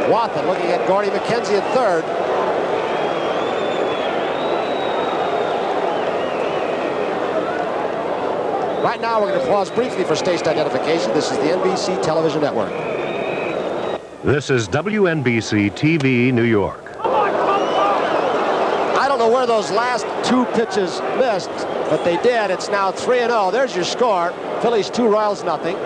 Wathan looking at Gordy McKenzie at third. Right now, we're going to pause briefly for station identification. This is the NBC Television Network. This is WNBC TV, New York. I don't know where those last 2 pitches missed, but they did. It's now 3-0. There's your score. Phillies 2, Royals nothing.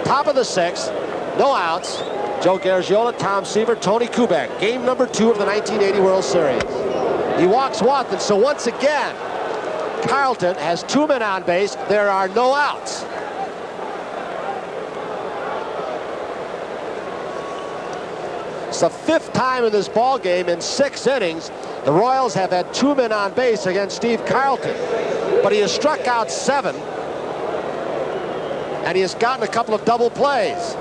Top of the 6th, no outs. Joe Garagiola, Tom Seaver, Tony Kubek. Game number 2 of the 1980 World Series. He walks Wathan, so once again, Carlton has 2 men on base. There are no outs. It's the 5th time in this ball game in 6 innings the Royals have had 2 men on base against Steve Carlton. But he has struck out 7, and he has gotten a couple of double plays.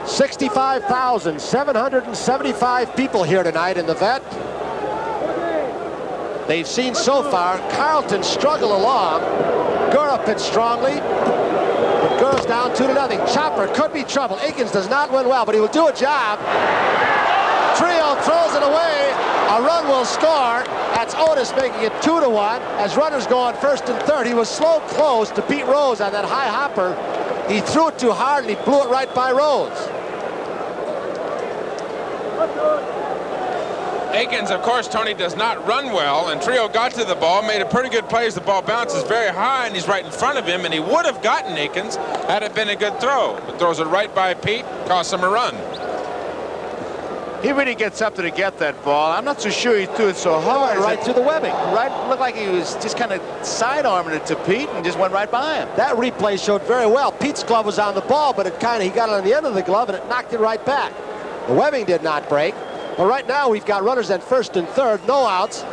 65,775 people here tonight in the Vet. They've seen so far Carlton struggle along. Gura pitched strongly. But Gura's down 2-0. Chopper could be trouble. Akins does not win well, but he will do a job. Trio throws it away. A run will score. That's Otis making it 2-1. As runners go on first and third, he was slow close to Pete Rose on that high hopper. He threw it too hard and he blew it right by Rose. Akins, of course, Tony, does not run well, and Trio got to the ball, made a pretty good play as the ball bounces very high, and he's right in front of him, and he would have gotten Akins had it been a good throw. But throws it right by Pete, costs him a run. He really gets up to get that ball. I'm not so sure he threw it so hard. Right through the webbing. Right, looked like he was just kind of side-arming it to Pete and just went right by him. That replay showed very well. Pete's glove was on the ball, but he got it on the end of the glove and it knocked it right back. The webbing did not break. But right now we've got runners at first and third, no outs.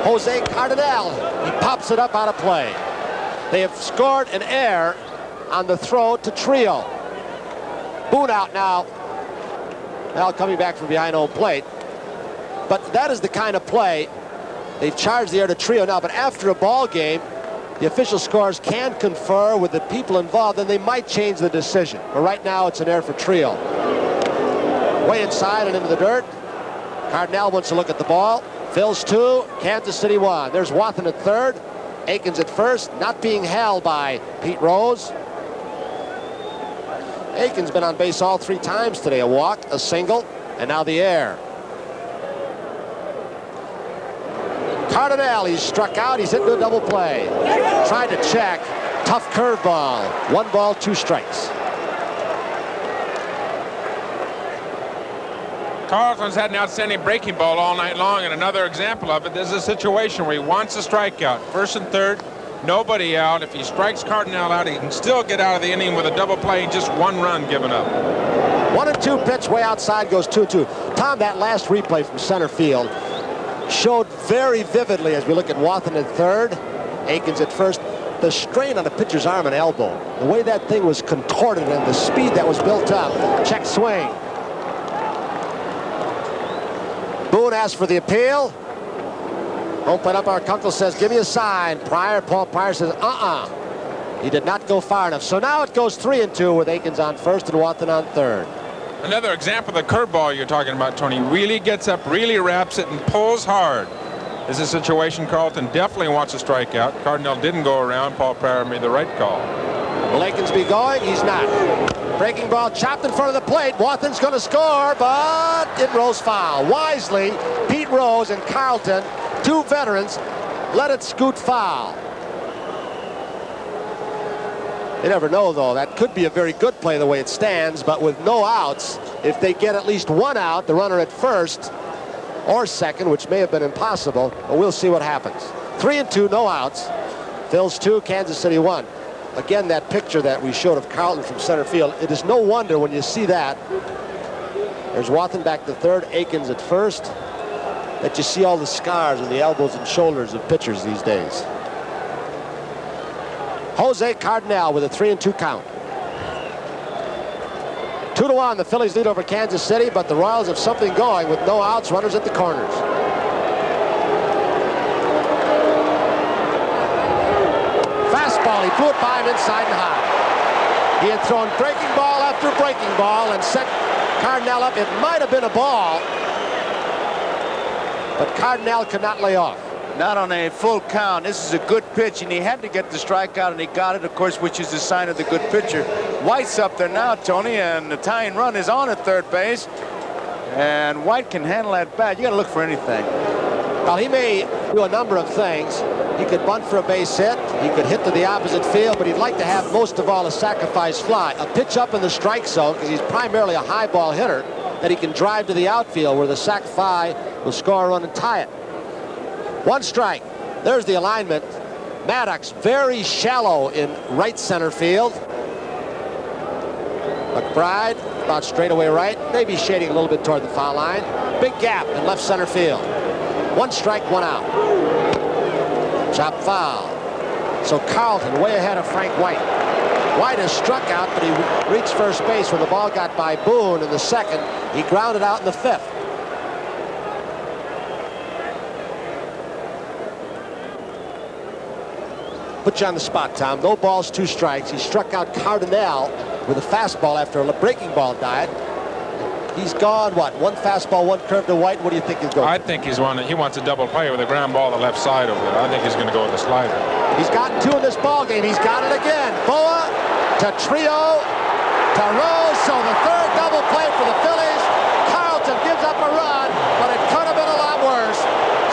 Jose Cardinal, he pops it up out of play. They have scored an error on the throw to Trio. Boone out now. Now coming back from behind home plate. But that is the kind of play. They've charged the error to Trio now, but after a ball game, the official scores can confer with the people involved, and they might change the decision. But right now it's an error for Trio. Way inside and into the dirt. Cardinal wants to look at the ball. Phil's 2, Kansas City 1. There's Wathan at third. Akins at first, not being held by Pete Rose. Akins been on base all 3 times today. A walk, a single, and now the error. Cardinal, he's struck out. He's into a double play. Trying to check. Tough curveball. 1 ball, 2 strikes. Carlton's had an outstanding breaking ball all night long, and another example of it. This is a situation where he wants a strikeout. First and third, nobody out. If he strikes Cardinal out, he can still get out of the inning with a double play and just 1 run given up. 1-2 pitch way outside, goes 2-2. Tom, that last replay from center field showed very vividly as we look at Wathan at third, Akins at first, the strain on the pitcher's arm and elbow. The way that thing was contorted and the speed that was built up. Check swing. Boone asks for the appeal. Home plate umpire Kunkel says, give me a sign. Paul Pryor says, He did not go far enough. So now it goes 3-2 with Akins on first and Wathan on third. Another example of the curveball you're talking about, Tony. Really gets up, really wraps it, and pulls hard. This is a situation Carlton definitely wants a strikeout. Cardinal didn't go around. Paul Pryor made the right call. Will Akins be going? He's not. Breaking ball chopped in front of the plate. Wathan's going to score, but it rolls foul. Wisely, Pete Rose and Carlton, 2 veterans, let it scoot foul. You never know, though. That could be a very good play the way it stands, but with no outs, if they get at least 1 out, the runner at first or second, which may have been impossible, but we'll see what happens. 3-2, no outs. Phil's 2, Kansas City 1. Again, that picture that we showed of Carlton from center field, it is no wonder when you see that. There's Wathan back to third, Akins at first, that you see all the scars on the elbows and shoulders of pitchers these days. Jose Cardinal with a 3-2 count. 2-1, the Phillies lead over Kansas City, but the Royals have something going with no outs, runners at the corners. Fastball, he flew it by him inside and high. He had thrown breaking ball after breaking ball and set Cardinal up. It might have been a ball, but Cardinal could not lay off. Not on a full count. This is a good pitch, and he had to get the strikeout, and he got it, of course, which is a sign of the good pitcher. White's up there now, Tony, and the tying run is on at third base. And White can handle that bat. You got to look for anything. Well, he may do a number of things. He could bunt for a base hit. He could hit to the opposite field, but he'd like to have most of all a sacrifice fly. A pitch up in the strike zone, because he's primarily a high ball hitter, that he can drive to the outfield where the sac fly will score a run and tie it. 1 strike. There's the alignment. Maddox very shallow in right center field. McBride about straightaway right, maybe shading a little bit toward the foul line. Big gap in left center field. 1 strike, 1 out. Chop foul. So Carlton way ahead of Frank White. White has struck out, but he reached first base when the ball got by Boone in the second. He grounded out in the 5th. put you on the spot, Tom. No balls, 2 strikes. He struck out Cardinale with a fastball after a breaking ball died. He's gone, what, 1 fastball, 1 curve to White. What do you think he's going? I think he wants a double play with a ground ball to the left side over there. I think he's going to go with the slider. He's gotten 2 in this ball game. He's got it again. Boa to Trio to Rose. So the 3rd double play for the Phillies. Carlton gives up a run, but it could have been a lot worse.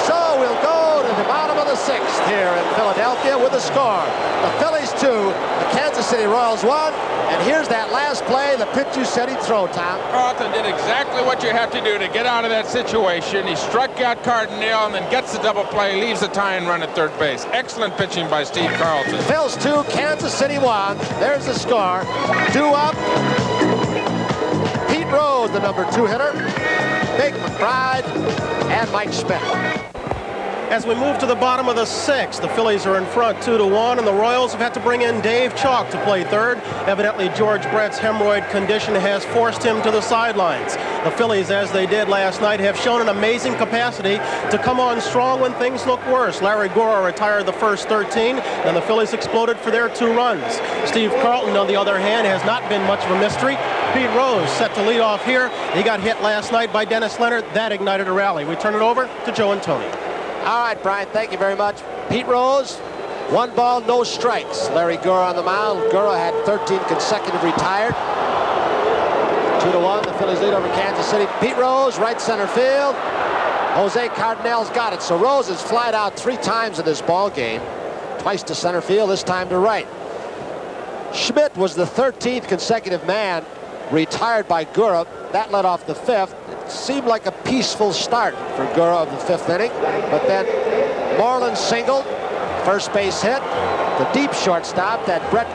So we'll go to the bottom of the 6th here in Philadelphia with a score. The Phillies 2, the Kansas City Royals 1. And here's that last play, the pitch you said he'd throw, Tom. Carlton did exactly what you have to do to get out of that situation. He struck out Cardinale and then gets the double play, leaves the tying run at third base. Excellent pitching by Steve Carlton. Phil's 2, Kansas City 1. There's the score. 2 up. Pete Rose, the number 2 hitter. Big McBride and Mike Schmidt. As we move to the bottom of the 6th, the Phillies are in front 2-1, and the Royals have had to bring in Dave Chalk to play 3rd. Evidently, George Brett's hemorrhoid condition has forced him to the sidelines. The Phillies, as they did last night, have shown an amazing capacity to come on strong when things look worse. Larry Gura retired the first 13, and the Phillies exploded for their 2 runs. Steve Carlton, on the other hand, has not been much of a mystery. Pete Rose set to lead off here. He got hit last night by Dennis Leonard. That ignited a rally. We turn it over to Joe and Tony. All right, Brian, thank you very much. Pete Rose, 1 ball, no strikes. Larry Gura on the mound. Gura had 13 consecutive retired. 2-1, the Phillies lead over Kansas City. Pete Rose, right center field. Jose Cardinale's got it. So Rose has flied out 3 times in this ball game. Twice to center field, this time to right. Schmidt was the 13th consecutive man retired by Gura. That led off the 5th. Seemed like a peaceful start for Gura of the 5th inning, but then Moreland singled, first base hit, the deep shortstop that Brett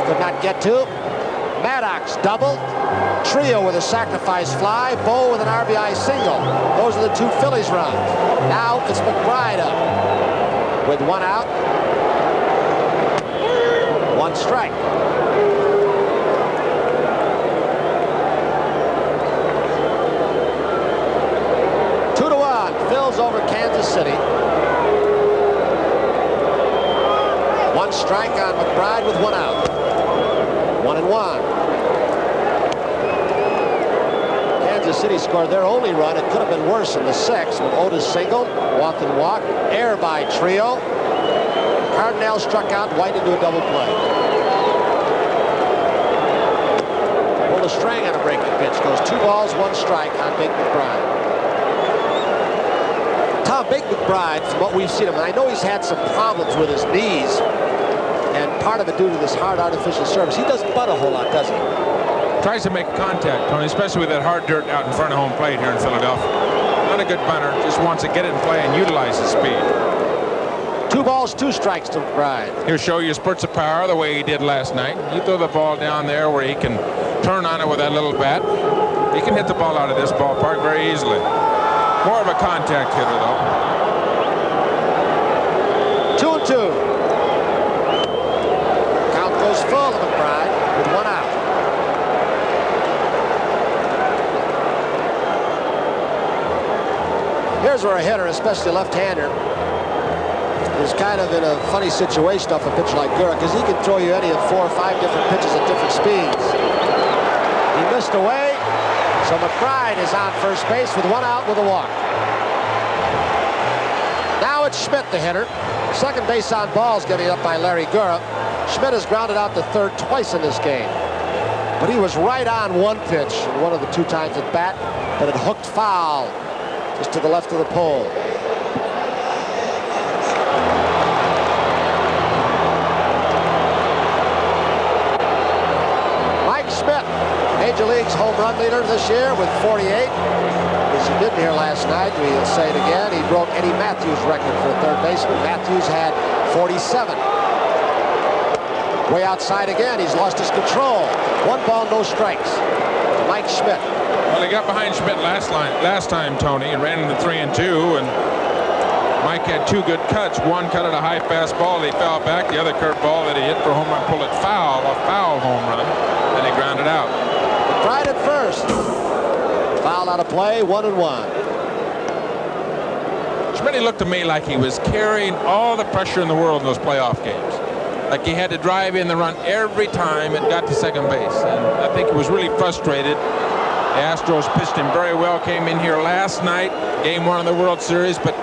could not get to. Maddox double, Trio with a sacrifice fly, Bo with an RBI single. Those are the 2 Phillies runs. Now it's McBride up with 1 out, 1 strike. Phil's over Kansas City. 1 strike on McBride with 1 out. 1-1. Kansas City scored their only run. It could have been worse in the 6th with Otis singled, walk and walk, air by Trio. Cardinale struck out, White into a double play. Pulled a string on a breaking pitch. Goes 2 balls, 1 strike on Big McBride. Big McBride, from what we've seen him, and I know he's had some problems with his knees, and part of it due to this hard artificial surface. He doesn't butt a whole lot, does he? Tries to make contact, Tony, especially with that hard dirt out in front of home plate here in Philadelphia. Not a good bunter, just wants to get it in play and utilize his speed. 2 balls, 2 strikes to McBride. He'll show you spurts of power the way he did last night. You throw the ball down there where he can turn on it with that little bat. He can hit the ball out of this ballpark very easily. More of a contact hitter, though. 2-2. Count goes full to McBride with 1 out. Here's where a hitter, especially a left-hander, is kind of in a funny situation off a pitch like Gura, because he can throw you any of 4 or 5 different pitches at different speeds. He missed away. So McBride is on first base with 1 out with a walk. Now it's Schmidt, the hitter. Second base on balls getting up by Larry Gura. Schmidt has grounded out to 3rd twice in this game. But he was right on 1 pitch, one of the 2 times at bat, but it hooked foul just to the left of the pole. Mike Schmidt, Major League's home run leader this year with 48. As you didn't hear last night, we'll say it again, he broke Eddie Matthews' record for a 3rd baseman. Matthews had 47. Way outside again, he's lost his control. 1 ball, no strikes. Mike Schmidt. Well, he got behind Schmidt last time, Tony, and ran into 3 and 2, and Mike had 2 good cuts. One cut at a high fastball, he fell back. The other curveball that he hit for home run, pulled it foul, a foul home run, and he grounded out. Tried at first. Foul out of play, 1-1. Schmidt looked to me like he was carrying all the pressure in the world in those playoff games. Like he had to drive in the run every time it got to second base. And I think he was really frustrated. The Astros pitched him very well, came in here last night, game 1 of the World Series, but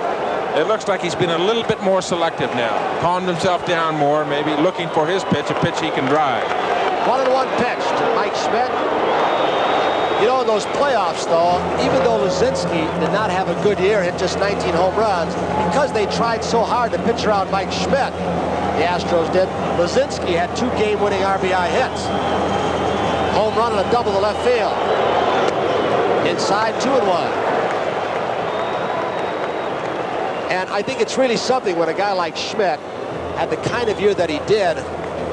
it looks like he's been a little bit more selective now. Calmed himself down more, maybe looking for his pitch, a pitch he can drive. 1-1 pitch to Mike Schmidt. You know, in those playoffs, though, even though Luzinski did not have a good year, hit just 19 home runs, because they tried so hard to pitch around Mike Schmidt, the Astros did, Luzinski had 2 game-winning RBI hits. Home run and a double to left field. Inside, 2-1. And I think it's really something when a guy like Schmidt had the kind of year that he did,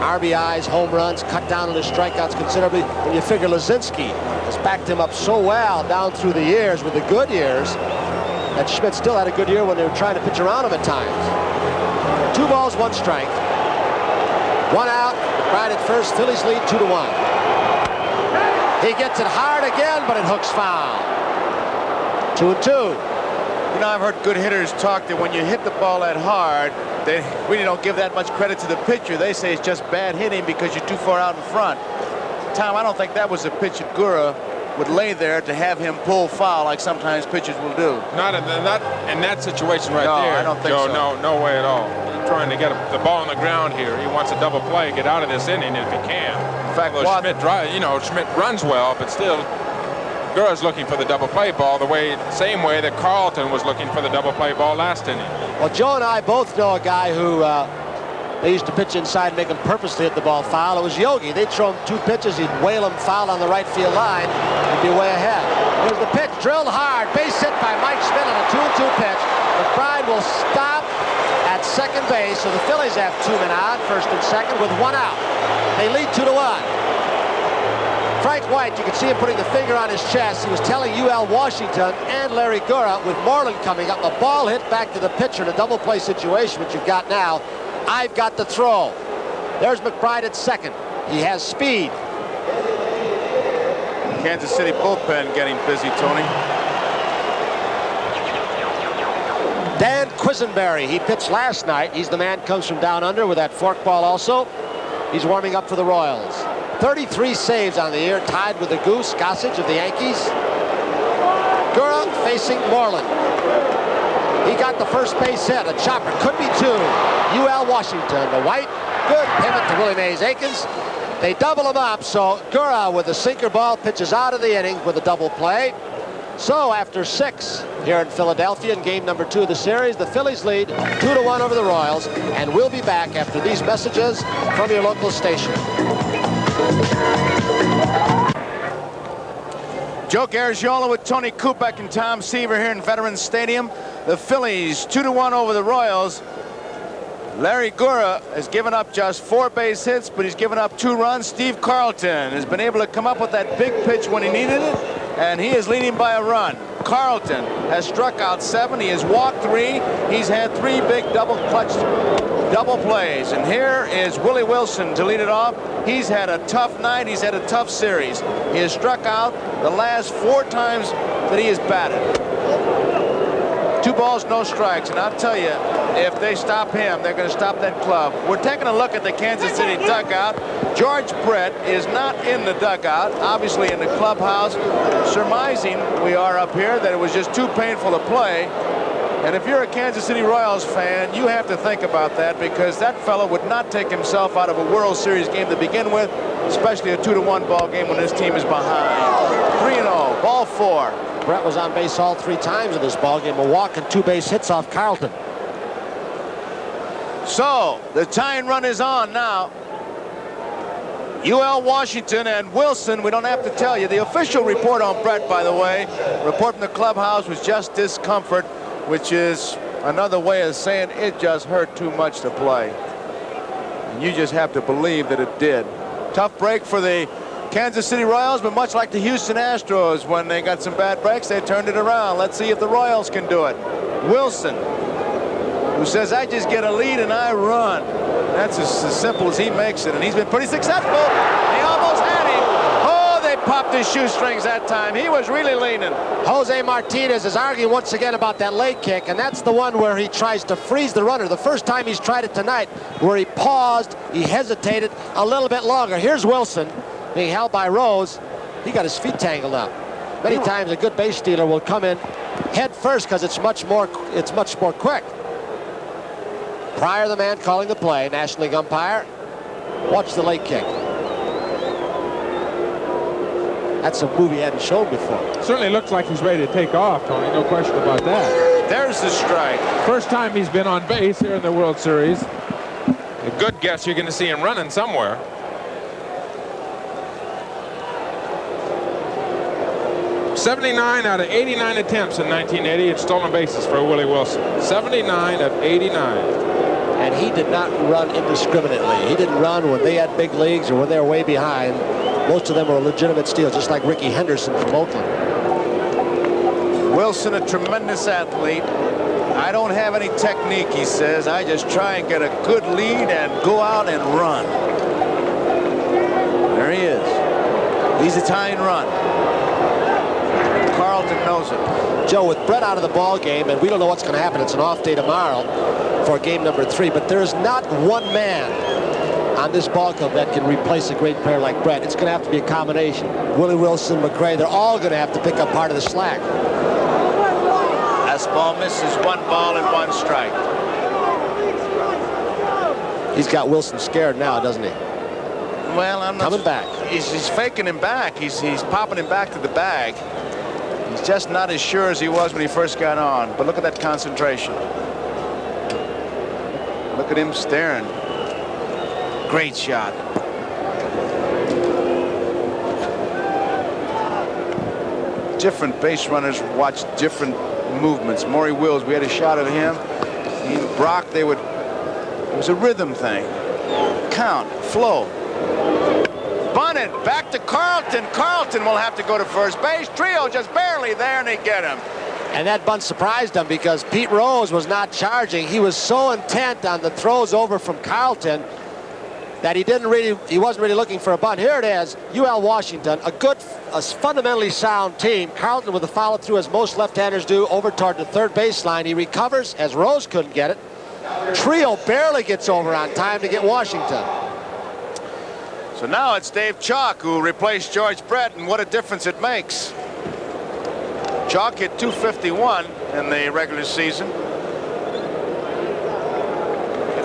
RBIs, home runs, cut down on his strikeouts considerably, when you figure Luzinski has backed him up so well down through the years with the good years, that Schmidt still had a good year when they were trying to pitch around him at times. 2 balls, 1 strike. 1 out, McBride at first, Phillies lead 2-1. He gets it hard again, but it hooks foul. 2-2. You know, I've heard good hitters talk that when you hit the ball that hard, they really don't give that much credit to the pitcher. They say it's just bad hitting because you're too far out in front. Tom, I don't think that was a pitch that Gura would lay there to have him pull foul like sometimes pitchers will do. Not in that situation right No, there. I don't think Joe, so. No way at all. He's trying to get the ball on the ground here. He wants a double play, get out of this inning if he can. In fact, Schmidt runs well, but still, Gura's looking for the double play ball same way that Carlton was looking for the double play ball last inning. Well, Joe and I both know a guy who they used to pitch inside and make him purposely hit the ball foul. It was Yogi. They'd throw him 2 pitches, he'd whale him foul on the right field line, he'd be way ahead. Here's the pitch, drilled hard, base hit by Mike Schmidt on a 2-2 pitch. McBride will stop at second base, so the Phillies have 2 men out, first and second, with 1 out. They lead 2-1. Frank White, you can see him putting the finger on his chest. He was telling UL Washington and Larry Gura, with Moreland coming up, a ball hit back to the pitcher in a double play situation, which you've got now. I've got the throw. There's McBride at second. He has speed. Kansas City bullpen getting busy, Tony. Dan Quisenberry, he pitched last night. He's the man, comes from down under with that forkball also. He's warming up for the Royals. 33 saves on the year, tied with the Goose, Gossage of the Yankees. Gura facing Moreland. He got the first base hit, a chopper, could be 2. UL Washington, the White, good pivot to Willie Mays Aikens. They double him up, so Gura with the sinker ball pitches out of the inning with a double play. So after 6 here in Philadelphia in game number 2 of the series, the Phillies lead 2-1 over the Royals, and we'll be back after these messages from your local station. Joe Garagiola with Tony Kubek and Tom Seaver here in Veterans Stadium. The Phillies 2-1 over the Royals. Larry Gura has given up just 4 base hits, but he's given up 2 runs. Steve Carlton has been able to come up with that big pitch when he needed it, and he is leading by a run. Carlton has struck out 7. He has walked 3. He's had 3 big double plays. And here is Willie Wilson to lead it off. He's had a tough night. He's had a tough series. He has struck out the last 4 times that he has batted. 2 balls, no strikes. And I'll tell you, if they stop him, they're going to stop that club. We're taking a look at the Kansas City dugout. George Brett is not in the dugout, obviously in the clubhouse, surmising, we are up here, that it was just too painful to play. And if you're a Kansas City Royals fan, you have to think about that, because that fellow would not take himself out of a World Series game to begin with, especially a 2-1 ball game when his team is behind. 3-0, ball 4. Brett was on base all 3 times in this ball game, a walk and 2 base hits off Carlton. So the tying run is on now. UL Washington and Wilson, we don't have to tell you. The official report on Brett, by the way, report from the clubhouse, was just discomfort, which is another way of saying it just hurt too much to play. And you just have to believe that it did. Tough break for the Kansas City Royals, but much like the Houston Astros, when they got some bad breaks, they turned it around. Let's see if the Royals can do it. Wilson, who says, I just get a lead and I run. That's as simple as he makes it, and he's been pretty successful. They almost had him. Oh, they popped his shoestrings that time. He was really leaning. Jose Martinez is arguing once again about that leg kick, and that's the one where he tries to freeze the runner. The first time he's tried it tonight, where he paused, he hesitated a little bit longer. Here's Wilson being held by Rose. He got his feet tangled up. Many times a good base stealer will come in head first because it's much more quick. Pryor, the man calling the play, National League umpire. Watch the leg kick. That's a move he hadn't shown before. Certainly looks like he's ready to take off, Tony. No question about that. There's the strike. First time he's been on base here in the World Series. A good guess you're going to see him running somewhere. '79 out of 89 attempts in 1980 at stolen bases for Willie Wilson. 79 of 89. And he did not run indiscriminately. He didn't run when they had big leagues or when they were way behind. Most of them were legitimate steals, just like Ricky Henderson from Oakland. Wilson, a tremendous athlete. I don't have any technique, he says. I just try and get a good lead and go out and run. There he is. He's a tying run. Carlton knows it. Joe, with Brett out of the ball game, and we don't know what's going to happen. It's an off day tomorrow for game number 3, but there is not one man on this ball club that can replace a great player like Brett. It's going to have to be a combination. Willie Wilson, McRae, they're all going to have to pick up part of the slack. Last ball misses, 1 ball and 1 strike. He's got Wilson scared now, doesn't he? Well, I'm not coming back. He's faking him back. He's popping him back to the bag. He's just not as sure as he was when he first got on. But look at that concentration. Look at him staring. Great shot. Different base runners watch different movements. Maury Wills, we had a shot of him. Brock, it was a rhythm thing. Count, flow. Bunted, back to Carlton. Carlton will have to go to first base. Trio just barely there, and they get him. And that bunt surprised him because Pete Rose was not charging. He was so intent on the throws over from Carlton that he wasn't really looking for a bunt. Here it is, UL Washington, a fundamentally sound team. Carlton with a follow through, as most left-handers do, over toward the third baseline. He recovers as Rose couldn't get it. Trio barely gets over on time to get Washington. So now it's Dave Chalk who replaced George Brett, and what a difference it makes. Chalk hit .251 in the regular season. Hit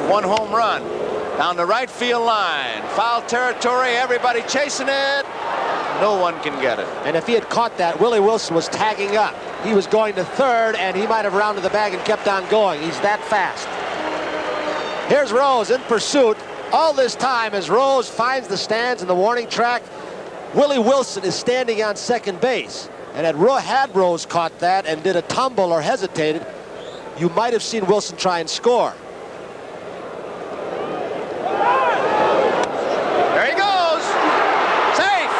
1 home run down the right field line. Foul territory, everybody chasing it. No one can get it. And if he had caught that, Willie Wilson was tagging up. He was going to third, and he might have rounded the bag and kept on going. He's that fast. Here's Rose in pursuit. All this time, as Rose finds the stands and the warning track, Willie Wilson is standing on second base. And had Rose caught that and did a tumble or hesitated, you might have seen Wilson try and score. There he goes. Safe.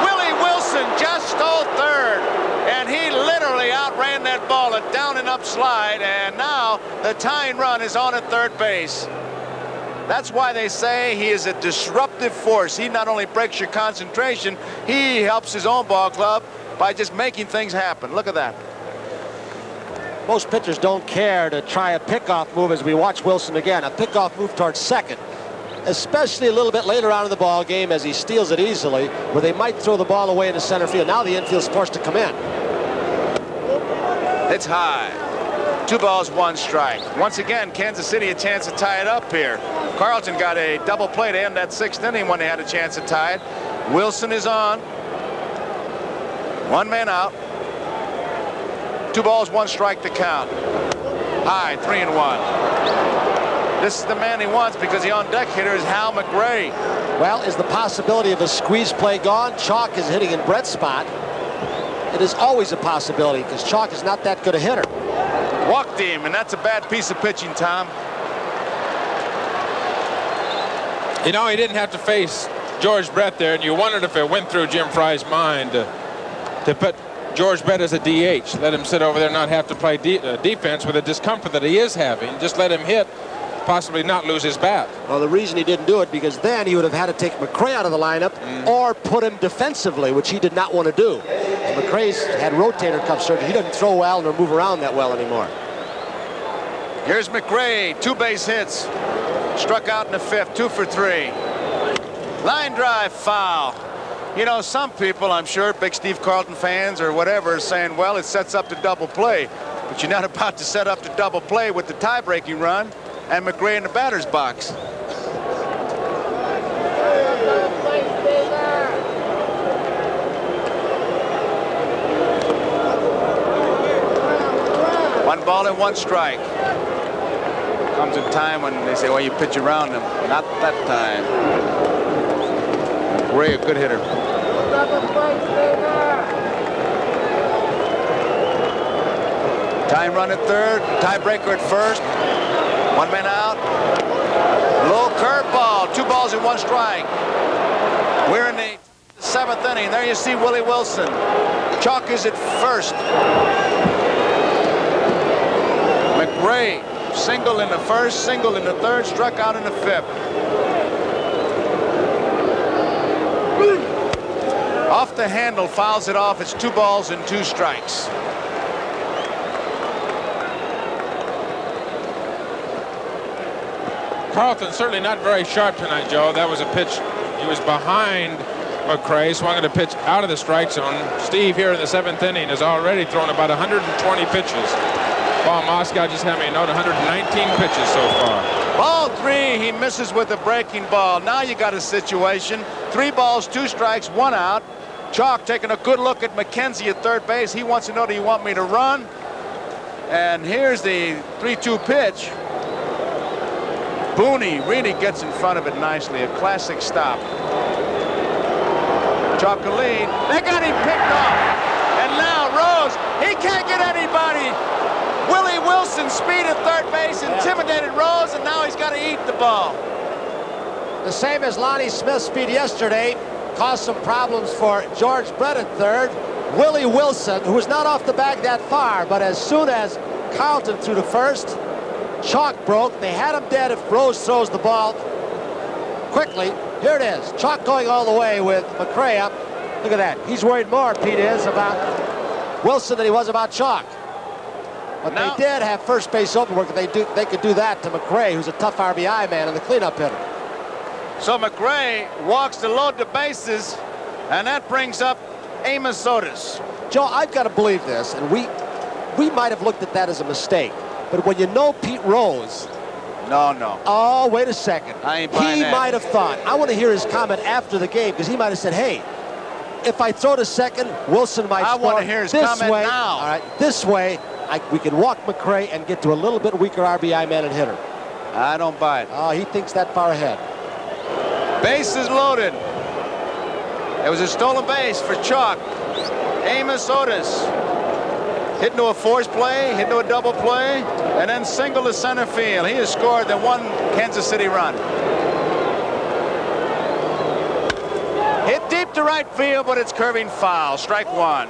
Willie Wilson just stole third. And he literally outran that ball a down and up slide. And now the tying run is on at third base. That's why they say he is a disruptive force. He not only breaks your concentration, he helps his own ball club by just making things happen. Look at that. Most pitchers don't care to try a pickoff move, as we watch Wilson again. A pickoff move towards second, especially a little bit later on in the ball game as he steals it easily, where they might throw the ball away into center field. Now the infield's forced to come in. It's high. 2 balls, 1 strike. Once again, Kansas City a chance to tie it up here. Carlton got a double play to end that 6th inning when they had a chance to tie it. Wilson is on. 1 man out. 2 balls, 1 strike to count. High, 3-1. This is the man he wants because the on-deck hitter is Hal McRae. Well, is the possibility of a squeeze play gone? Chalk is hitting in Brett's spot. It is always a possibility because Chalk is not that good a hitter. Walked him, and that's a bad piece of pitching, Tom. You know, he didn't have to face George Brett there, and you wondered if it went through Jim Fry's mind to put George Brett as a DH. Let him sit over there and not have to play defense with the discomfort that he is having. Just let him hit possibly not lose his bat. Well, the reason he didn't do it, because then he would have had to take McRae out of the lineup or put him defensively, which he did not want to do. McRae's had rotator cuff surgery. He doesn't throw well or move around that well anymore. Here's McRae, 2 base hits. Struck out in the 5th, 2 for 3. Line drive, foul. You know, some people, I'm sure, big Steve Carlton fans or whatever, are saying, well, it sets up to double play. But you're not about to set up to double play with the tie-breaking run and McRae in the batter's box. One ball and 1 strike. Comes a time when they say, well, you pitch around him. Not that time. McRae, a good hitter. Time run at 3rd, tiebreaker at 1st. 1 man out. Low curveball, 2 balls and 1 strike. We're in the 7th inning. There you see Willie Wilson. Chalk is at 1st. McRae, single in the 1st, single in the 3rd, struck out in the 5th. Off the handle, fouls it off. It's 2 balls and 2 strikes. Carlton certainly not very sharp tonight, Joe. That was a pitch. He was behind McRae, swung at a pitch out of the strike zone. Steve here in the 7th inning has already thrown about 120 pitches. Paul Moscow just had me a note, 119 pitches so far. Ball 3, he misses with a breaking ball. Now you got a situation. 3 balls, 2 strikes, 1 out. Chalk taking a good look at McKenzie at 3rd base. He wants to know, do you want me to run? And here's the 3-2 pitch. Booney really gets in front of it nicely. A classic stop. Chalk a lead. They got him picked off. And now Rose, he can't get anybody. Willie Wilson, speed at 3rd base, intimidated Rose, and now he's got to eat the ball. The same as Lonnie Smith's speed yesterday caused some problems for George Brett at 3rd. Willie Wilson, who was not off the bag that far, but as soon as Carlton threw to 1st, Chalk broke. They had him dead if Rose throws the ball quickly. Here it is. Chalk going all the way with McRae up. Look at that. He's worried more, Pete is, about Wilson than he was about Chalk. But they did have first base open work. They could do that to McRae, who's a tough RBI man and the cleanup hitter. So McRae walks to load the bases, and that brings up Amos Otis. Joe, I've got to believe this, and we might have looked at that as a mistake. But when you know Pete Rose... No. Oh, wait a second. I ain't buying that. He might have thought. I want to hear his comment after the game, because he might have said, hey, if I throw to 2nd, Wilson might score. I want to hear his comment now. All right, this way, we can walk McRae and get to a little bit weaker RBI man and hitter. I don't buy it. Oh, he thinks that far ahead. Bases loaded. It was a stolen base for Chalk. Amos Otis. Hit into a force play, hit into a double play, and then single to center field. He has scored the 1 Kansas City run. Hit deep to right field, but it's curving foul. Strike 1.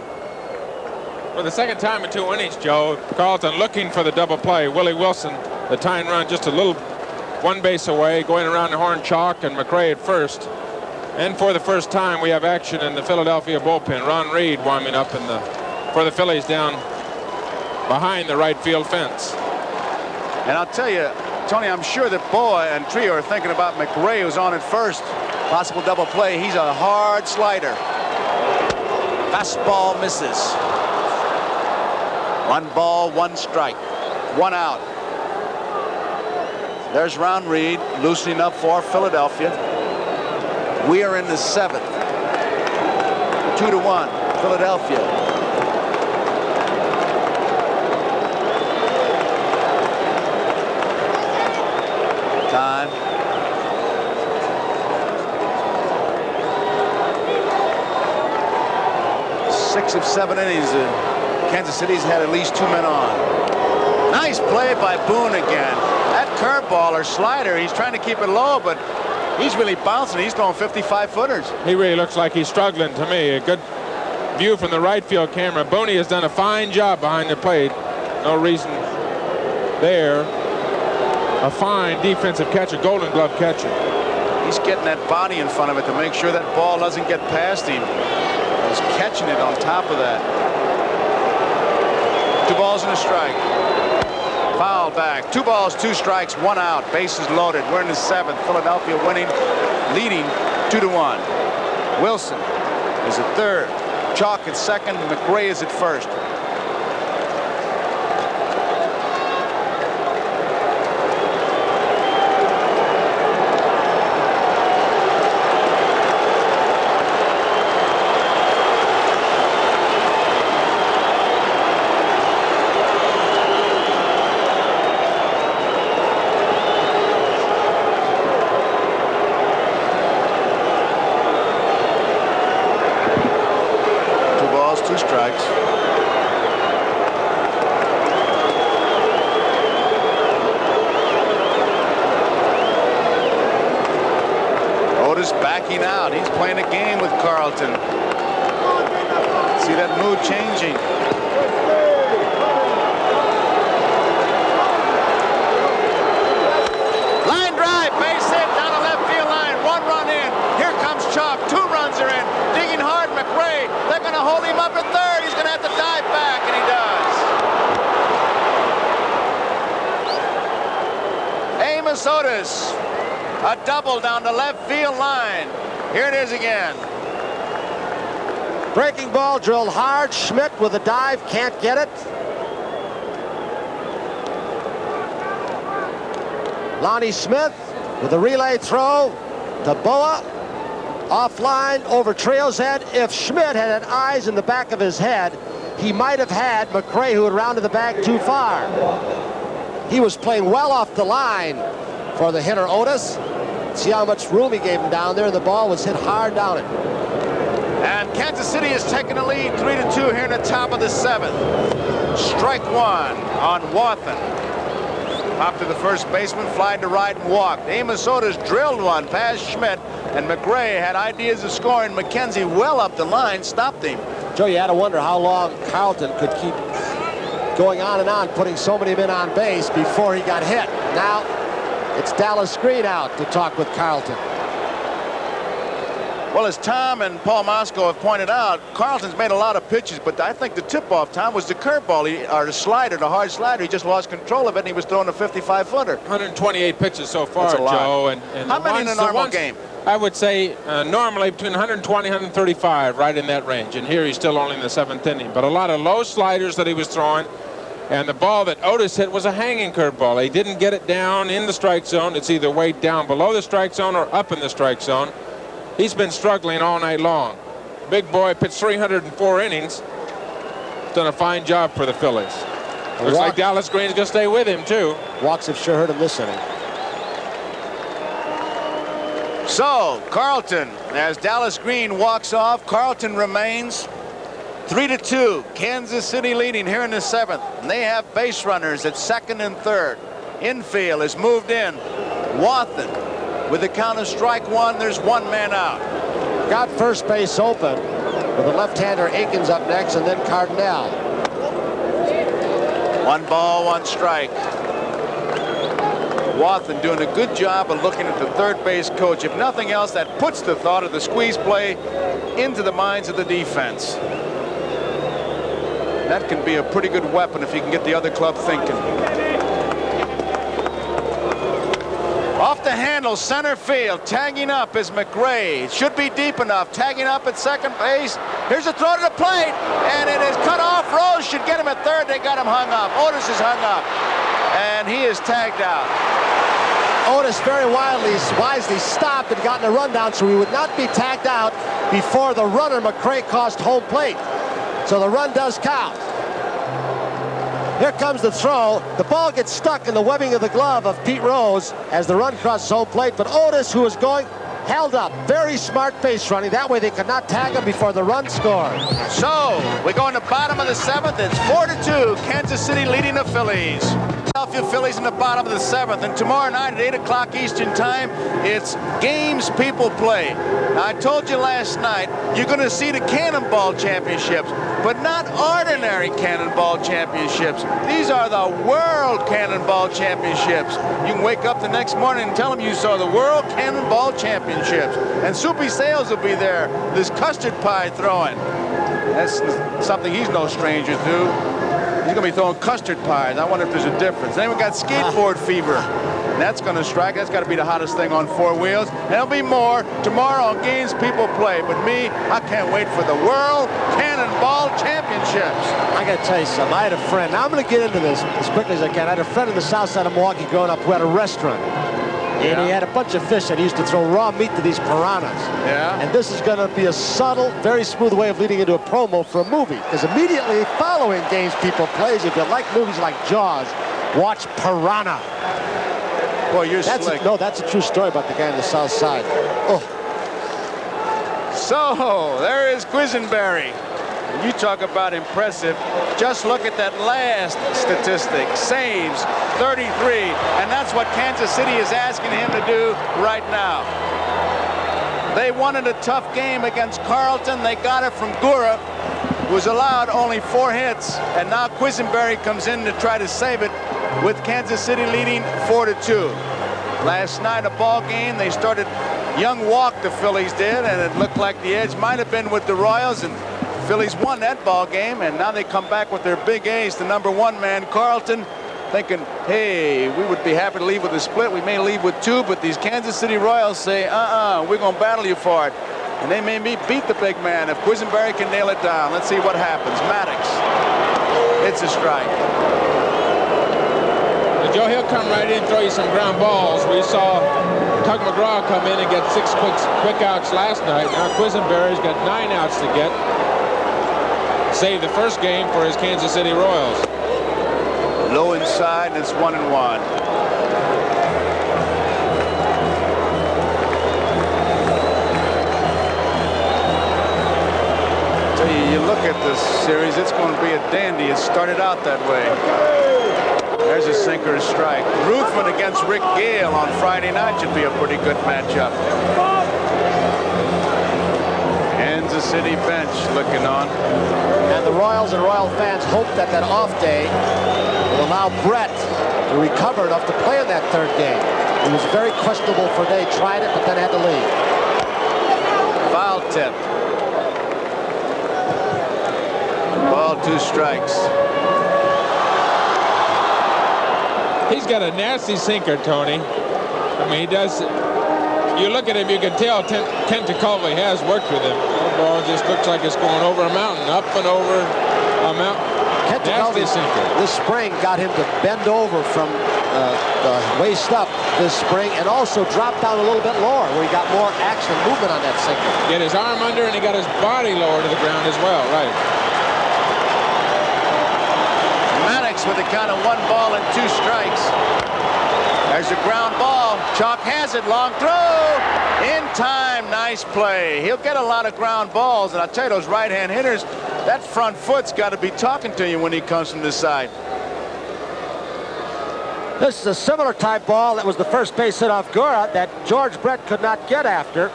For the 2nd time in 2 innings, Joe, Carlton looking for the double play. Willie Wilson, the tying run just a little 1 base away, going around the horn. Chalk and McRae at 1st. And for the first time, we have action in the Philadelphia bullpen. Ron Reed warming up for the Phillies down behind the right field fence. And I'll tell you, Tony, I'm sure that Boa and Trio are thinking about McRae, who's on at 1st. Possible double play. He's a hard slider. Fastball misses. 1 ball, 1 strike. 1 out. There's Ron Reed loosening up for Philadelphia. We are in the 7th. 2-1, Philadelphia. Time. 6 of 7 innings. Kansas City's had at least 2 men on. Nice play by Boone again. That curveball or slider, he's trying to keep it low, but he's really bouncing. He's throwing 55-footers. He really looks like he's struggling to me. A good view from the right field camera. Booney has done a fine job behind the plate. No reason there. a fine defensive catcher, Golden Glove catcher. He's getting that body in front of it to make sure that ball doesn't get past him. He's catching it on top of that. 2 balls and a strike. Foul back. 2 balls, 2 strikes, 1 out. Bases loaded. We're in the 7th. Philadelphia winning, leading 2-1. Wilson is at 3rd. Chalk at 2nd. McRae is at 1st. Backing out. He's playing a game with Carlton. See that mood changing. Line drive, base hit down the left field line. 1 run in. Here comes Chalk. 2 runs are in. Digging hard, McRae. They're going to hold him up at 3rd. He's going to have to dive back, and he does. Amos Otis. A double down the left field line. Here it is again. Breaking ball drilled hard. Schmidt with a dive, can't get it. Lonnie Smith with a relay throw to Boa. Offline over Trio's head. If Schmidt had eyes in the back of his head, he might have had McRae, who had rounded the bag too far. He was playing well off the line for the hitter Otis. See how much room he gave him down there, and the ball was hit hard down it. And Kansas City is taking the lead 3-2 here in the top of the 7th. Strike 1 on Wathan. Popped to the first baseman, flied to right and walked. Amos Otis drilled one past Schmidt, and McRae had ideas of scoring. McKenzie well up the line, stopped him. Joe, you had to wonder how long Carlton could keep going on and on, putting so many men on base before he got hit. Now, it's Dallas Green out to talk with Carlton. Well, as Tom and Paul Moscow have pointed out, Carlton's made a lot of pitches, but I think the tip-off, Tom, was the curveball, or the slider, the hard slider. He just lost control of it, and he was throwing a 55-footer. 128 pitches so far, That's a lot. Joe. And how many in a normal game? I would say normally between 120 and 135, right in that range. And here he's still only in the 7th inning. But a lot of low sliders that he was throwing. And the ball that Otis hit was a hanging curveball. He didn't get it down in the strike zone. It's either way down below the strike zone or up in the strike zone. He's been struggling all night long. Big boy pitched 304 innings. Done a fine job for the Phillies. Looks like Dallas Green's going to stay with him, too. Walks have sure hurt him this inning. So, Carlton, as Dallas Green walks off, Carlton remains 3-2. Kansas City leading here in the 7th. And they have base runners at 2nd and 3rd. Infield is moved in. Wathan with the count of strike 1. There's 1 man out. Got first base open with the left-hander Aikens up next, and then Cardinal. 1 ball, 1 strike. Wathan doing a good job of looking at the third base coach. If nothing else, that puts the thought of the squeeze play into the minds of the defense. That can be a pretty good weapon if you can get the other club thinking. Off the handle, center field, tagging up is McRae. It should be deep enough, tagging up at 2nd base. Here's a throw to the plate, and it is cut off. Rose should get him at 3rd. They got him hung up. Otis is hung up, and he is tagged out. Otis very wisely stopped and gotten a rundown so he would not be tagged out before the runner McRae crossed home plate. So the run does count. Here comes the throw. The ball gets stuck in the webbing of the glove of Pete Rose as the run crosses home plate, but Otis, who is going, held up. Very smart base running. That way they could not tag him before the run scored. So we go in the bottom of the 7th. It's 4-2. Kansas City leading the Phillies. Philadelphia Phillies in the bottom of the 7th. And tomorrow night at 8 o'clock Eastern time, it's games people play. Now, I told you last night, you're going to see the Cannonball Championships. but not ordinary cannonball championships. These are the World Cannonball Championships. You can wake up the next morning and tell them you saw the World Cannonball Championships. And Soupy Sales will be there, this custard pie throwing. That's something he's no stranger to. He's going to be throwing custard pies. I wonder if there's a difference. Then we got skateboard fever. And that's going to strike. That's got to be the hottest thing on four wheels. And there'll be more tomorrow on Games People Play. But me, I can't wait for the World Cannonball Championships. I got to tell you something. I had a friend. Now I'm going to get into this as quickly as I can. I had a friend in the south side of Milwaukee growing up who had a restaurant. And he had a bunch of fish and he used to throw raw meat to these piranhas. Yeah. And this is going to be a subtle, very smooth way of leading into a promo for a movie. Because immediately following Games People Plays, if you like movies like Jaws, watch Piranha. Boy, you're slick. No, that's a true story about the guy on the south side. Oh. So, there is Quisenberry. You talk about impressive. Just look at that last statistic. Saves, 33. And that's what Kansas City is asking him to do right now. They wanted a tough game against Carlton. They got it from Gura, who was allowed only 4 hits. And now Quisenberry comes in to try to save it with Kansas City leading 4-2. Last night, a ball game, they started young walk, the Phillies did, and it looked like the edge might have been with the Royals, and Phillies won that ball game, and now they come back with their big ace, the #1 man, Carlton, thinking, hey, we would be happy to leave with a split. We may leave with 2, but these Kansas City Royals say, we're going to battle you for it. And they may beat the big man if Quisenberry can nail it down. Let's see what happens. Maddox, it's a strike. Joe, he'll come right in and throw you some ground balls. We saw Tug McGraw come in and get 6 quick outs last night. Now Quisenberry's got 9 outs to get. Saved the first game for his Kansas City Royals. Low inside, and it's 1-1. Tell you look at this series, it's going to be a dandy. It started out that way. There's a sinker, a strike. Ruthven against Rick Gale on Friday night should be a pretty good matchup. Kansas City bench looking on. And the Royals and Royal fans hope that that off day will allow Brett to recover enough to play in that third game. It was very questionable for they tried it, but then had to leave. Foul tip. Ball, 2 strikes. He's got a nasty sinker, Tony. I mean, he does. You look at him, you can tell Kent Tekulve has worked with him. The ball just looks like it's going over a mountain, up and over a mountain. Kent Tekulve, this spring got him to bend over from the waist up this spring and also drop down a little bit lower where he got more action and movement on that sinker. Get his arm under and he got his body lower to the ground as well, right. Maddox with a count of 1 ball and 2 strikes. There's a ground ball. Chalk has it. Long throw. In time. Nice play. He'll get a lot of ground balls. And I'll tell you, those right-hand hitters, that front foot's got to be talking to you when he comes from this side. This is a similar type ball that was the first base hit off Gura that George Brett could not get after.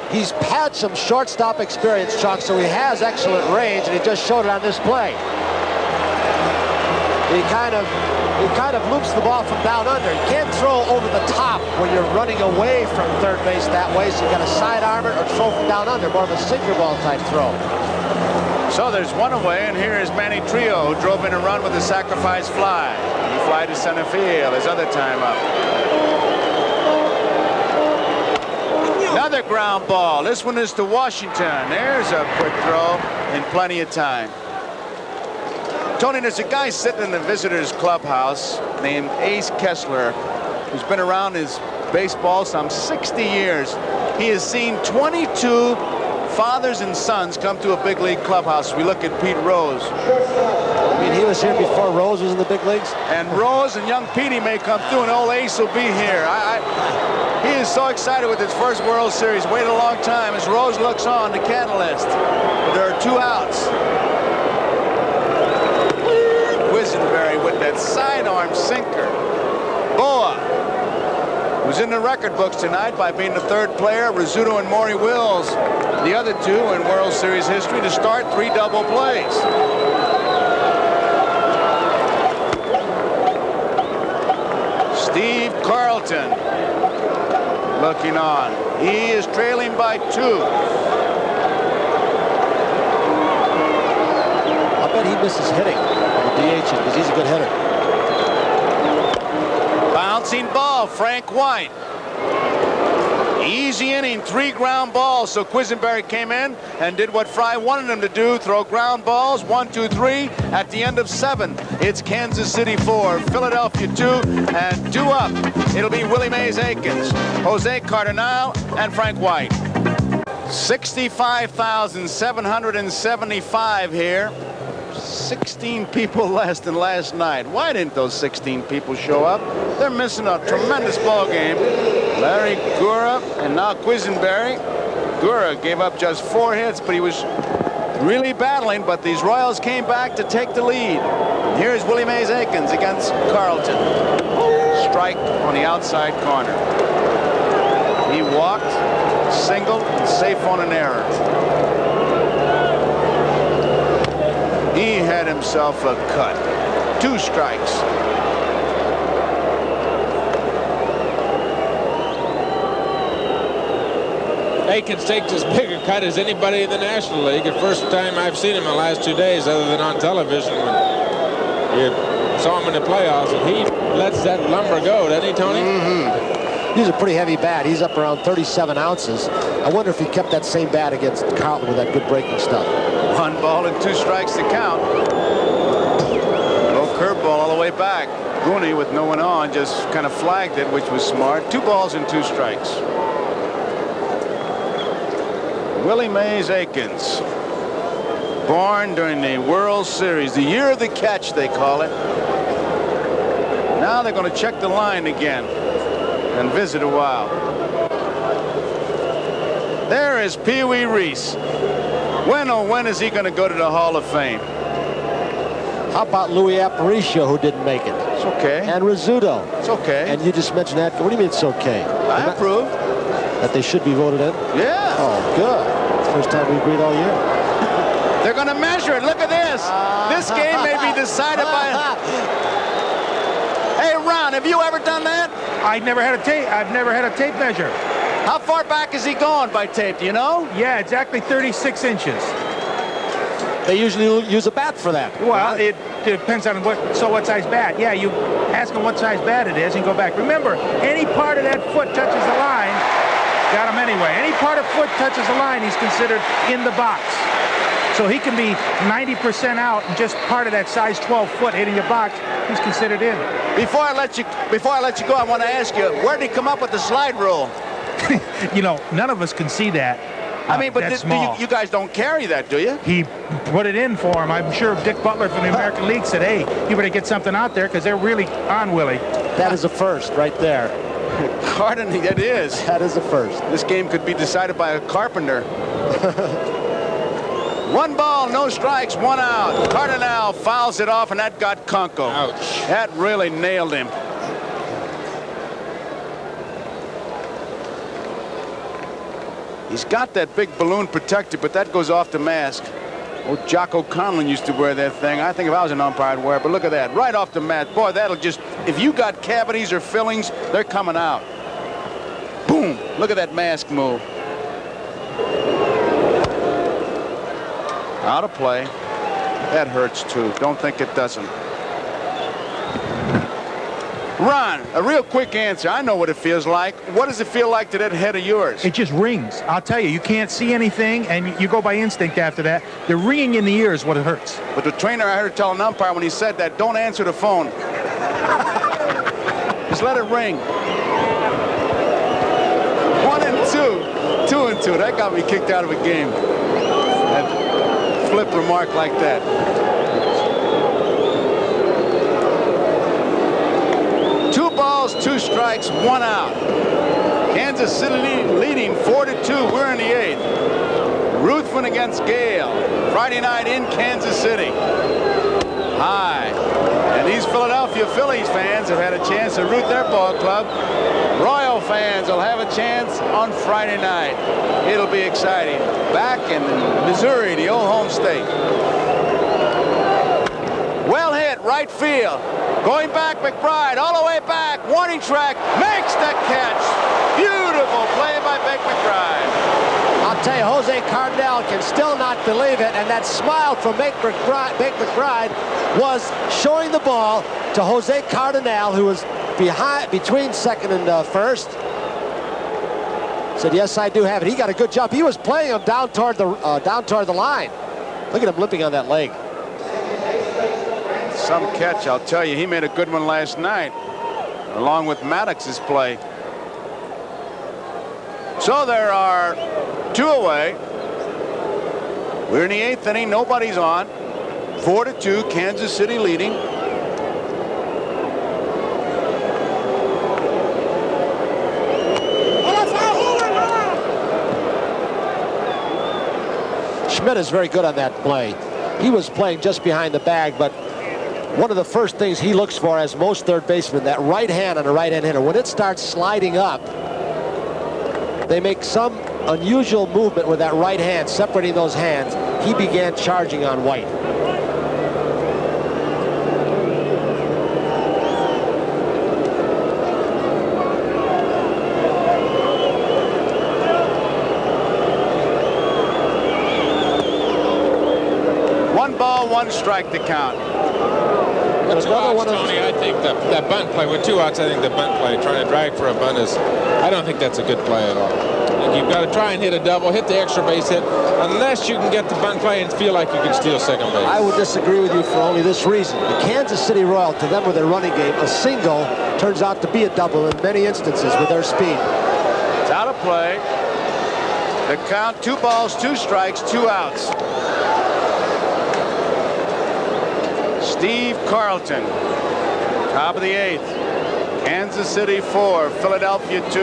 He's had some shortstop experience, Chuck, so he has excellent range, and he just showed it on this play. He kind of loops the ball from down under. You can't throw over the top when you're running away from third base that way, so you got to sidearm it or throw from down under, more of a sinker ball type throw. So there's 1 away, and here is Manny Trio, who drove in a run with a sacrifice fly. He fly to center field, his other time up. Another ground ball. This one is to Washington. There's a quick throw in plenty of time. Tony, there's a guy sitting in the visitors clubhouse named Ace Kessler, who's been around his baseball some 60 years. He has seen 22 fathers and sons come to a big league clubhouse. We look at Pete Rose. I mean, he was here before Rose was in the big leagues? And Rose and young Petey may come through, and old Ace will be here. He is so excited with his first World Series. Waited a long time as Rose looks on the catalyst. There are 2 outs. Quisenberry with that sidearm sinker. Boa was in the record books tonight by being the third player, Rizzuto and Maury Wills, the other two in World Series history to start 3 double plays. Steve Carlton looking on. He is trailing by 2. I bet he misses hitting the DH because he's a good hitter. Bouncing ball, Frank White. Easy inning, 3 ground balls. So Quisenberry came in and did what Fry wanted him to do, throw ground balls, 1, 2, 3. At the end of 7, it's Kansas City 4, Philadelphia 2, and 2 up. It'll be Willie Mays Aikens, Jose Cardinal, and Frank White. 65,775 here. 16 people less than last night. Why didn't those 16 people show up? They're missing a tremendous ball game. Larry Gura and now Quisenberry. Gura gave up just 4 hits, but he was really battling, but these Royals came back to take the lead. And here's Willie Mays Aikens against Carlton. Strike on the outside corner. He walked, singled, and safe on an error. He had himself a cut. 2 strikes. Aikens takes as big a cut as anybody in the National League. The first time I've seen him in the last 2 days, other than on television, when you saw him in the playoffs, and he lets that lumber go, doesn't he, Tony? He's a pretty heavy bat. He's up around 37 ounces. I wonder if he kept that same bat against Carlton with that good breaking stuff. 1 ball and 2 strikes to count. Low curveball all the way back. Rooney, with no one on, just kind of flagged it, which was smart. 2 balls and 2 strikes. Willie Mays Aikens, born during the World Series, the year of the catch, they call it. Now they're going to check the line again and visit a while. There is Pee Wee Reese. When, oh, when is he going to go to the Hall of Fame? How about Louis Aparicio, who didn't make it? It's okay. And Rizzuto. It's okay. And you just mentioned that. What do you mean it's okay? I approve. That they should be voted in? Yeah. Oh, good. First time we agreed all year. They're going to measure it. Look at this. This game may be decided by... Hey, Ron, have you ever done that? I've never had a tape measure. How far back is he going by tape, do you know? Yeah, exactly 36 inches. They usually use a bat for that. Well, it depends on what size bat. Yeah, you ask him what size bat it is and go back. Remember, any part of that foot touches the line, got him anyway. Any part of foot touches the line, he's considered in the box. So he can be 90% out and just part of that size 12 foot hitting the box, he's considered in. Before I let you go, I want to ask you, where did he come up with the slide rule? You know, none of us can see that. I mean, but you guys don't carry that, do you? He put it in for him. I'm sure Dick Butler from the American League said, hey, you better get something out there because they're really on Willie. That is a first right there. Gardening, that is. That is a first. This game could be decided by a carpenter. 1 ball, no strikes, 1 out. Cardinal fouls it off, and that got Kunkel. Ouch. That really nailed him. He's got that big balloon protector, but that goes off the mask. Oh, Jocko Conlon used to wear that thing. I think if I was an umpire, I'd wear it. But look at that, right off the mat. Boy, that'll just, if you got cavities or fillings, they're coming out. Boom, look at that mask move. Out of play. That hurts too. Don't think it doesn't. Ron, a real quick answer. I know what it feels like. What does it feel like to that head of yours? It just rings. I'll tell you, you can't see anything, and you go by instinct after that. The ringing in the ear is what it hurts. But the trainer, I heard tell an umpire when he said that, don't answer the phone. Just let it ring. 1 and 2. 2 and 2. That got me kicked out of a game. That flip remark like that. Balls, 2 strikes, 1 out. Kansas City leading 4-2. We're in the 8th. Ruthven against Gale. Friday night in Kansas City. High. And these Philadelphia you Phillies fans have had a chance to root their ball club. Royal fans will have a chance on Friday night. It'll be exciting. Back in Missouri, the old home state. Well hit, right field. Going back, McBride, all the way back. Warning track, makes the catch. Beautiful play by Vic McBride. I'll tell you, Jose Cardinal can still not believe it, and that smile from Vic McBride was showing the ball to Jose Cardinal, who was between second and first. Said, yes, I do have it. He got a good jump. He was playing him down toward the line. Look at him limping on that leg. Some catch, I'll tell you. He made a good one last night, along with Maddox's play. So there are 2 away. We're in the 8th inning. Nobody's on. 4-2, Kansas City leading. Schmidt is very good on that play. He was playing just behind the bag, but one of the first things he looks for, as most third basemen, that right hand on a right-hand hitter. When it starts sliding up, they make some unusual movement with that right hand, separating those hands. He began charging on White. One ball, one strike to count. With 2 outs, Tony, I think that bunt play, with 2 outs, I think the bunt play, trying to drag for a bunt is, I don't think that's a good play at all. And you've got to try and hit a double, hit the extra base hit, unless you can get the bunt play and feel like you can steal second base. I would disagree with you for only this reason. The Kansas City Royals, to them with their running game, a single turns out to be a double in many instances with their speed. It's out of play. The count, 2 balls, 2 strikes, 2 outs. Steve Carlton, top of the 8th. Kansas City 4, Philadelphia 2.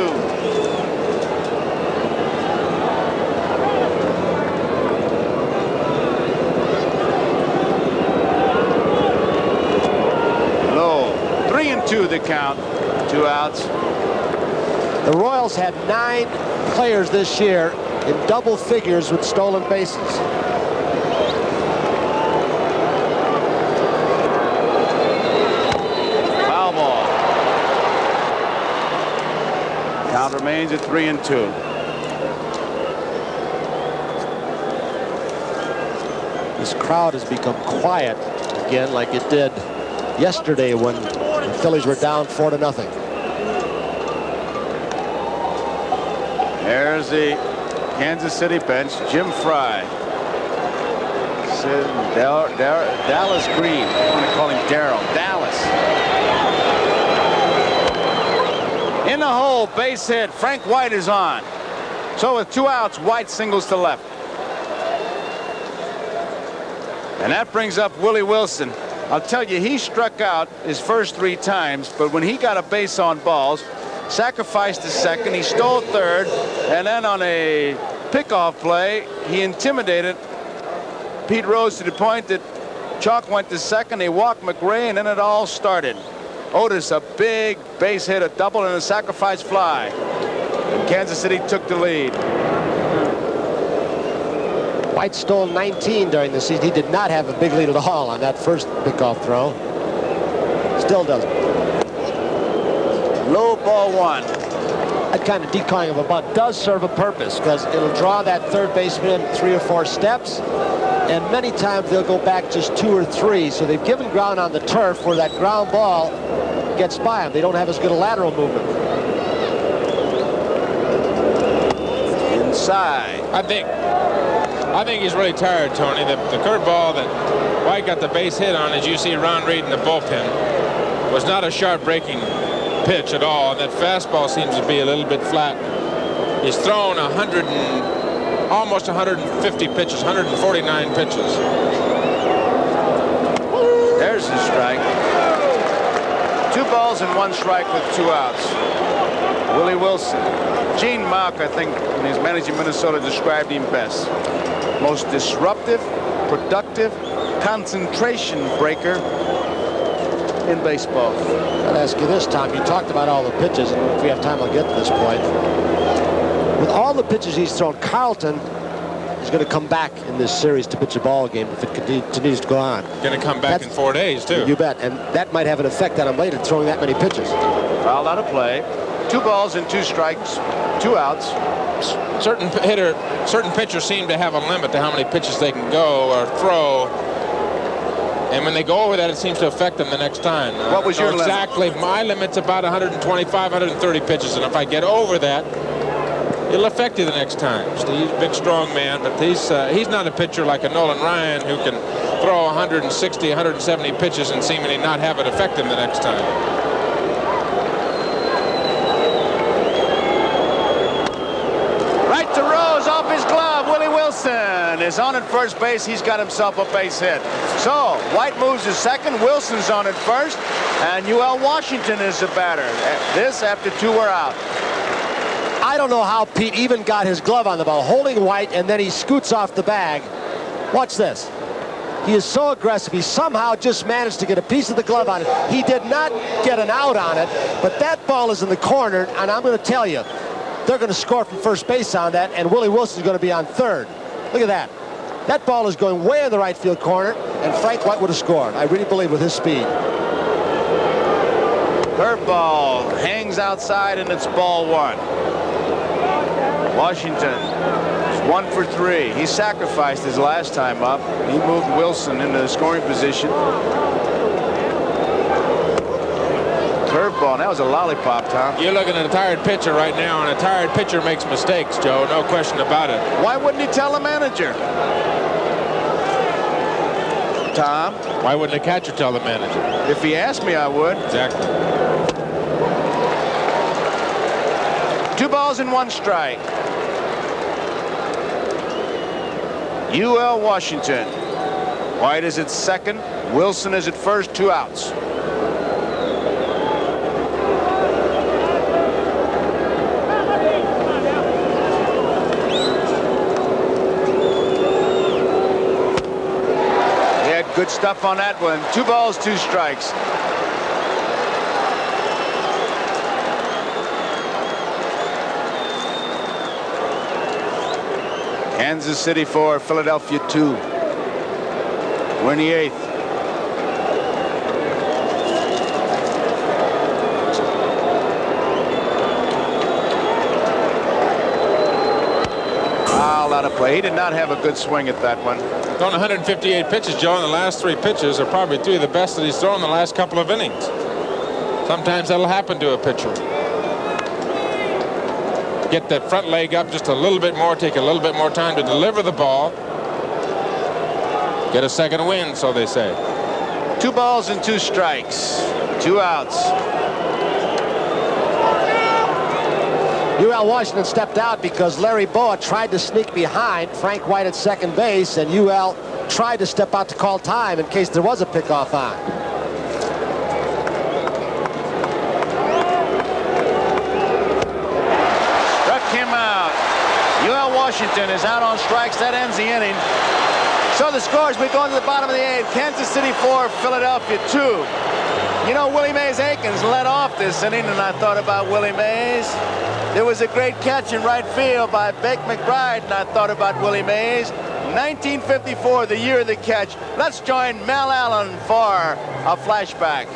Low, 3-2 the count, 2 outs. The Royals had 9 players this year in double figures with stolen bases. Count remains at 3-2. This crowd has become quiet again, like it did yesterday when the Phillies were down 4-0. There's the Kansas City bench. Jim Fry. Dallas Green. I want to call him Darryl. Dallas. In the hole, base hit. Frank White is on. So with 2 outs, White singles to left. And that brings up Willie Wilson. I'll tell you, he struck out his first 3 times, but when he got a base on balls, sacrificed to second, he stole third, and then on a pickoff play, he intimidated Pete Rose to the point that Chalk went to second, they walked McRae, and then it all started. Otis, a big base hit, a double, and a sacrifice fly. And Kansas City took the lead. White stole 19 during the season. He did not have a big lead at all on that first pickoff throw. Still doesn't. Low ball 1. That kind of decoying of a bunt does serve a purpose because it'll draw that third baseman 3 or 4 steps. And many times they'll go back just 2 or 3. So they've given ground on the turf where that ground ball gets by them. They don't have as good a lateral movement. Inside. I think he's really tired, Tony. The curveball that White got the base hit on, as you see Ron Reed in the bullpen, was not a sharp breaking pitch at all. That fastball seems to be a little bit flat. He's thrown almost 150 pitches, 149 pitches. There's the strike. 2 balls and 1 strike with 2 outs. Willie Wilson. Gene Mauch, I think, when he was managing Minnesota, described him best. Most disruptive, productive, concentration breaker in baseball. I'll ask you this, Tom. You talked about all the pitches, and if we have time, I'll get to this point. With all the pitches he's thrown, Carlton is going to come back in this series to pitch a ball game if it continues to go on. Going to come back in 4 days, too. You bet. And that might have an effect on him later, throwing that many pitches. Foul out of play. 2 balls and 2 strikes, 2 outs. Certain pitchers seem to have a limit to how many pitches they can go or throw. And when they go over that, it seems to affect them the next time. What was your limit? Exactly. My limit's about 125, 130 pitches. And if I get over that, it'll affect you the next time. Steve's a big, strong man, but he's not a pitcher like a Nolan Ryan who can throw 160, 170 pitches and seemingly not have it affect him the next time. Right to Rose, off his glove. Willie Wilson is on at first base. He's got himself a base hit. So White moves to second. Wilson's on at first, and UL Washington is the batter. This after 2 were out. I don't know how Pete even got his glove on the ball, holding White, and then he scoots off the bag. Watch this. He is so aggressive. He somehow just managed to get a piece of the glove on it. He did not get an out on it, but that ball is in the corner, and I'm going to tell you, they're going to score from first base on that, and Willie Wilson's going to be on third. Look at that. That ball is going way in the right field corner, and Frank White would have scored. I really believe with his speed. Curveball hangs outside, and it's ball 1. Washington is 1 for 3. He sacrificed his last time up. He moved Wilson into the scoring position. Curveball. That was a lollipop, Tom. You're looking at a tired pitcher right now, and a tired pitcher makes mistakes, Joe. No question about it. Why wouldn't he tell the manager? Tom? Why wouldn't the catcher tell the manager? If he asked me, I would. Exactly. 2 balls and 1 strike. UL Washington. White is at second. Wilson is at first. 2 outs. He had good stuff on that one. 2 balls, 2 strikes. Kansas City 4, Philadelphia 2. We're in the 8th. Foul out of play. He did not have a good swing at that one. Thrown 158 pitches, Joe, and the last 3 pitches are probably 3 of the best that he's thrown in the last couple of innings. Sometimes that'll happen to a pitcher. Get that front leg up just a little bit more, take a little bit more time to deliver the ball. Get a second win, so they say. 2 balls and 2 strikes. 2 outs. UL Washington stepped out because Larry Boa tried to sneak behind Frank White at second base, and UL tried to step out to call time in case there was a pickoff on. Washington is out on strikes. That ends the inning. So the scores, we go to the bottom of the 8th. Kansas City 4, Philadelphia 2. You know, Willie Mays Aikens led off this inning, and I thought about Willie Mays. There was a great catch in right field by Bake McBride, and I thought about Willie Mays. 1954, the year of the catch. Let's join Mel Allen for a flashback.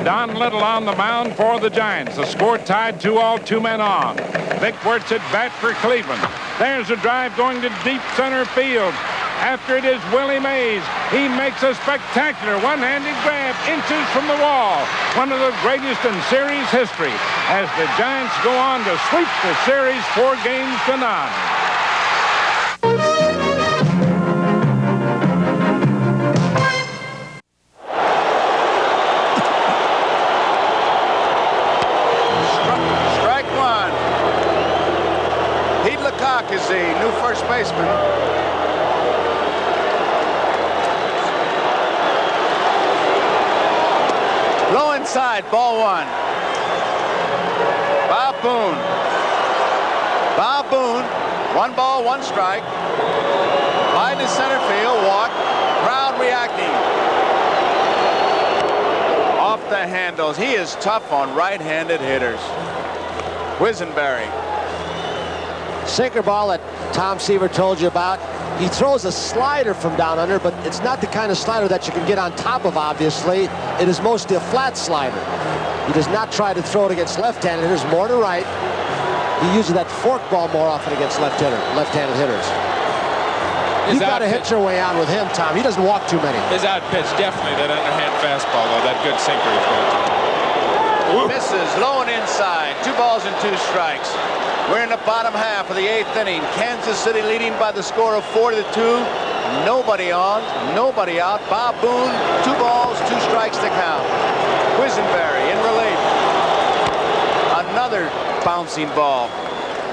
Don Little on the mound for the Giants. The score tied 2-2, 2 men on. Vic Wertz at bat for Cleveland. There's a drive going to deep center field. After it is Willie Mays. He makes a spectacular one-handed grab inches from the wall. One of the greatest in series history as the Giants go on to sweep the series 4-0. Is the new first baseman. Low inside, ball 1. Bob Boone. Bob Boone, 1 ball, 1 strike. 5 reacting. Off the handles. He is tough on right-handed hitters. Quisenberry. Sinker ball that Tom Seaver told you about. He throws a slider from down under, but it's not the kind of slider that you can get on top of, obviously. It is mostly a flat slider. He does not try to throw it against left-handed hitters, more to right. He uses that fork ball more often against left-handed hitters. You've got to hit your way on with him, Tom. He doesn't walk too many. His out pitch, definitely that underhand fastball, though. That good sinker he's going to. Misses, low and inside. 2 balls and 2 strikes. We're in the bottom half of the 8th inning. Kansas City leading by the score of 4-2. Nobody on, nobody out. Bob Boone, 2 balls, 2 strikes to count. Quisenberry in relief. Another bouncing ball.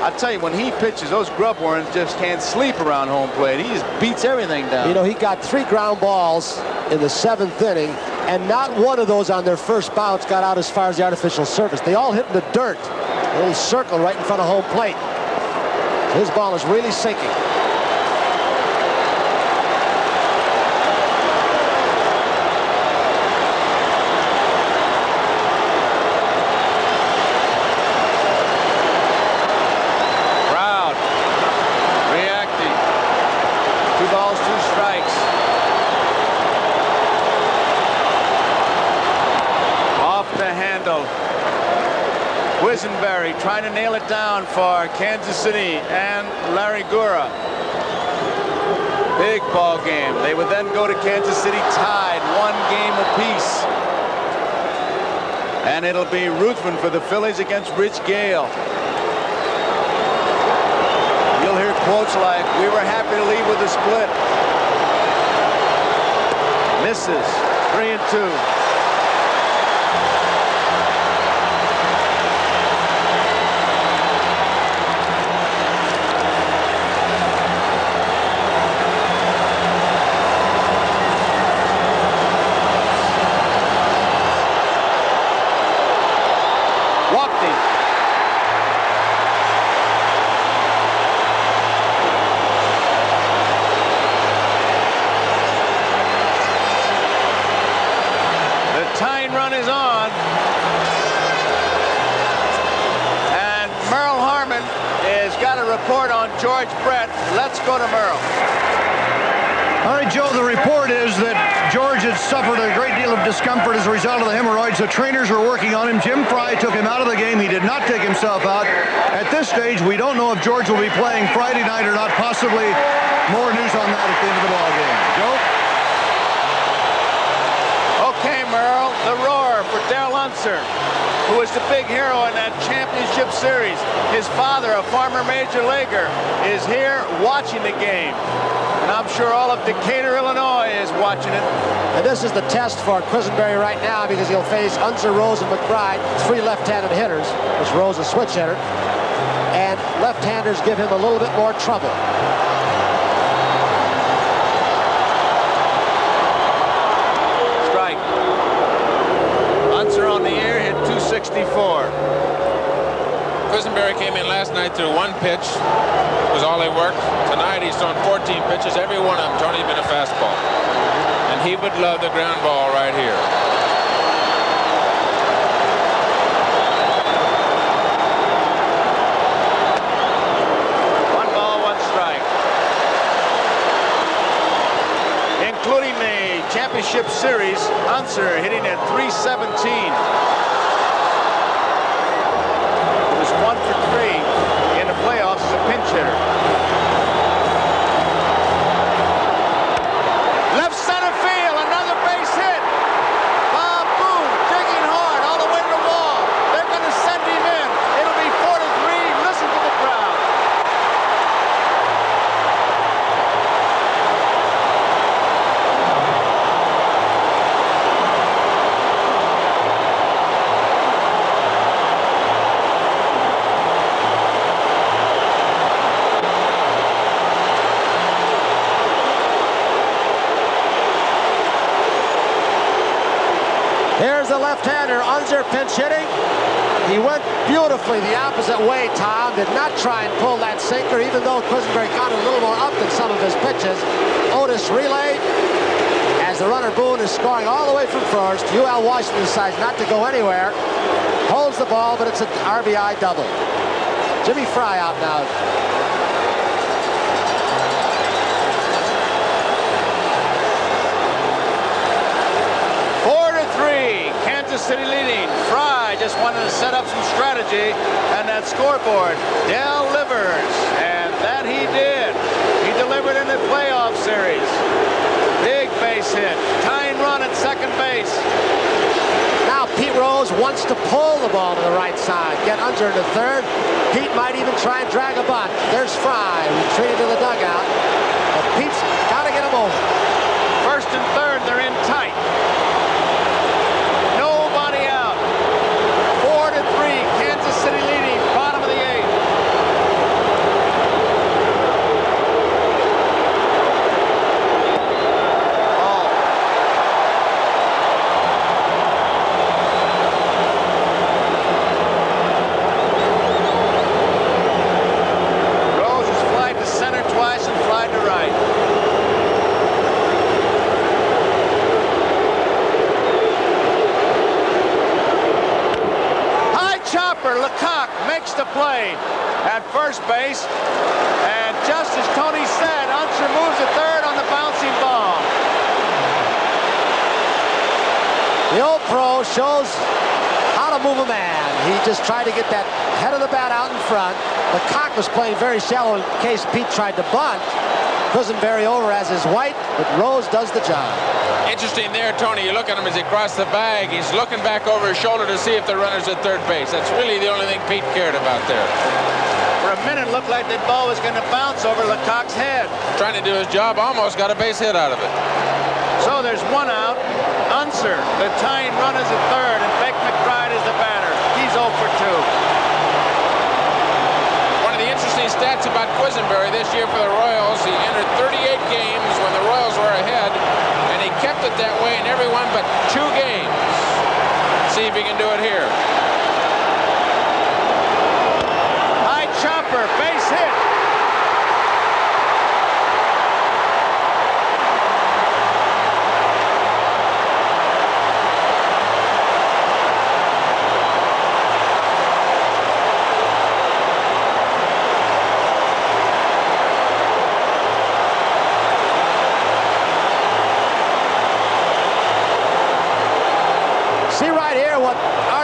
I tell you, when he pitches, those grub warrens just can't sleep around home plate. He just beats everything down. You know, he got 3 ground balls in the 7th inning, and not one of those on their first bounce got out as far as the artificial surface. They all hit in the dirt. A little circle right in front of home plate. His ball is really sinking. Crowd reacting. 2 balls, 2 strikes. Off the handle. Quisenberry trying to nail it down for Kansas City and Larry Gura. Big ball game. They would then go to Kansas City tied 1 game apiece. And it'll be Ruthven for the Phillies against Rich Gale. You'll hear quotes like, "We were happy to leave with a split." Misses. 3-2. Report on George Brett. Let's go to Merle. All right, Joe, the report is that George had suffered a great deal of discomfort as a result of the hemorrhoids. The trainers were working on him. Jim Fry took him out of the game. He did not take himself out. At this stage, we don't know if George will be playing Friday night or not. Possibly more news on that at the end of the ball game. Joe? Okay, Merle. The roar for Dale Unser, who was the big hero in that championship series. His father, a former major leaguer, is here watching the game. And I'm sure all of Decatur, Illinois is watching it. And this is the test for Quisenberry right now, because he'll face Unser, Rose, and McBride, 3 left-handed hitters. This Rose, a switch hitter. And left-handers give him a little bit more trouble. Strike. Unser on the air hit 264. Quisenberry came in last night through 1 pitch. Was all he worked. Tonight he's thrown 14 pitches. Every one of them turned him in a fastball. And he would love the ground ball right here. One ball, 1 strike. Including the championship series, Unser hitting at 317. 1 for 3 in the playoffs as a pinch hitter. Left center field, another base hit. Bob Boone digging hard all the way to the wall. They're going to send him in. It'll be 4-3. Listen to the crowd. Here's the left-hander, Unser pinch hitting. He went beautifully the opposite way, Tom. Did not try and pull that sinker, even though Quisenberry got a little more up than some of his pitches. Otis relayed, and as the runner Boone is scoring all the way from first. UL Washington decides not to go anywhere. Holds the ball, but it's an RBI double. Jimmy Fry out now. Kansas City leading. Fry just wanted to set up some strategy and that scoreboard delivers, and that he did. He delivered in the playoff series. Big base hit. Tying run at second base. Now Pete Rose wants to pull the ball to the right side, get under into third. Pete might even try and drag a bunt. There's Fry retreating to the dugout, but Pete's got to get him over. First and third, they're in tight. City leading, bottom of the eighth. Oh. Rose has flied to center twice and flied to right. Lecoq makes the play at first base, and just as Tony said, Unser moves to third on the bouncing ball. The old pro shows how to move a man. He just tried to get that head of the bat out in front. Lecoq was playing very shallow in case Pete tried to bunt. Quisenberry over as is White, but Rose does the job. Interesting there, Tony. You look at him as he crossed the bag. He's looking back over his shoulder to see if the runner's at third base. That's really the only thing Pete cared about there. For a minute, it looked like that ball was going to bounce over Lecoq's head. Trying to do his job, almost got a base hit out of it. So there's one out. Unser, the tying run is at third, and Beck McBride is the batter. He's 0 for 2. One of the interesting stats about Quisenberry this year for the Royals, he entered 38 games when the Royals were ahead, and he kept it that way in every one but 2 games. See if he can do it here. High chopper, base hit.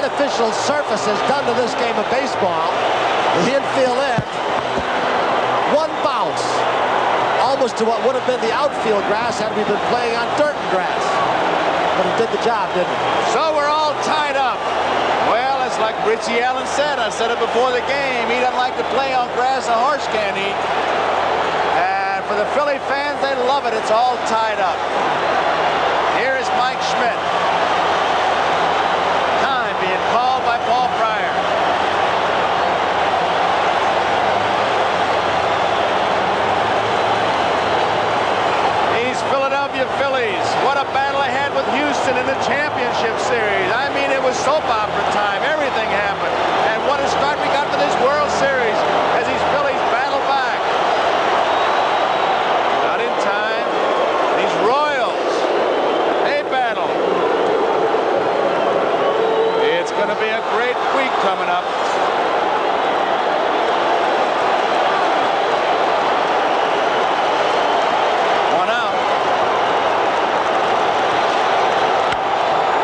Artificial surface has done to this game of baseball. The infield end, one bounce, almost to what would have been the outfield grass had we been playing on dirt and grass. But it did the job, didn't it? So we're all tied up. Well, it's like Richie Allen said. I said it before the game. He doesn't like to play on grass a horse can't eat. And for the Philly fans, they love it. It's all tied up. Here is Mike Schmidt. Called by Paul Pryor. These Philadelphia Phillies. What a battle ahead with Houston in the championship series. I mean, it was soap opera time. Everything happened. And what a start we got for this World Series as these Phillies battle back. Not in time. These Royals, they battle. It's going to be a great week coming up. One out.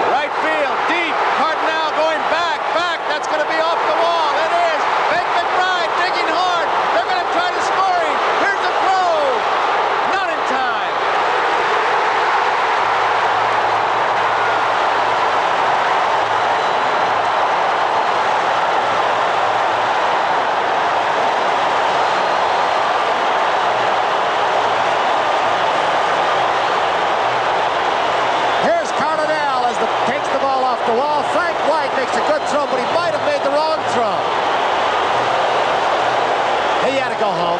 Right field, deep. Cardinal going back. That's going to be off the wall. It is. Beck McBride digging hard. They're going to try to score him. Here's the throw. Not in time. Takes the ball off the wall. Frank White makes a good throw, but he might have made the wrong throw. He had to go home.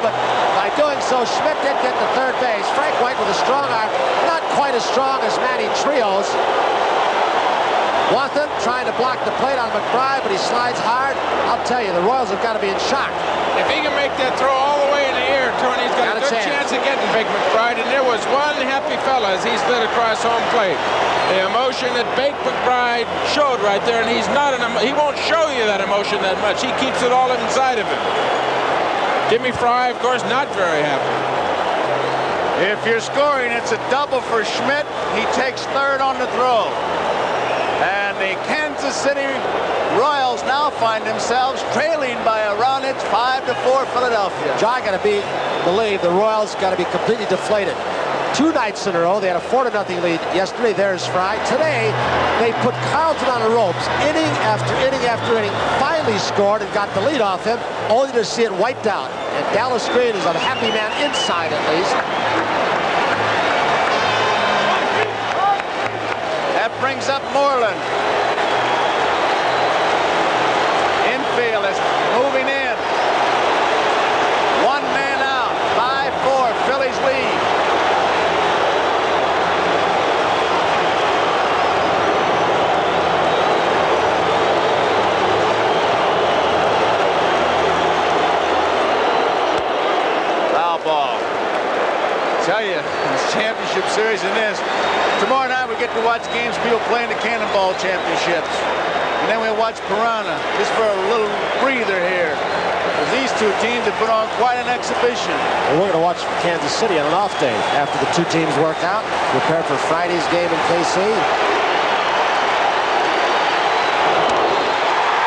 But by doing so, Schmidt did get to third base. Frank White with a strong arm, not quite as strong as Manny Trios. Wathan trying to block the plate on McBride, but he slides hard. I'll tell you, the Royals have got to be in shock. If he can make that throw all the way in the air, Tony. He's got a good chance of getting Big McBride, and there was one happy fella as he slid across home plate. The emotion that Big McBride showed right there, and he won't show you that emotion that much. He keeps it all inside of him. Jimmy Fry, of course, not very happy. If you're scoring, it's a double for Schmidt. He takes third on the throw. And the Kansas City Royals now find themselves trailing by a run. It's 5-4 Philadelphia. John got to believe the Royals got to be completely deflated. 2 nights in a row, they had a 4-0 lead yesterday. There's Fry. Today, they put Carlton on the ropes, inning after inning after inning. Finally scored and got the lead off him, only to see it wiped out. And Dallas Green is a happy man inside, at least. That brings up Moreland. Infield is moving in. 1 man out. 5-4. Phillies lead. Foul ball. Tell you, this championship series in this. Tomorrow night we get to watch games people playing the Cannonball Championships. And then we'll watch Piranha, just for a little breather here. Because these two teams have put on quite an exhibition. And we're going to watch Kansas City on an off day after the 2 teams work out, prepare for Friday's game in KC.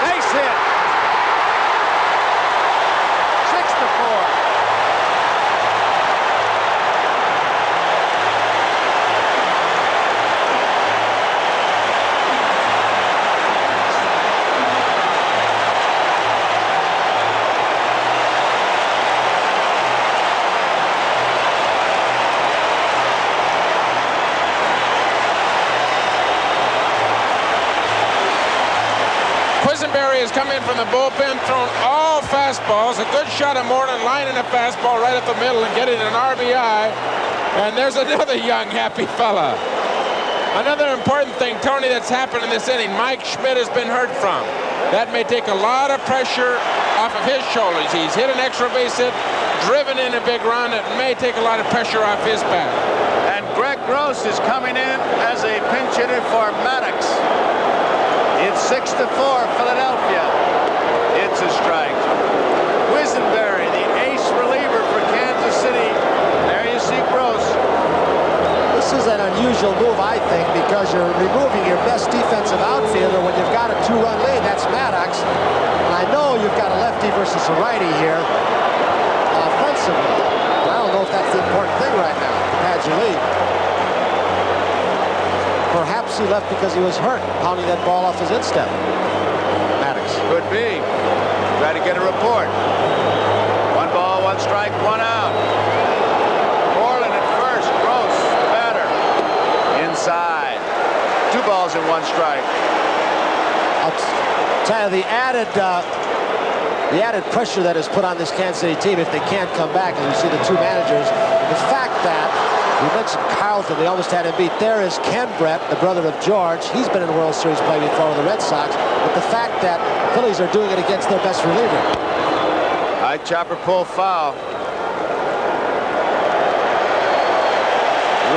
Base hit. 6-4. Has come in from the bullpen, thrown all fastballs. A good shot of Moreland lining a fastball right up the middle and getting an RBI. And there's another young, happy fella. Another important thing, Tony, that's happened in this inning. Mike Schmidt has been heard from. That may take a lot of pressure off of his shoulders. He's hit an extra base hit, driven in a big run. It may take a lot of pressure off his back. And Greg Gross is coming in as a pinch hitter for Maddox. It's 6-4 Philadelphia. It's a strike. Quisenberry, the ace reliever for Kansas City. There you see Gross. This is an unusual move, I think, because you're removing your best defensive outfielder when you've got a 2-run lead. That's Maddox. And I know you've got a lefty versus a righty here offensively. But I don't know if that's the important thing right now. Had your lead. Perhaps he left because he was hurt, pounding that ball off his instep. Maddox. Could be. Try to get a report. 1 ball, 1 strike, 1 out. Moreland at first. Gross, the batter. Inside. 2 balls and 1 strike. I'll tell you, the added pressure that is put on this Kansas City team if they can't come back, as we see the 2 managers, the fact that we mentioned Carlton, they almost had him beat. There is Ken Brett, the brother of George. He's been in the World Series play before with the Red Sox. But the fact that Phillies are doing it against their best reliever. High chopper pull foul.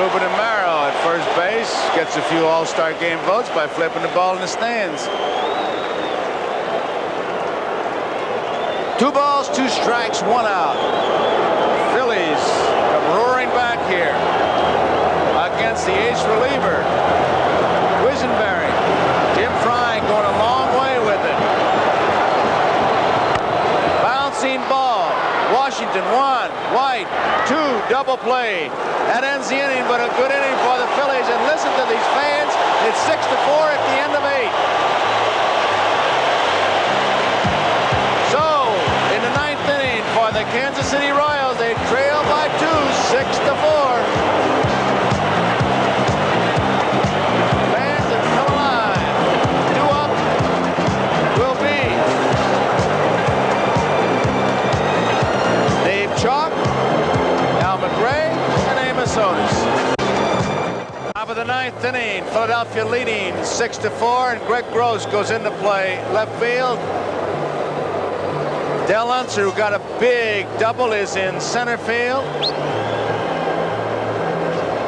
Ruben Amaro at first base gets a few All-Star game votes by flipping the ball in the stands. 2 balls, 2 strikes, 1 out. Phillies come roaring back here against the ace reliever. Quisenberry. Jim Fry going a long way with it. Bouncing ball. Washington 1, White 2, double play. That ends the inning, but a good inning for the Phillies. And listen to these fans. It's 6-4 at the end of 8. So, in the 9th inning for the Kansas City Royals, they trail by 2, 6-4. Fans are still alive. 2 up will be Dave Chalk, Al McRae, and Amos Otis. Top of the 9th inning, Philadelphia leading 6-4, and Greg Gross goes into play left field. Del Unser, who got a big double, is in center field.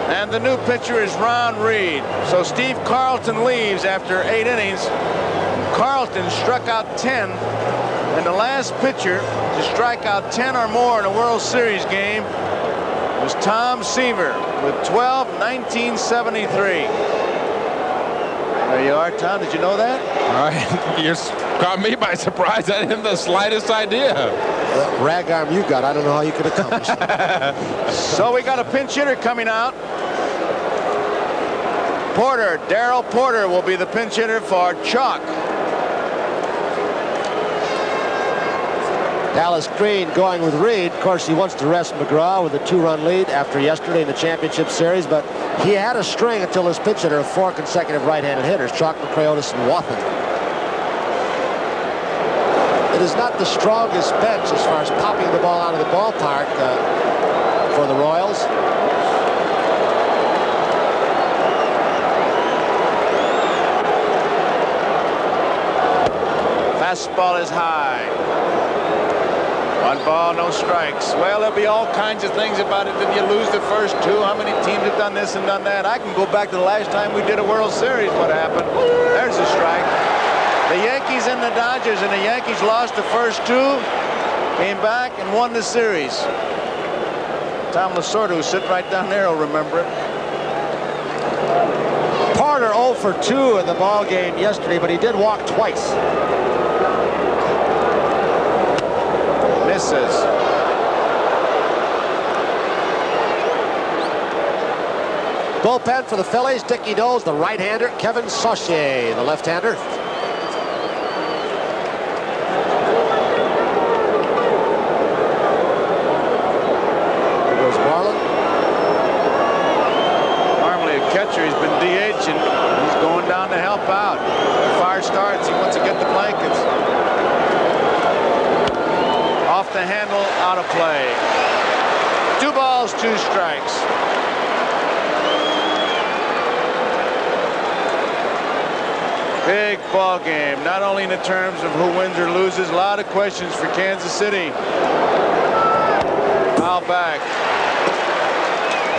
And the new pitcher is Ron Reed. So Steve Carlton leaves after 8 innings. Carlton struck out 10. And the last pitcher to strike out 10 or more in a World Series game was Tom Seaver with 12, 1973. There you are, Tom. Did you know that? All right. You caught me by surprise. I didn't have the slightest idea. That rag arm you got, I don't know how you could accomplish that. So we got a pinch hitter coming out. Porter, Darrell Porter will be the pinch hitter for Chalk. Dallas Green going with Reed. Of course, he wants to rest McGraw with a 2-run lead after yesterday in the championship series, but he had a string until his pinch hitter of 4 consecutive right-handed hitters, Chalk, McCray, and Wathan. It is not the strongest bench as far as popping the ball out of the ballpark for the Royals. Fastball is high. 1 ball, no strikes. Well, there'll be all kinds of things about it. Did you lose the first 2? How many teams have done this and done that? I can go back to the last time we did a World Series. What happened? There's a strike. The Yankees and the Dodgers, and the Yankees lost the first 2, came back and won the series. Tom Lasorda, who's sitting right down there, will remember it. Porter 0 for 2 in the ball game yesterday, but he did walk twice. Misses. Bullpen for the Phillies. Dickie Knowles, the right-hander. Kevin Saucier, the left-hander. There goes Marlin. Normally a catcher. He's been DH, and he's going down to help out. The fire starts. He wants to get the blankets. Off the handle, out of play. 2 balls, 2 strikes. Big ball game, not only in the terms of who wins or loses. A lot of questions for Kansas City. Foul back.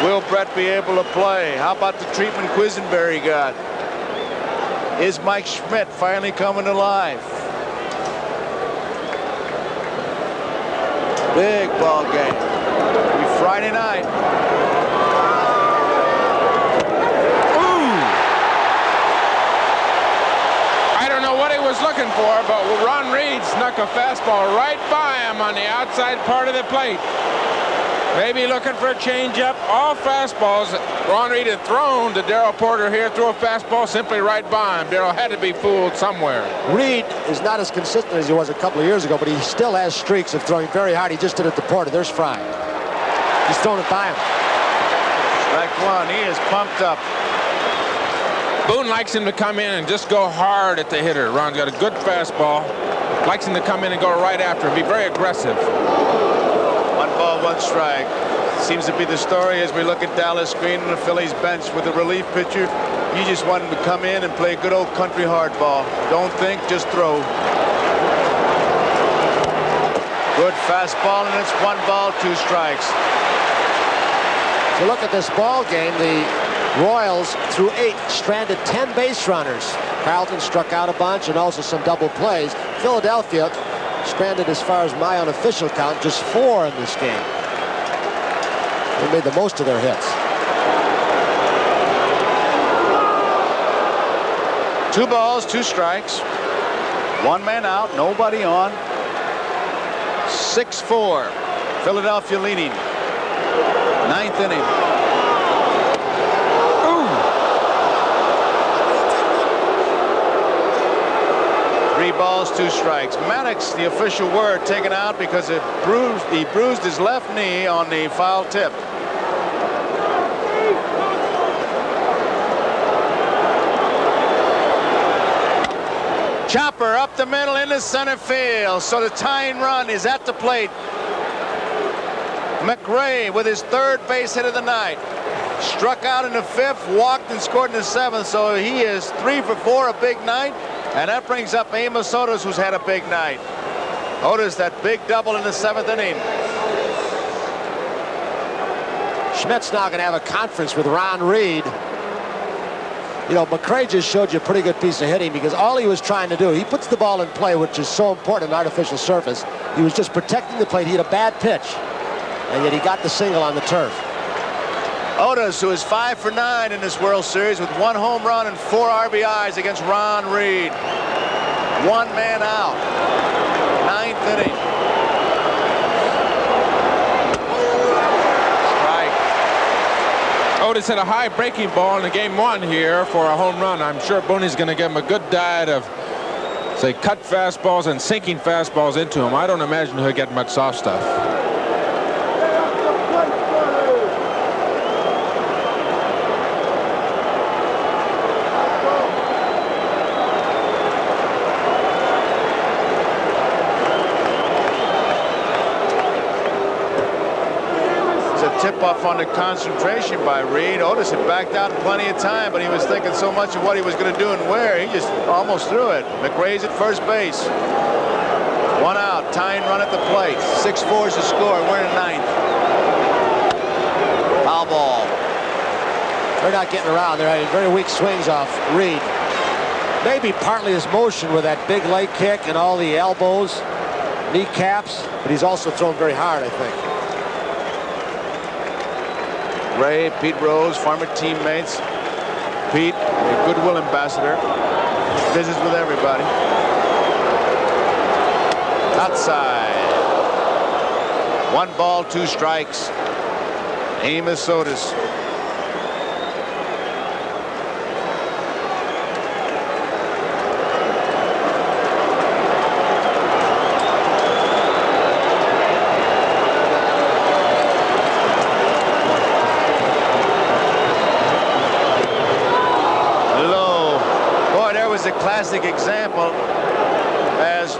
Will Brett be able to play? How about the treatment Quisenberry got? Is Mike Schmidt finally coming to life? Big ball game. It'll be Friday night. Ooh! I don't know what he was looking for, but Ron Reed snuck a fastball right by him on the outside part of the plate. Maybe looking for a changeup. All fastballs Ron Reed had thrown to Darrell Porter here. Threw a fastball simply right by him. Darrell had to be fooled somewhere. Reed is not as consistent as he was a couple of years ago, but he still has streaks of throwing very hard. He just did it to Porter. There's Fry. He's thrown it by him. Strike 1. He is pumped up. Boone likes him to come in and just go hard at the hitter. Ron's got a good fastball. Likes him to come in and go right after him. Be very aggressive. 1 ball, 1 strike. Seems to be the story as we look at Dallas Green and the Phillies bench with a relief pitcher. You just want him to come in and play good old country hardball. Don't think, just throw. Good fastball, and it's 1 ball, 2 strikes. If you look at this ball game, the Royals, through 8, stranded 10 base runners. Carlton struck out a bunch and also some double plays. Philadelphia stranded, as far as my unofficial count, just 4 in this game. They made the most of their hits. 2 balls, 2 strikes. 1 man out, nobody on. 6-4. Philadelphia leading. 9th inning. Ooh. 3 balls, 2 strikes. Maddox, the official word, taken out because he bruised his left knee on the foul tip. Chopper up the middle into center field. So the tying run is at the plate. McRae with his 3rd base hit of the night. Struck out in the 5th, walked and scored in the 7th. So he is 3 for 4, a big night. And that brings up Amos Sotos, who's had a big night. Otis, that big double in the 7th inning. Schmidt's now going to have a conference with Ron Reed. You know, McRae just showed you a pretty good piece of hitting because all he was trying to do, he puts the ball in play, which is so important in artificial surface. He was just protecting the plate. He had a bad pitch, and yet he got the single on the turf. Otis, who is 5 for 9 in this World Series with 1 home run and 4 RBIs against Ron Reed. 1 man out. 9th inning. Otis hit a high breaking ball in the game 1 here for a home run. I'm sure Booney's going to give him a good diet of, say, cut fastballs and sinking fastballs into him. I don't imagine he'll get much soft stuff. Tip-off under concentration by Reed. Otis had backed out in plenty of time, but he was thinking so much of what he was going to do and where, he just almost threw it. McRae's at first base. 1 out, tying run at the plate. 6-4 is the score. We're in 9th. Foul ball. They're not getting around. They're having very weak swings off Reed. Maybe partly his motion with that big leg kick and all the elbows, kneecaps, but he's also thrown very hard, I think. Ray, Pete Rose, former teammates. Pete, a goodwill ambassador, visits with everybody. Outside. 1 ball, 2 strikes. Amos Otis. Classic example, as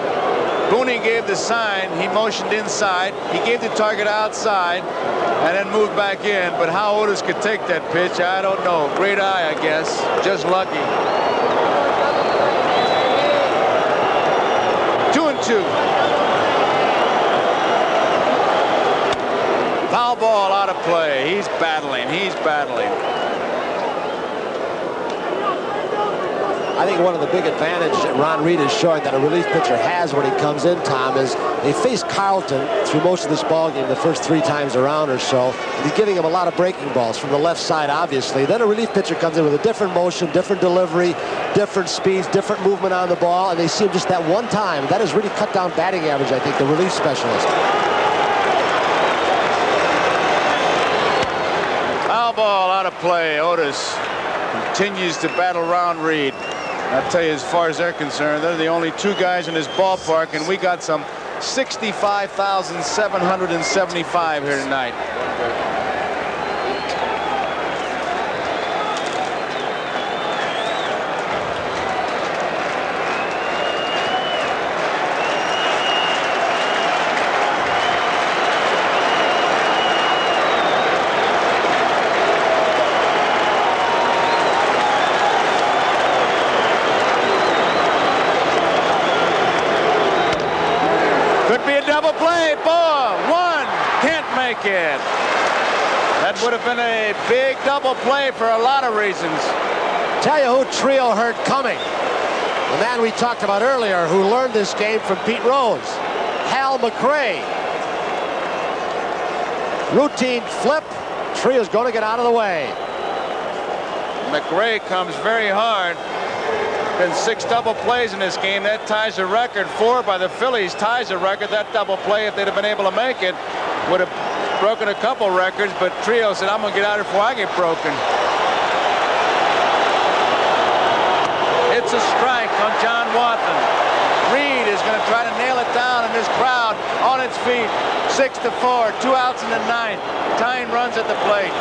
Booney gave the sign, he motioned inside, he gave the target outside, and then moved back in. But how Otis could take that pitch, I don't know. Great eye, I guess. Just lucky. 2-2. Foul ball out of play. He's battling. He's battling. I think one of the big advantages that Ron Reed is showing that a relief pitcher has when he comes in, Tom, is they faced Carlton through most of this ballgame the first 3 times around or so. And he's giving him a lot of breaking balls from the left side, obviously. Then a relief pitcher comes in with a different motion, different delivery, different speeds, different movement on the ball, and they see him just that one time. That has really cut down batting average, I think, the relief specialist. Foul ball out of play. Otis continues to battle Ron Reed. I'll tell you, as far as they're concerned, they're the only 2 guys in this ballpark, and we got some 65,775 here tonight. That would have been a big double play for a lot of reasons. Tell you who Trio heard coming. The man we talked about earlier who learned this game from Pete Rose. Hal McRae. Routine flip. Trio's going to get out of the way. McRae comes very hard. Been 6 double plays in this game. That ties the record. 4 by the Phillies ties the record. That double play, if they'd have been able to make it, would have broken a couple records, but Trio said, I'm going to get out of here before I get broken. It's a strike on John Watson. Reed is going to try to nail it down, and this crowd on its feet. 6-4, 2 outs in the 9th. Tying runs at the plate.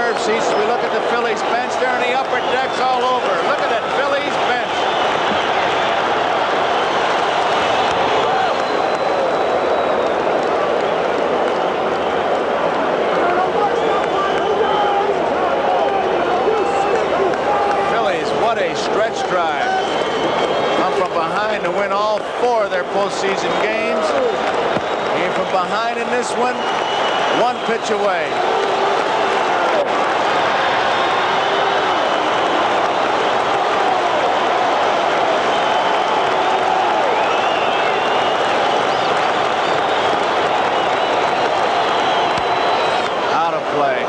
reserve seats as we look at the Phillies bench. They're in the upper decks all over. Look at that Phillies bench. Phillies, what a stretch drive. Come from behind to win all 4 of their postseason games. Came from behind in this one. 1 pitch away. Out of play.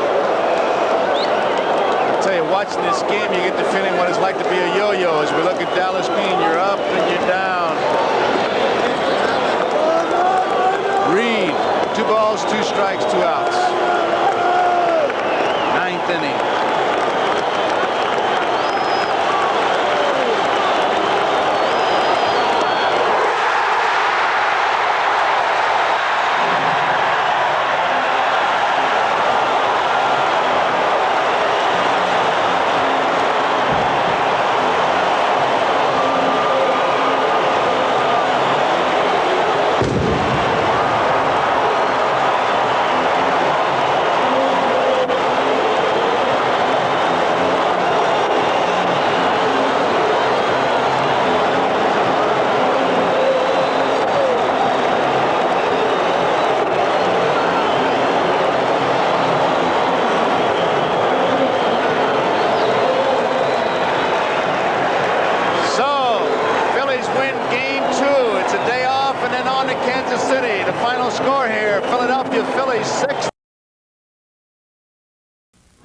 I'll tell you, watching this game, you get the feeling what it's like to be a yo-yo. As we look at Dallas Green, you're up and you're down. Reed. 2 balls, 2 strikes, 2 outs. 9th inning.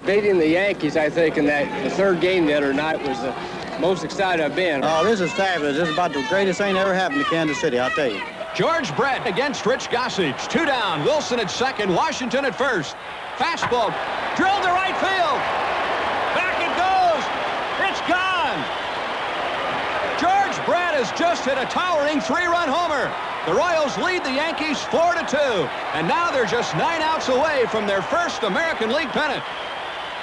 Beating the Yankees, I think, in the 3rd game the other night was the most excited I've been. Oh, this is fabulous. This is about the greatest thing ever happened to Kansas City, I'll tell you. George Brett against Rich Gossage. 2 down. Wilson at second. Washington at first. Fastball. Drilled to right field. Back it goes. It's gone. George Brett has just hit a towering 3-run homer. The Royals lead the Yankees 4-2. And now they're just 9 outs away from their first American League pennant.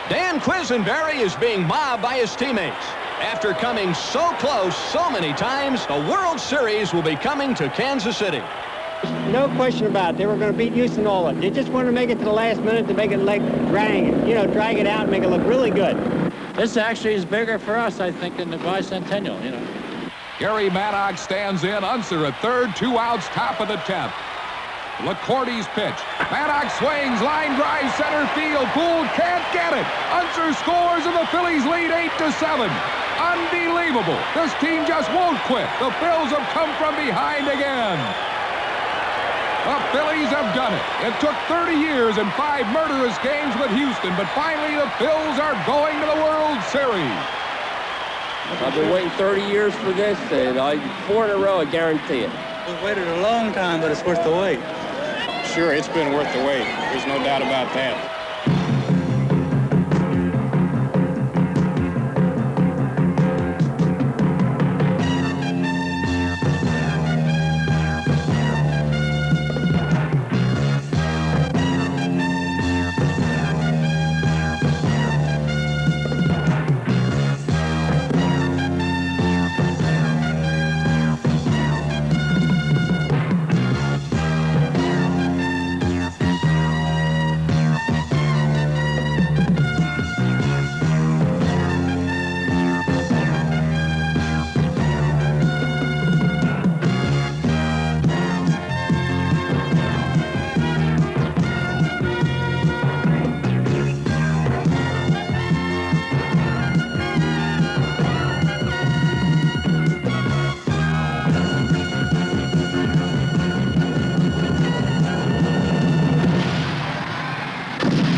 Dan Quisenberry is being mobbed by his teammates. After coming so close so many times, the World Series will be coming to Kansas City. No question about it. They were going to beat Houston all of it. They just wanted to make it to the last minute to make it like drag it out and make it look really good. This actually is bigger for us, I think, than the bicentennial, Gary Maddox stands in. Unser at third. 2 outs, top of the 10th. LaCourte's pitch. Maddox swings, line drive, center field. Gould can't get it. Unser scores and the Phillies lead 8-7. Unbelievable. This team just won't quit. The Phils have come from behind again. The Phillies have done it. It took 30 years and 5 murderous games with Houston, but finally the Phils are going to the World Series. I've been waiting 30 years for this, and 4 in a row, I guarantee it. We've waited a long time, but it's worth the wait. Sure, it's been worth the wait. There's no doubt about that.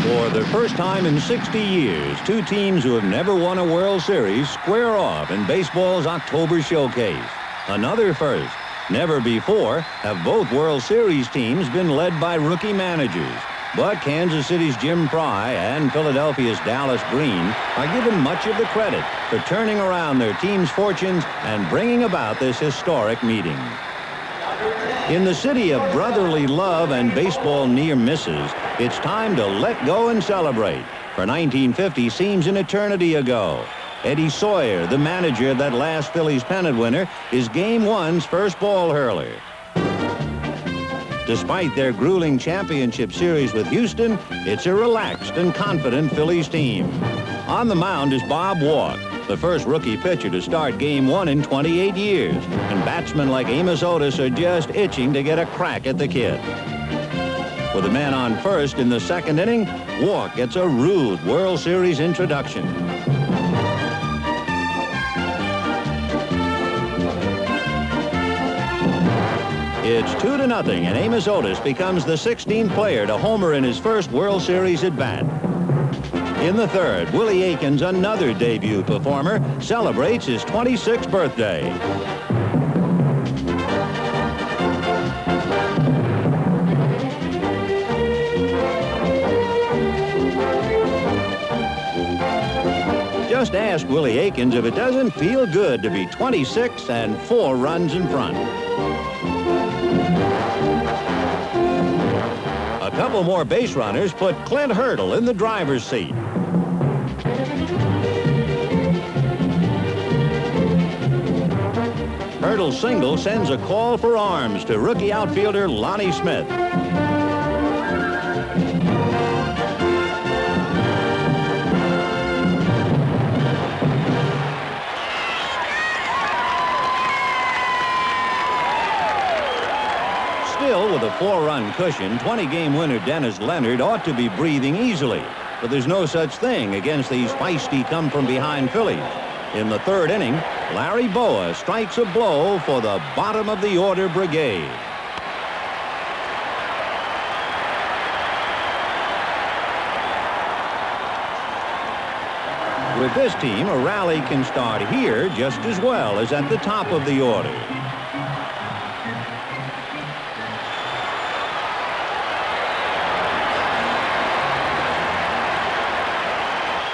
For the first time in 60 years, 2 teams who have never won a World Series square off in baseball's October showcase. Another first. Never before have both World Series teams been led by rookie managers. But Kansas City's Jim Fry and Philadelphia's Dallas Green are given much of the credit for turning around their team's fortunes and bringing about this historic meeting. In the city of brotherly love and baseball near misses, it's time to let go and celebrate. For 1950 seems an eternity ago. Eddie Sawyer, the manager of that last Phillies pennant winner, is Game 1's first ball hurler. Despite their grueling championship series with Houston, it's a relaxed and confident Phillies team. On the mound is Bob Walk, the first rookie pitcher to start Game 1 in 28 years, and batsmen like Amos Otis are just itching to get a crack at the kid. With a man on first in the second inning, Walk gets a rude World Series introduction. It's 2-0, and Amos Otis becomes the 16th player to homer in his first World Series at-bat. In the third, Willie Aikens, another debut performer, celebrates his 26th birthday. Just ask Willie Aikens if it doesn't feel good to be 26 and 4 runs in front. A couple more base runners put Clint Hurdle in the driver's seat. Hurdle's single sends a call for arms to rookie outfielder Lonnie Smith. Still, with a 4-run cushion, 20-game winner Dennis Leonard ought to be breathing easily. But there's no such thing against these feisty come-from-behind Phillies. In the third inning, Larry Boa strikes a blow for the bottom-of-the-order brigade. With this team, a rally can start here just as well as at the top of the order.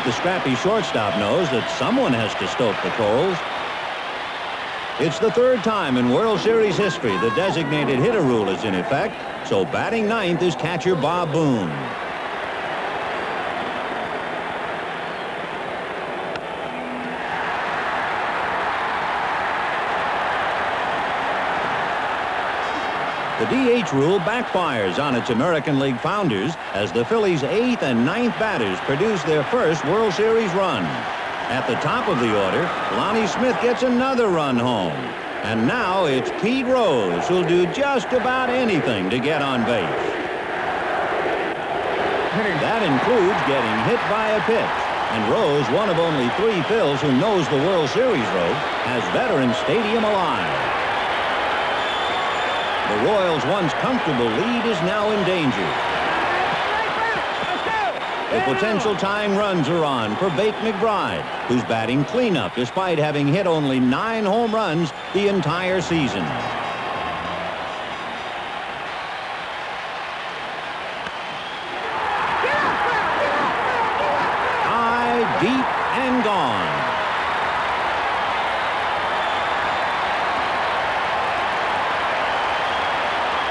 The scrappy shortstop knows that someone has to stoke the coals. It's the third time in World Series history the designated hitter rule is in effect, so batting ninth is catcher Bob Boone. The DH rule backfires on its American League founders as the Phillies' 8th and 9th batters produce their first World Series run. At the top of the order, Lonnie Smith gets another run home. And now it's Pete Rose who'll do just about anything to get on base. That includes getting hit by a pitch. And Rose, one of only 3 Phils who knows the World Series road, has Veterans Stadium alive. The Royals' once comfortable lead is now in danger. The potential tying runs are on for Bake McBride, who's batting cleanup despite having hit only 9 home runs the entire season. High, deep, and gone.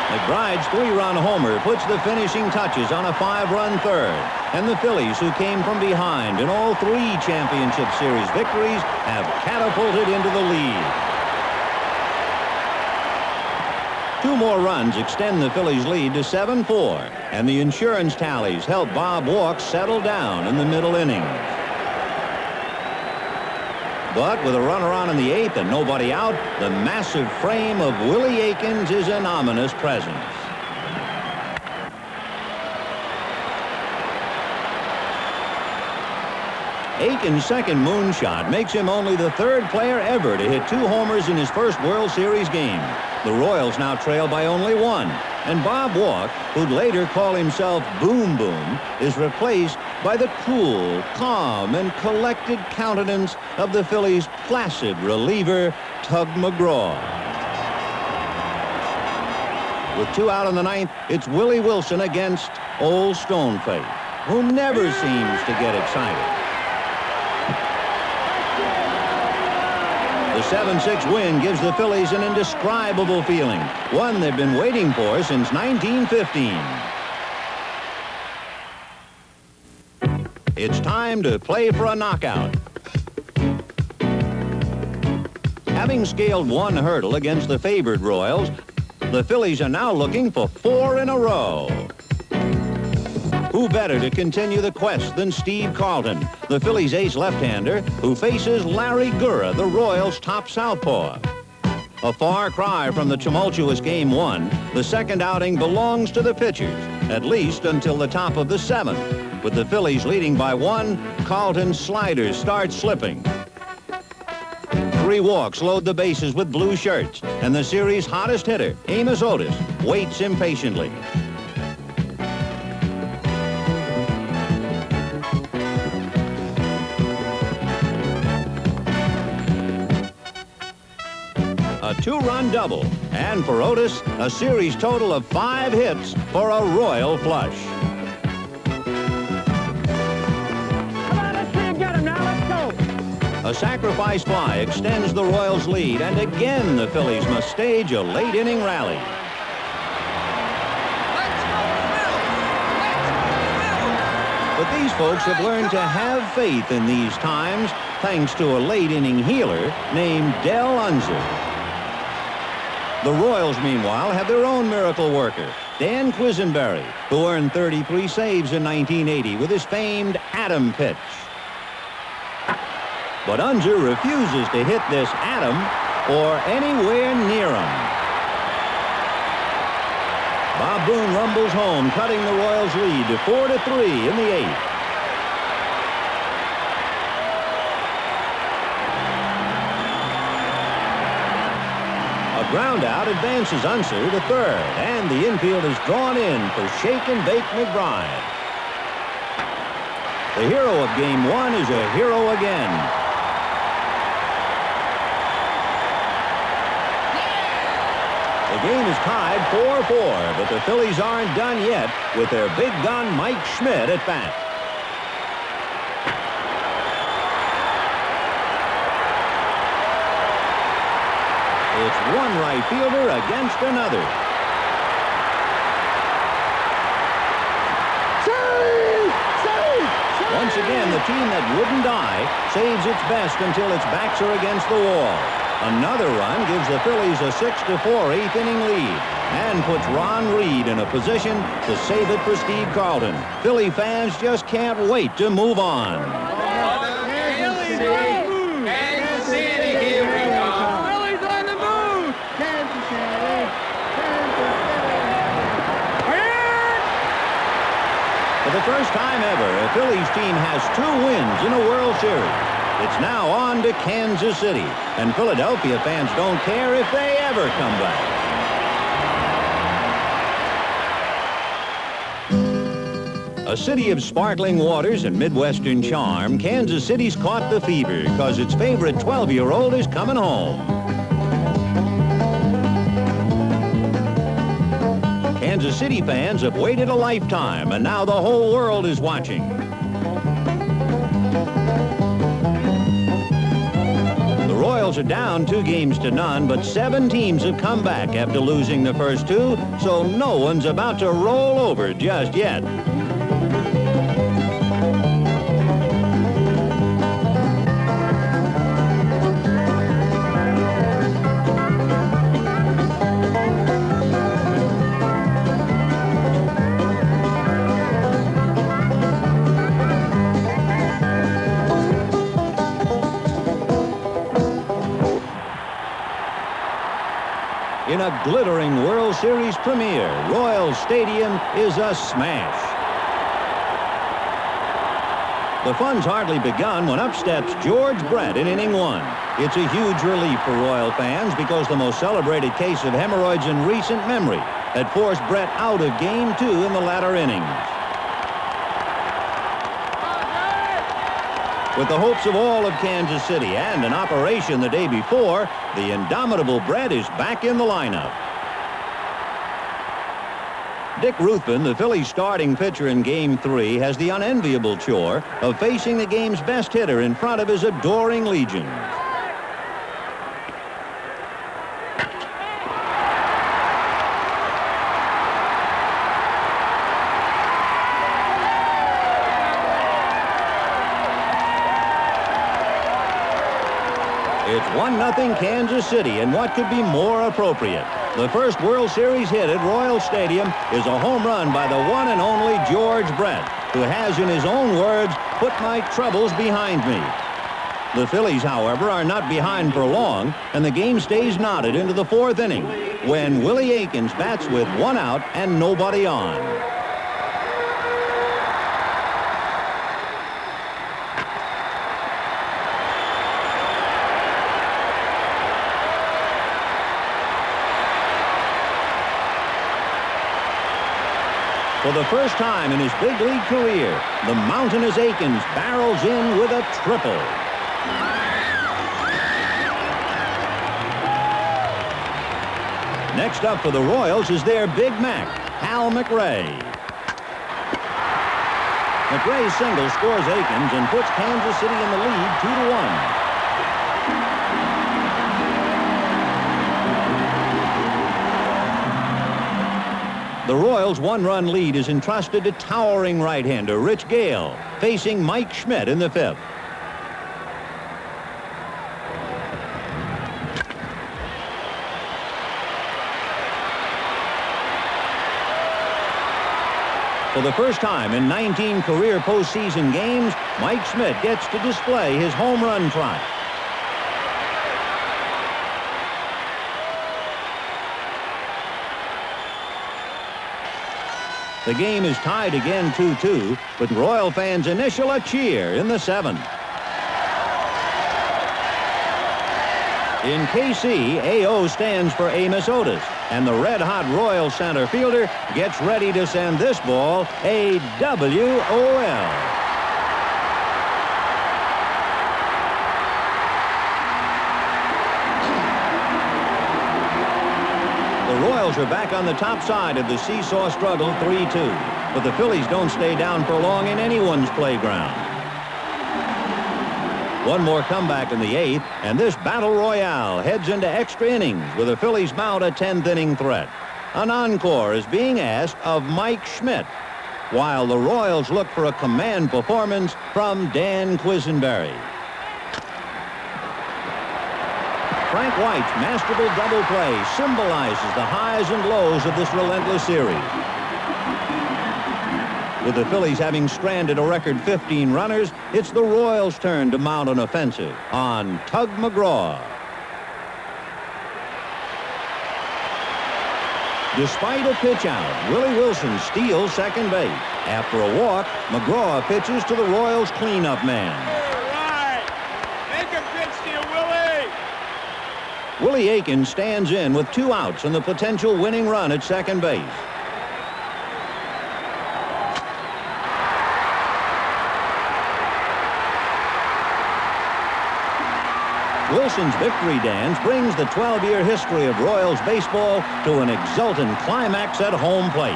McBride's 3-run homer puts the finishing touches on a 5-run third, and the Phillies, who came from behind in all 3 championship series victories, have catapulted into the lead. 2 more runs extend the Phillies' lead to 7-4, and the insurance tallies help Bob Walk settle down in the middle innings. But with a runner on in the 8th and nobody out, the massive frame of Willie Aikens is an ominous presence. Aikens' second moonshot makes him only the 3rd player ever to hit 2 homers in his first World Series game. The Royals now trail by only 1, and Bob Walk, who'd later call himself Boom Boom, is replaced by the cool, calm, and collected countenance of the Phillies' placid reliever, Tug McGraw. With 2 out in the 9th, it's Willie Wilson against Old Stoneface, who never seems to get excited. The 7-6 win gives the Phillies an indescribable feeling, one they've been waiting for since 1915. It's time to play for a knockout. Having scaled one hurdle against the favored Royals, the Phillies are now looking for 4 in a row. Who better to continue the quest than Steve Carlton, the Phillies' ace left-hander, who faces Larry Gura, the Royals' top southpaw. A far cry from the tumultuous Game 1, the second outing belongs to the pitchers, at least until the top of the 7th. With the Phillies leading by 1, Carlton's sliders start slipping. 3 walks load the bases with blue shirts, and the series' hottest hitter, Amos Otis, waits impatiently. A 2-run double, and for Otis, a series total of 5 hits for a royal flush. A sacrifice fly extends the Royals' lead, and again the Phillies must stage a late-inning rally. But these folks have learned to have faith in these times, thanks to a late-inning healer named Del Unser. The Royals, meanwhile, have their own miracle worker, Dan Quisenberry, who earned 33 saves in 1980 with his famed Atom pitch. But Unser refuses to hit this atom or anywhere near him. Bob Boone rumbles home, cutting the Royals' lead to 4-3 in the 8th. A ground out advances Unser to third, and the infield is drawn in for Shake and Bake McBride. The hero of Game 1 is a hero again. The game is tied 4-4, but the Phillies aren't done yet with their big gun Mike Schmidt at bat. It's one right fielder against another. Save! Save! Save! Once again, the team that wouldn't die saves its best until its backs are against the wall. Another run gives the Phillies a 6-4 8th-inning lead and puts Ron Reed in a position to save it for Steve Carlton. Philly fans just can't wait to move on. Kansas City, here we go. Phillies on the move. Kansas City. For the first time ever, a Phillies team has 2 wins in a World Series. It's now on to Kansas City, and Philadelphia fans don't care if they ever come back. A city of sparkling waters and Midwestern charm, Kansas City's caught the fever because its favorite 12-year-old is coming home. Kansas City fans have waited a lifetime, and now the whole world is watching. The Royals are down 2-0, but 7 teams have come back after losing the first 2, so no one's about to roll over just yet. In a glittering World Series premiere, Royal Stadium is a smash. The fun's hardly begun when up steps George Brett in inning 1. It's a huge relief for Royal fans because the most celebrated case of hemorrhoids in recent memory had forced Brett out of Game 2 in the latter innings. With the hopes of all of Kansas City and an operation the day before, the indomitable Brett is back in the lineup. Dick Ruthven, the Phillies' starting pitcher in Game 3, has the unenviable chore of facing the game's best hitter in front of his adoring legions. It's 1-0 Kansas City, and what could be more appropriate? The first World Series hit at Royal Stadium is a home run by the one and only George Brett, who has, in his own words, put my troubles behind me. The Phillies, however, are not behind for long, and the game stays knotted into the fourth inning when Willie Aikens bats with one out and nobody on. For the first time in his big league career, the mountainous Aikens barrels in with a triple. Next up for the Royals is their Big Mac, Hal McRae. McRae's single scores Aikens and puts Kansas City in the lead 2-1. The Royals' one-run lead is entrusted to towering right-hander Rich Gale, facing Mike Schmidt in the fifth. For the first time in 19 career postseason games, Mike Schmidt gets to display his home run trot. The game is tied again 2-2, but Royal fans initial a cheer in the seventh. In KC, AO stands for Amos Otis, and the red-hot Royal center fielder gets ready to send this ball a WOL. The Royals are back on the top side of the seesaw struggle 3-2, but the Phillies don't stay down for long in anyone's playground. One more comeback in the eighth, and this battle royale heads into extra innings with the Phillies mount a 10th inning threat. An encore is being asked of Mike Schmidt, while the Royals look for a command performance from Dan Quisenberry. Frank White's masterful double play symbolizes the highs and lows of this relentless series. With the Phillies having stranded a record 15 runners, it's the Royals' turn to mount an offensive on Tug McGraw. Despite a pitch out, Willie Wilson steals second base. After a walk, McGraw pitches to the Royals' cleanup man. Willie Aikens stands in with 2 outs and the potential winning run at second base. Wilson's victory dance brings the 12-year history of Royals baseball to an exultant climax at home plate.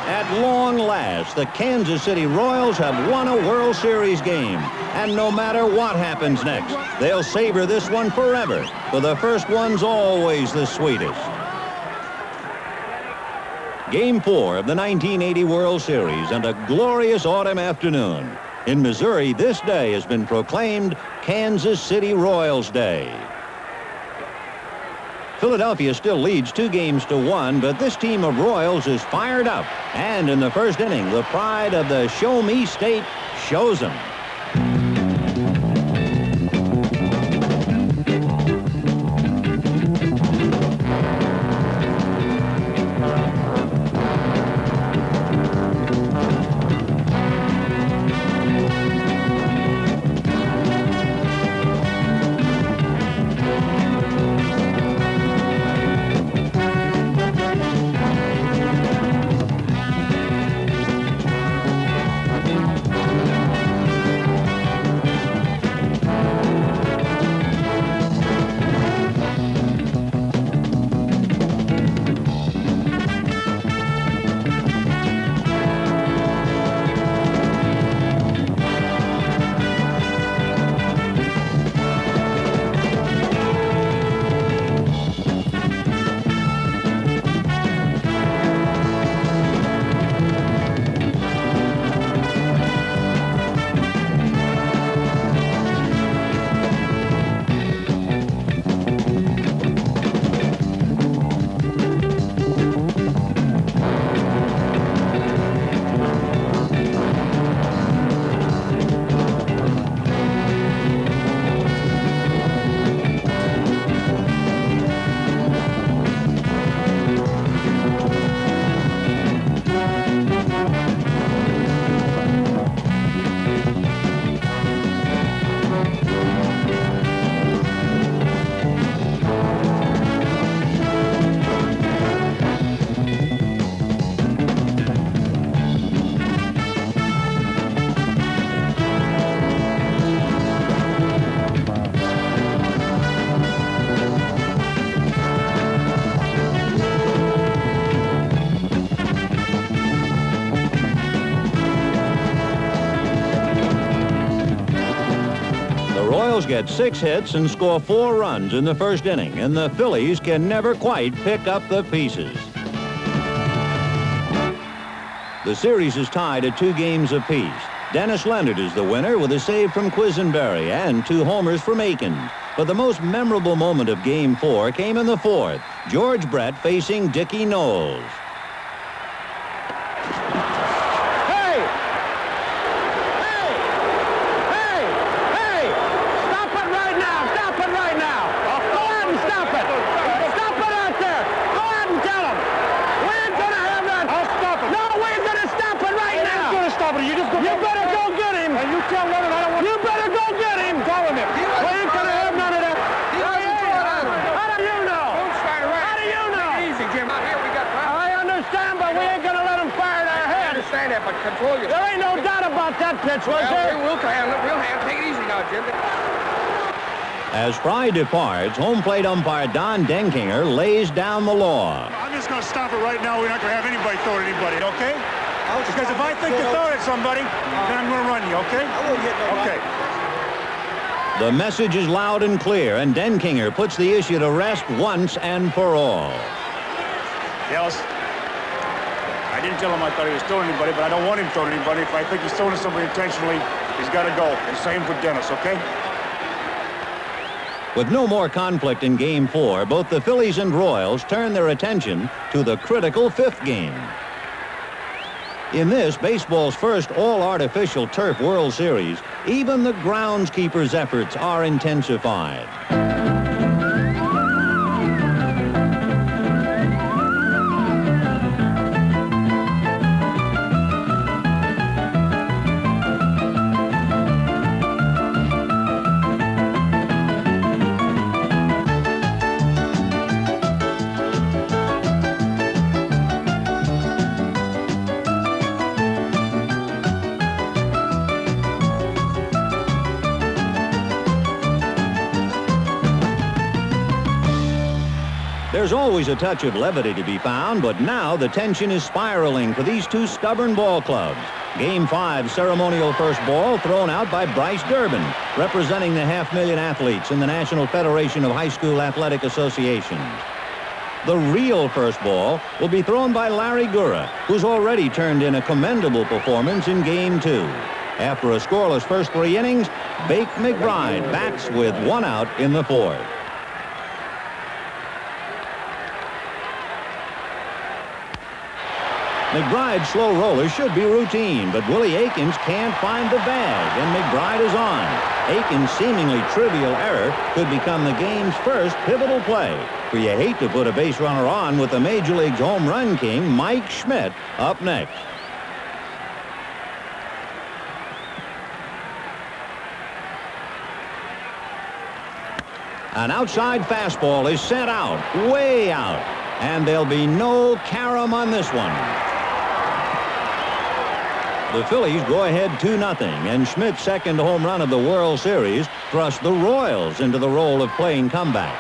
At long last, the Kansas City Royals have won a World Series game. And no matter what happens next, they'll savor this one forever, for the first one's always the sweetest. Game 4 of the 1980 World Series, and a glorious autumn afternoon. In Missouri, this day has been proclaimed Kansas City Royals Day. Philadelphia still leads 2-1, but this team of Royals is fired up. And in the first inning, the pride of the Show Me State shows them. Royals get 6 hits and score 4 runs in the first inning, and the Phillies can never quite pick up the pieces. The series is tied at 2 games apiece. Dennis Leonard is the winner with a save from Quisenberry and 2 homers from Aikens. But the most memorable moment of Game 4 came in the 4th. George Brett facing Dickie Knowles. But control you. There ain't no doubt about that pitch, was there? We'll handle it. We'll handle it. Take it easy now, Jim. As Fry departs, home plate umpire Don Denkinger lays down the law. I'm just going to stop it right now. We're not going to have anybody throw at anybody, okay? Because if I think you're throwing at somebody, then I'm going to run you, okay? I won't hit nobody. Okay. The message is loud and clear, and Denkinger puts the issue to rest once and for all. Yes. I didn't tell him I thought he was throwing anybody, but I don't want him throwing anybody. If I think he's throwing at somebody intentionally, he's got to go. And same for Dennis, okay? With no more conflict in Game 4, both the Phillies and Royals turn their attention to the critical 5th game. In this, baseball's first all-artificial turf World Series, even the groundskeeper's efforts are intensified. There's always a touch of levity to be found, but now the tension is spiraling for these 2 stubborn ball clubs. Game 5 ceremonial first ball thrown out by Bryce Durbin, representing the 500,000 athletes in the National Federation of High School Athletic Associations. The real first ball will be thrown by Larry Gura, who's already turned in a commendable performance in Game 2. After a scoreless first 3 innings, Bake McBride bats with 1 out in the 4th. McBride's slow roller should be routine, but Willie Aikens can't find the bag, and McBride is on. Aikens' seemingly trivial error could become the game's first pivotal play, for you hate to put a base runner on with the Major League's home run king, Mike Schmidt, up next. An outside fastball is sent out, way out, and there'll be no carom on this one. The Phillies go ahead 2-0, and Schmidt's second home run of the World Series thrust the Royals into the role of playing comeback.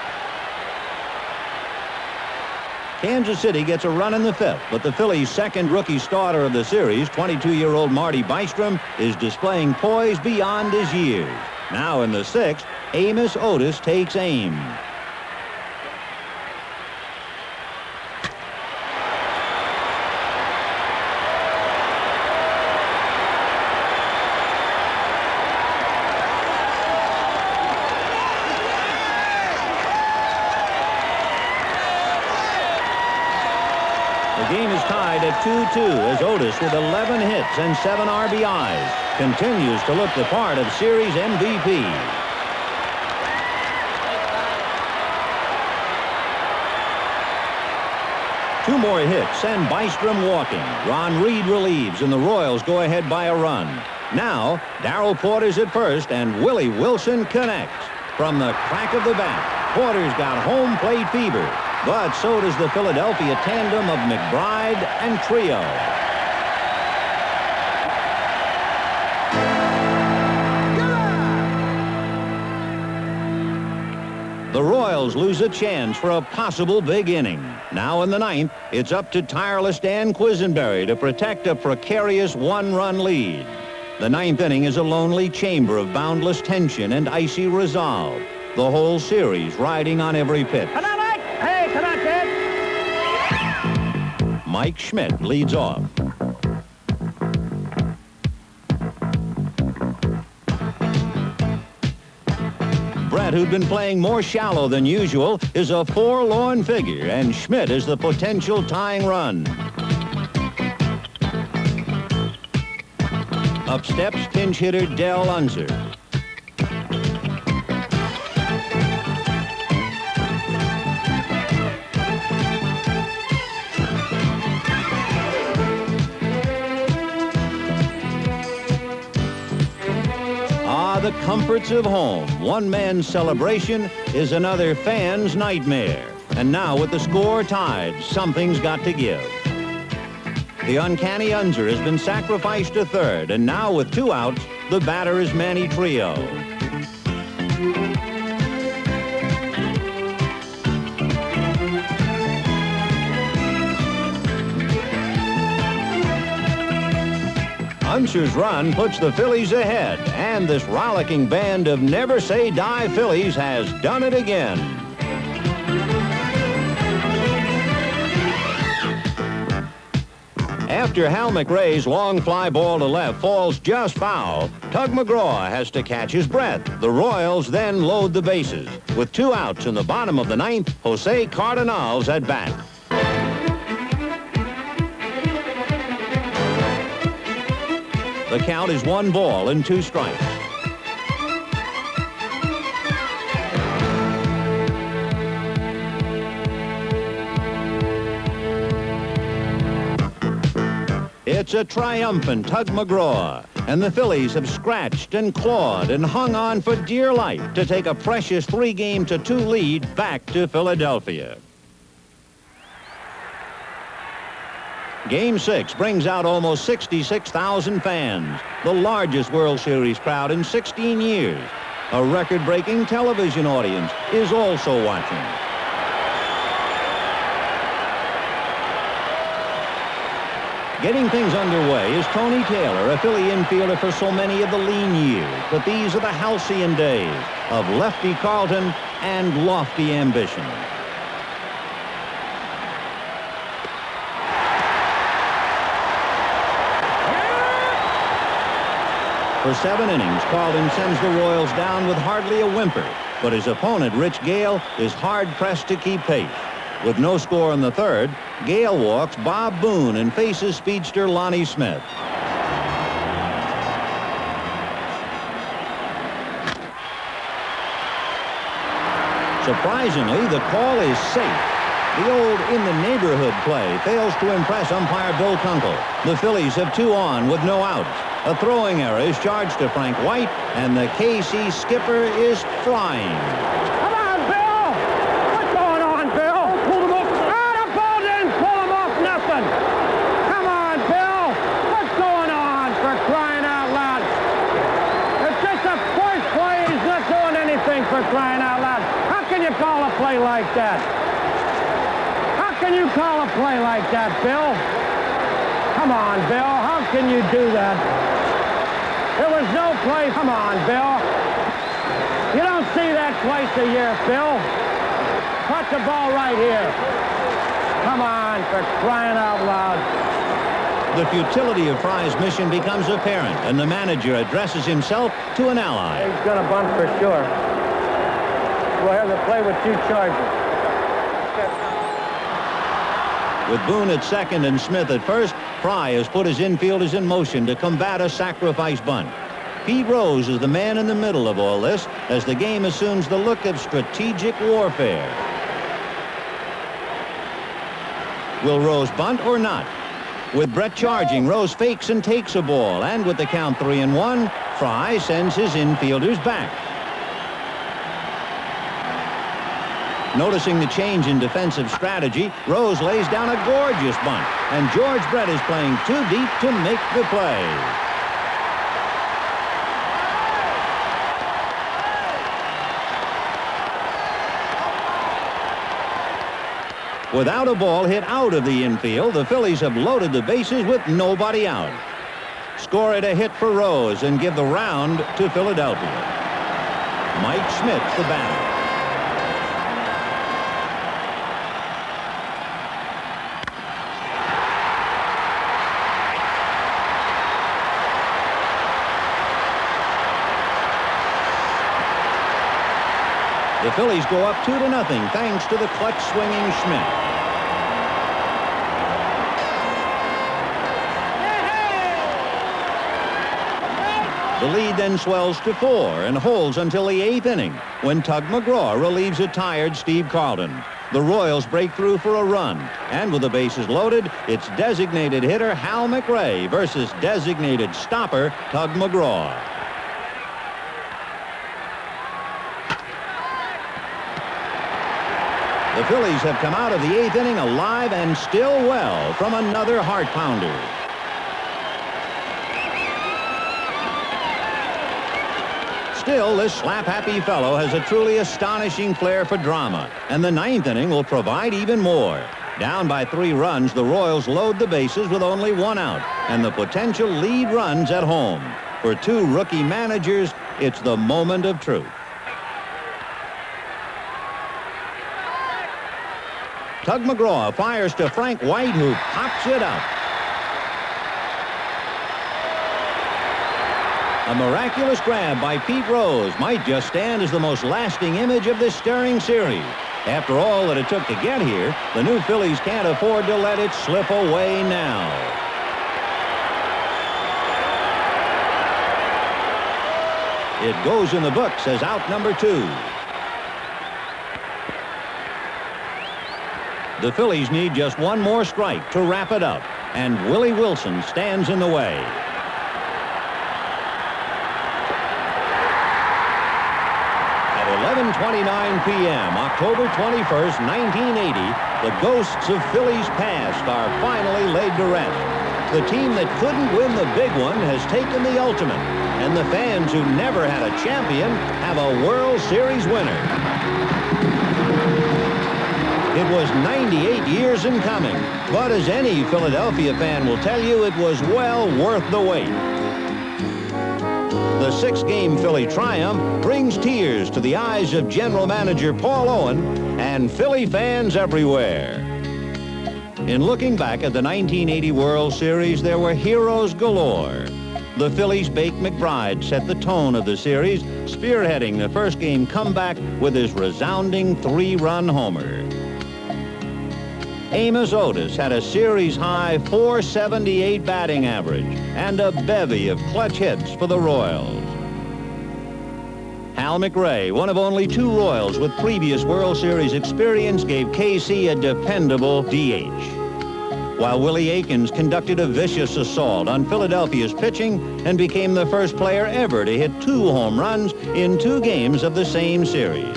Kansas City gets a run in the 5th, but the Phillies' second rookie starter of the series, 22-year-old Marty Bystrom, is displaying poise beyond his years. Now in the 6th, Amos Otis takes aim. The game is tied at 2-2 as Otis, with 11 hits and 7 RBIs, continues to look the part of series MVP. Two more hits and Bystrom walking. Ron Reed relieves, and the Royals go ahead by a run. Now, Darrell Porter's at first, and Willie Wilson connects. From the crack of the bat, Porter's got home plate fever. But so does the Philadelphia tandem of McBride and Trio. The Royals lose a chance for a possible big inning. Now in the 9th, it's up to tireless Dan Quisenberry to protect a precarious 1-run lead. The ninth inning is a lonely chamber of boundless tension and icy resolve. The whole series riding on every pitch. Come on, Mike! Hey, come on, kid! Mike Schmidt leads off. Brett, who'd been playing more shallow than usual, is a forlorn figure, and Schmidt is the potential tying run. Up steps pinch hitter Del Unser. The comforts of home. One man's celebration is another fan's nightmare. And now with the score tied, something's got to give. The uncanny Unser has been sacrificed to third, and now with 2 outs, the batter is Manny Trio. Unser's run puts the Phillies ahead, and this rollicking band of Never Say Die Phillies has done it again. After Hal McRae's long fly ball to left falls just foul, Tug McGraw has to catch his breath. The Royals then load the bases. With 2 outs in the bottom of the ninth, Jose Cardenal's at bat. The count is 1 ball and 2 strikes. It's a triumphant Tug McGraw, and the Phillies have scratched and clawed and hung on for dear life to take a precious 3-2 lead back to Philadelphia. Game 6 brings out almost 66,000 fans, the largest World Series crowd in 16 years. A record-breaking television audience is also watching. Getting things underway is Tony Taylor, a Philly infielder for so many of the lean years. But these are the halcyon days of lefty Carlton and lofty ambition. For 7 innings, Carlton sends the Royals down with hardly a whimper, but his opponent, Rich Gale, is hard-pressed to keep pace. With no score in the third, Gale walks Bob Boone and faces speedster Lonnie Smith. Surprisingly, the call is safe. The old in-the-neighborhood play fails to impress umpire Bill Kunkel. The Phillies have 2 on with no outs. A throwing error is charged to Frank White, and the KC skipper is flying. Come on, Bill! What's going on, Bill? Pull him off. The ball didn't pull him off nothing. Come on, Bill! What's going on, for crying out loud? It's just the first play. He's not doing anything, for crying out loud. How can you call a play like that? How can you call a play like that, Bill? Come on, Bill. How can you do that? There was no play. Come on, Bill. You don't see that twice a year, Bill. Put the ball right here. Come on, for crying out loud. The futility of Fry's mission becomes apparent, and the manager addresses himself to an ally. He's going to bunt for sure. We'll have to play with 2 charges. With Boone at second and Smith at first, Fry has put his infielders in motion to combat a sacrifice bunt. Pete Rose is the man in the middle of all this as the game assumes the look of strategic warfare. Will Rose bunt or not? With Brett charging, Rose fakes and takes a ball, and with the count 3-1, Fry sends his infielders back. Noticing the change in defensive strategy, Rose lays down a gorgeous bunt, and George Brett is playing too deep to make the play. Without a ball hit out of the infield, the Phillies have loaded the bases with nobody out. score it a hit for Rose and give the round to Philadelphia. Mike Schmidt, the batter. The Phillies go up 2-0 thanks to the clutch swinging Schmidt. The lead then swells to 4 and holds until the 8th inning when Tug McGraw relieves a tired Steve Carlton. The Royals break through for a run, and with the bases loaded, it's designated hitter Hal McRae versus designated stopper Tug McGraw. The Phillies have come out of the 8th inning alive and still well from another heart pounder. Still, this slap-happy fellow has a truly astonishing flair for drama, and the 9th inning will provide even more. Down by 3 runs, the Royals load the bases with only 1 out, and the potential lead runs at home. For 2 rookie managers, it's the moment of truth. Tug McGraw fires to Frank White, who pops it up. A miraculous grab by Pete Rose might just stand as the most lasting image of this stirring series. After all that it took to get here, the new Phillies can't afford to let it slip away now. It goes in the books as out number 2. The Phillies need just 1 more strike to wrap it up, and Willie Wilson stands in the way. At 11:29 p.m., October 21st, 1980, the ghosts of Phillies past are finally laid to rest. The team that couldn't win the big one has taken the ultimate, and the fans who never had a champion have a World Series winner. It was 98 years in coming, but as any Philadelphia fan will tell you, it was well worth the wait. The 6-game Philly triumph brings tears to the eyes of general manager Paul Owen and Philly fans everywhere. In looking back at the 1980 World Series, there were heroes galore. The Phillies' Bake McBride set the tone of the series, spearheading the first-game comeback with his resounding 3-run homer. Amos Otis had a series-high .478 batting average and a bevy of clutch hits for the Royals. Hal McRae, one of only 2 Royals with previous World Series experience, gave KC a dependable DH. While Willie Aikens conducted a vicious assault on Philadelphia's pitching and became the first player ever to hit 2 home runs in 2 games of the same series.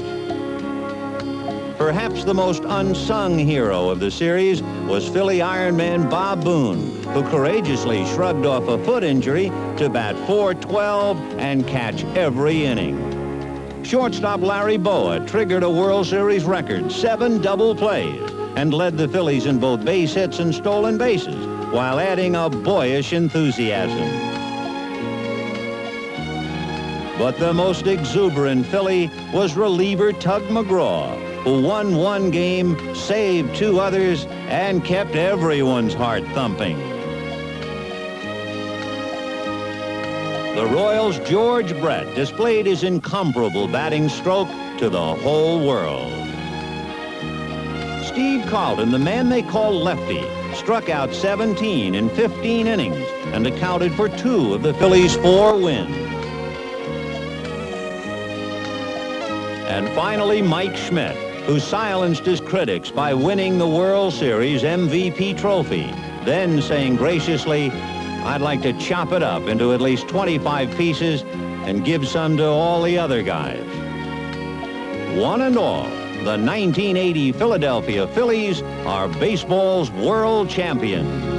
Perhaps the most unsung hero of the series was Philly Ironman Bob Boone, who courageously shrugged off a foot injury to bat .412 and catch every inning. Shortstop Larry Boa triggered a World Series record 7 double plays and led the Phillies in both base hits and stolen bases while adding a boyish enthusiasm. But the most exuberant Philly was reliever Tug McGraw, who won 1 game, saved 2 others, and kept everyone's heart thumping. The Royals' George Brett displayed his incomparable batting stroke to the whole world. Steve Carlton, the man they call Lefty, struck out 17 in 15 innings and accounted for 2 of the Phillies' 4 wins. And finally, Mike Schmidt, who silenced his critics by winning the World Series MVP trophy, then saying graciously, "I'd like to chop it up into at least 25 pieces and give some to all the other guys." One and all, the 1980 Philadelphia Phillies are baseball's world champions.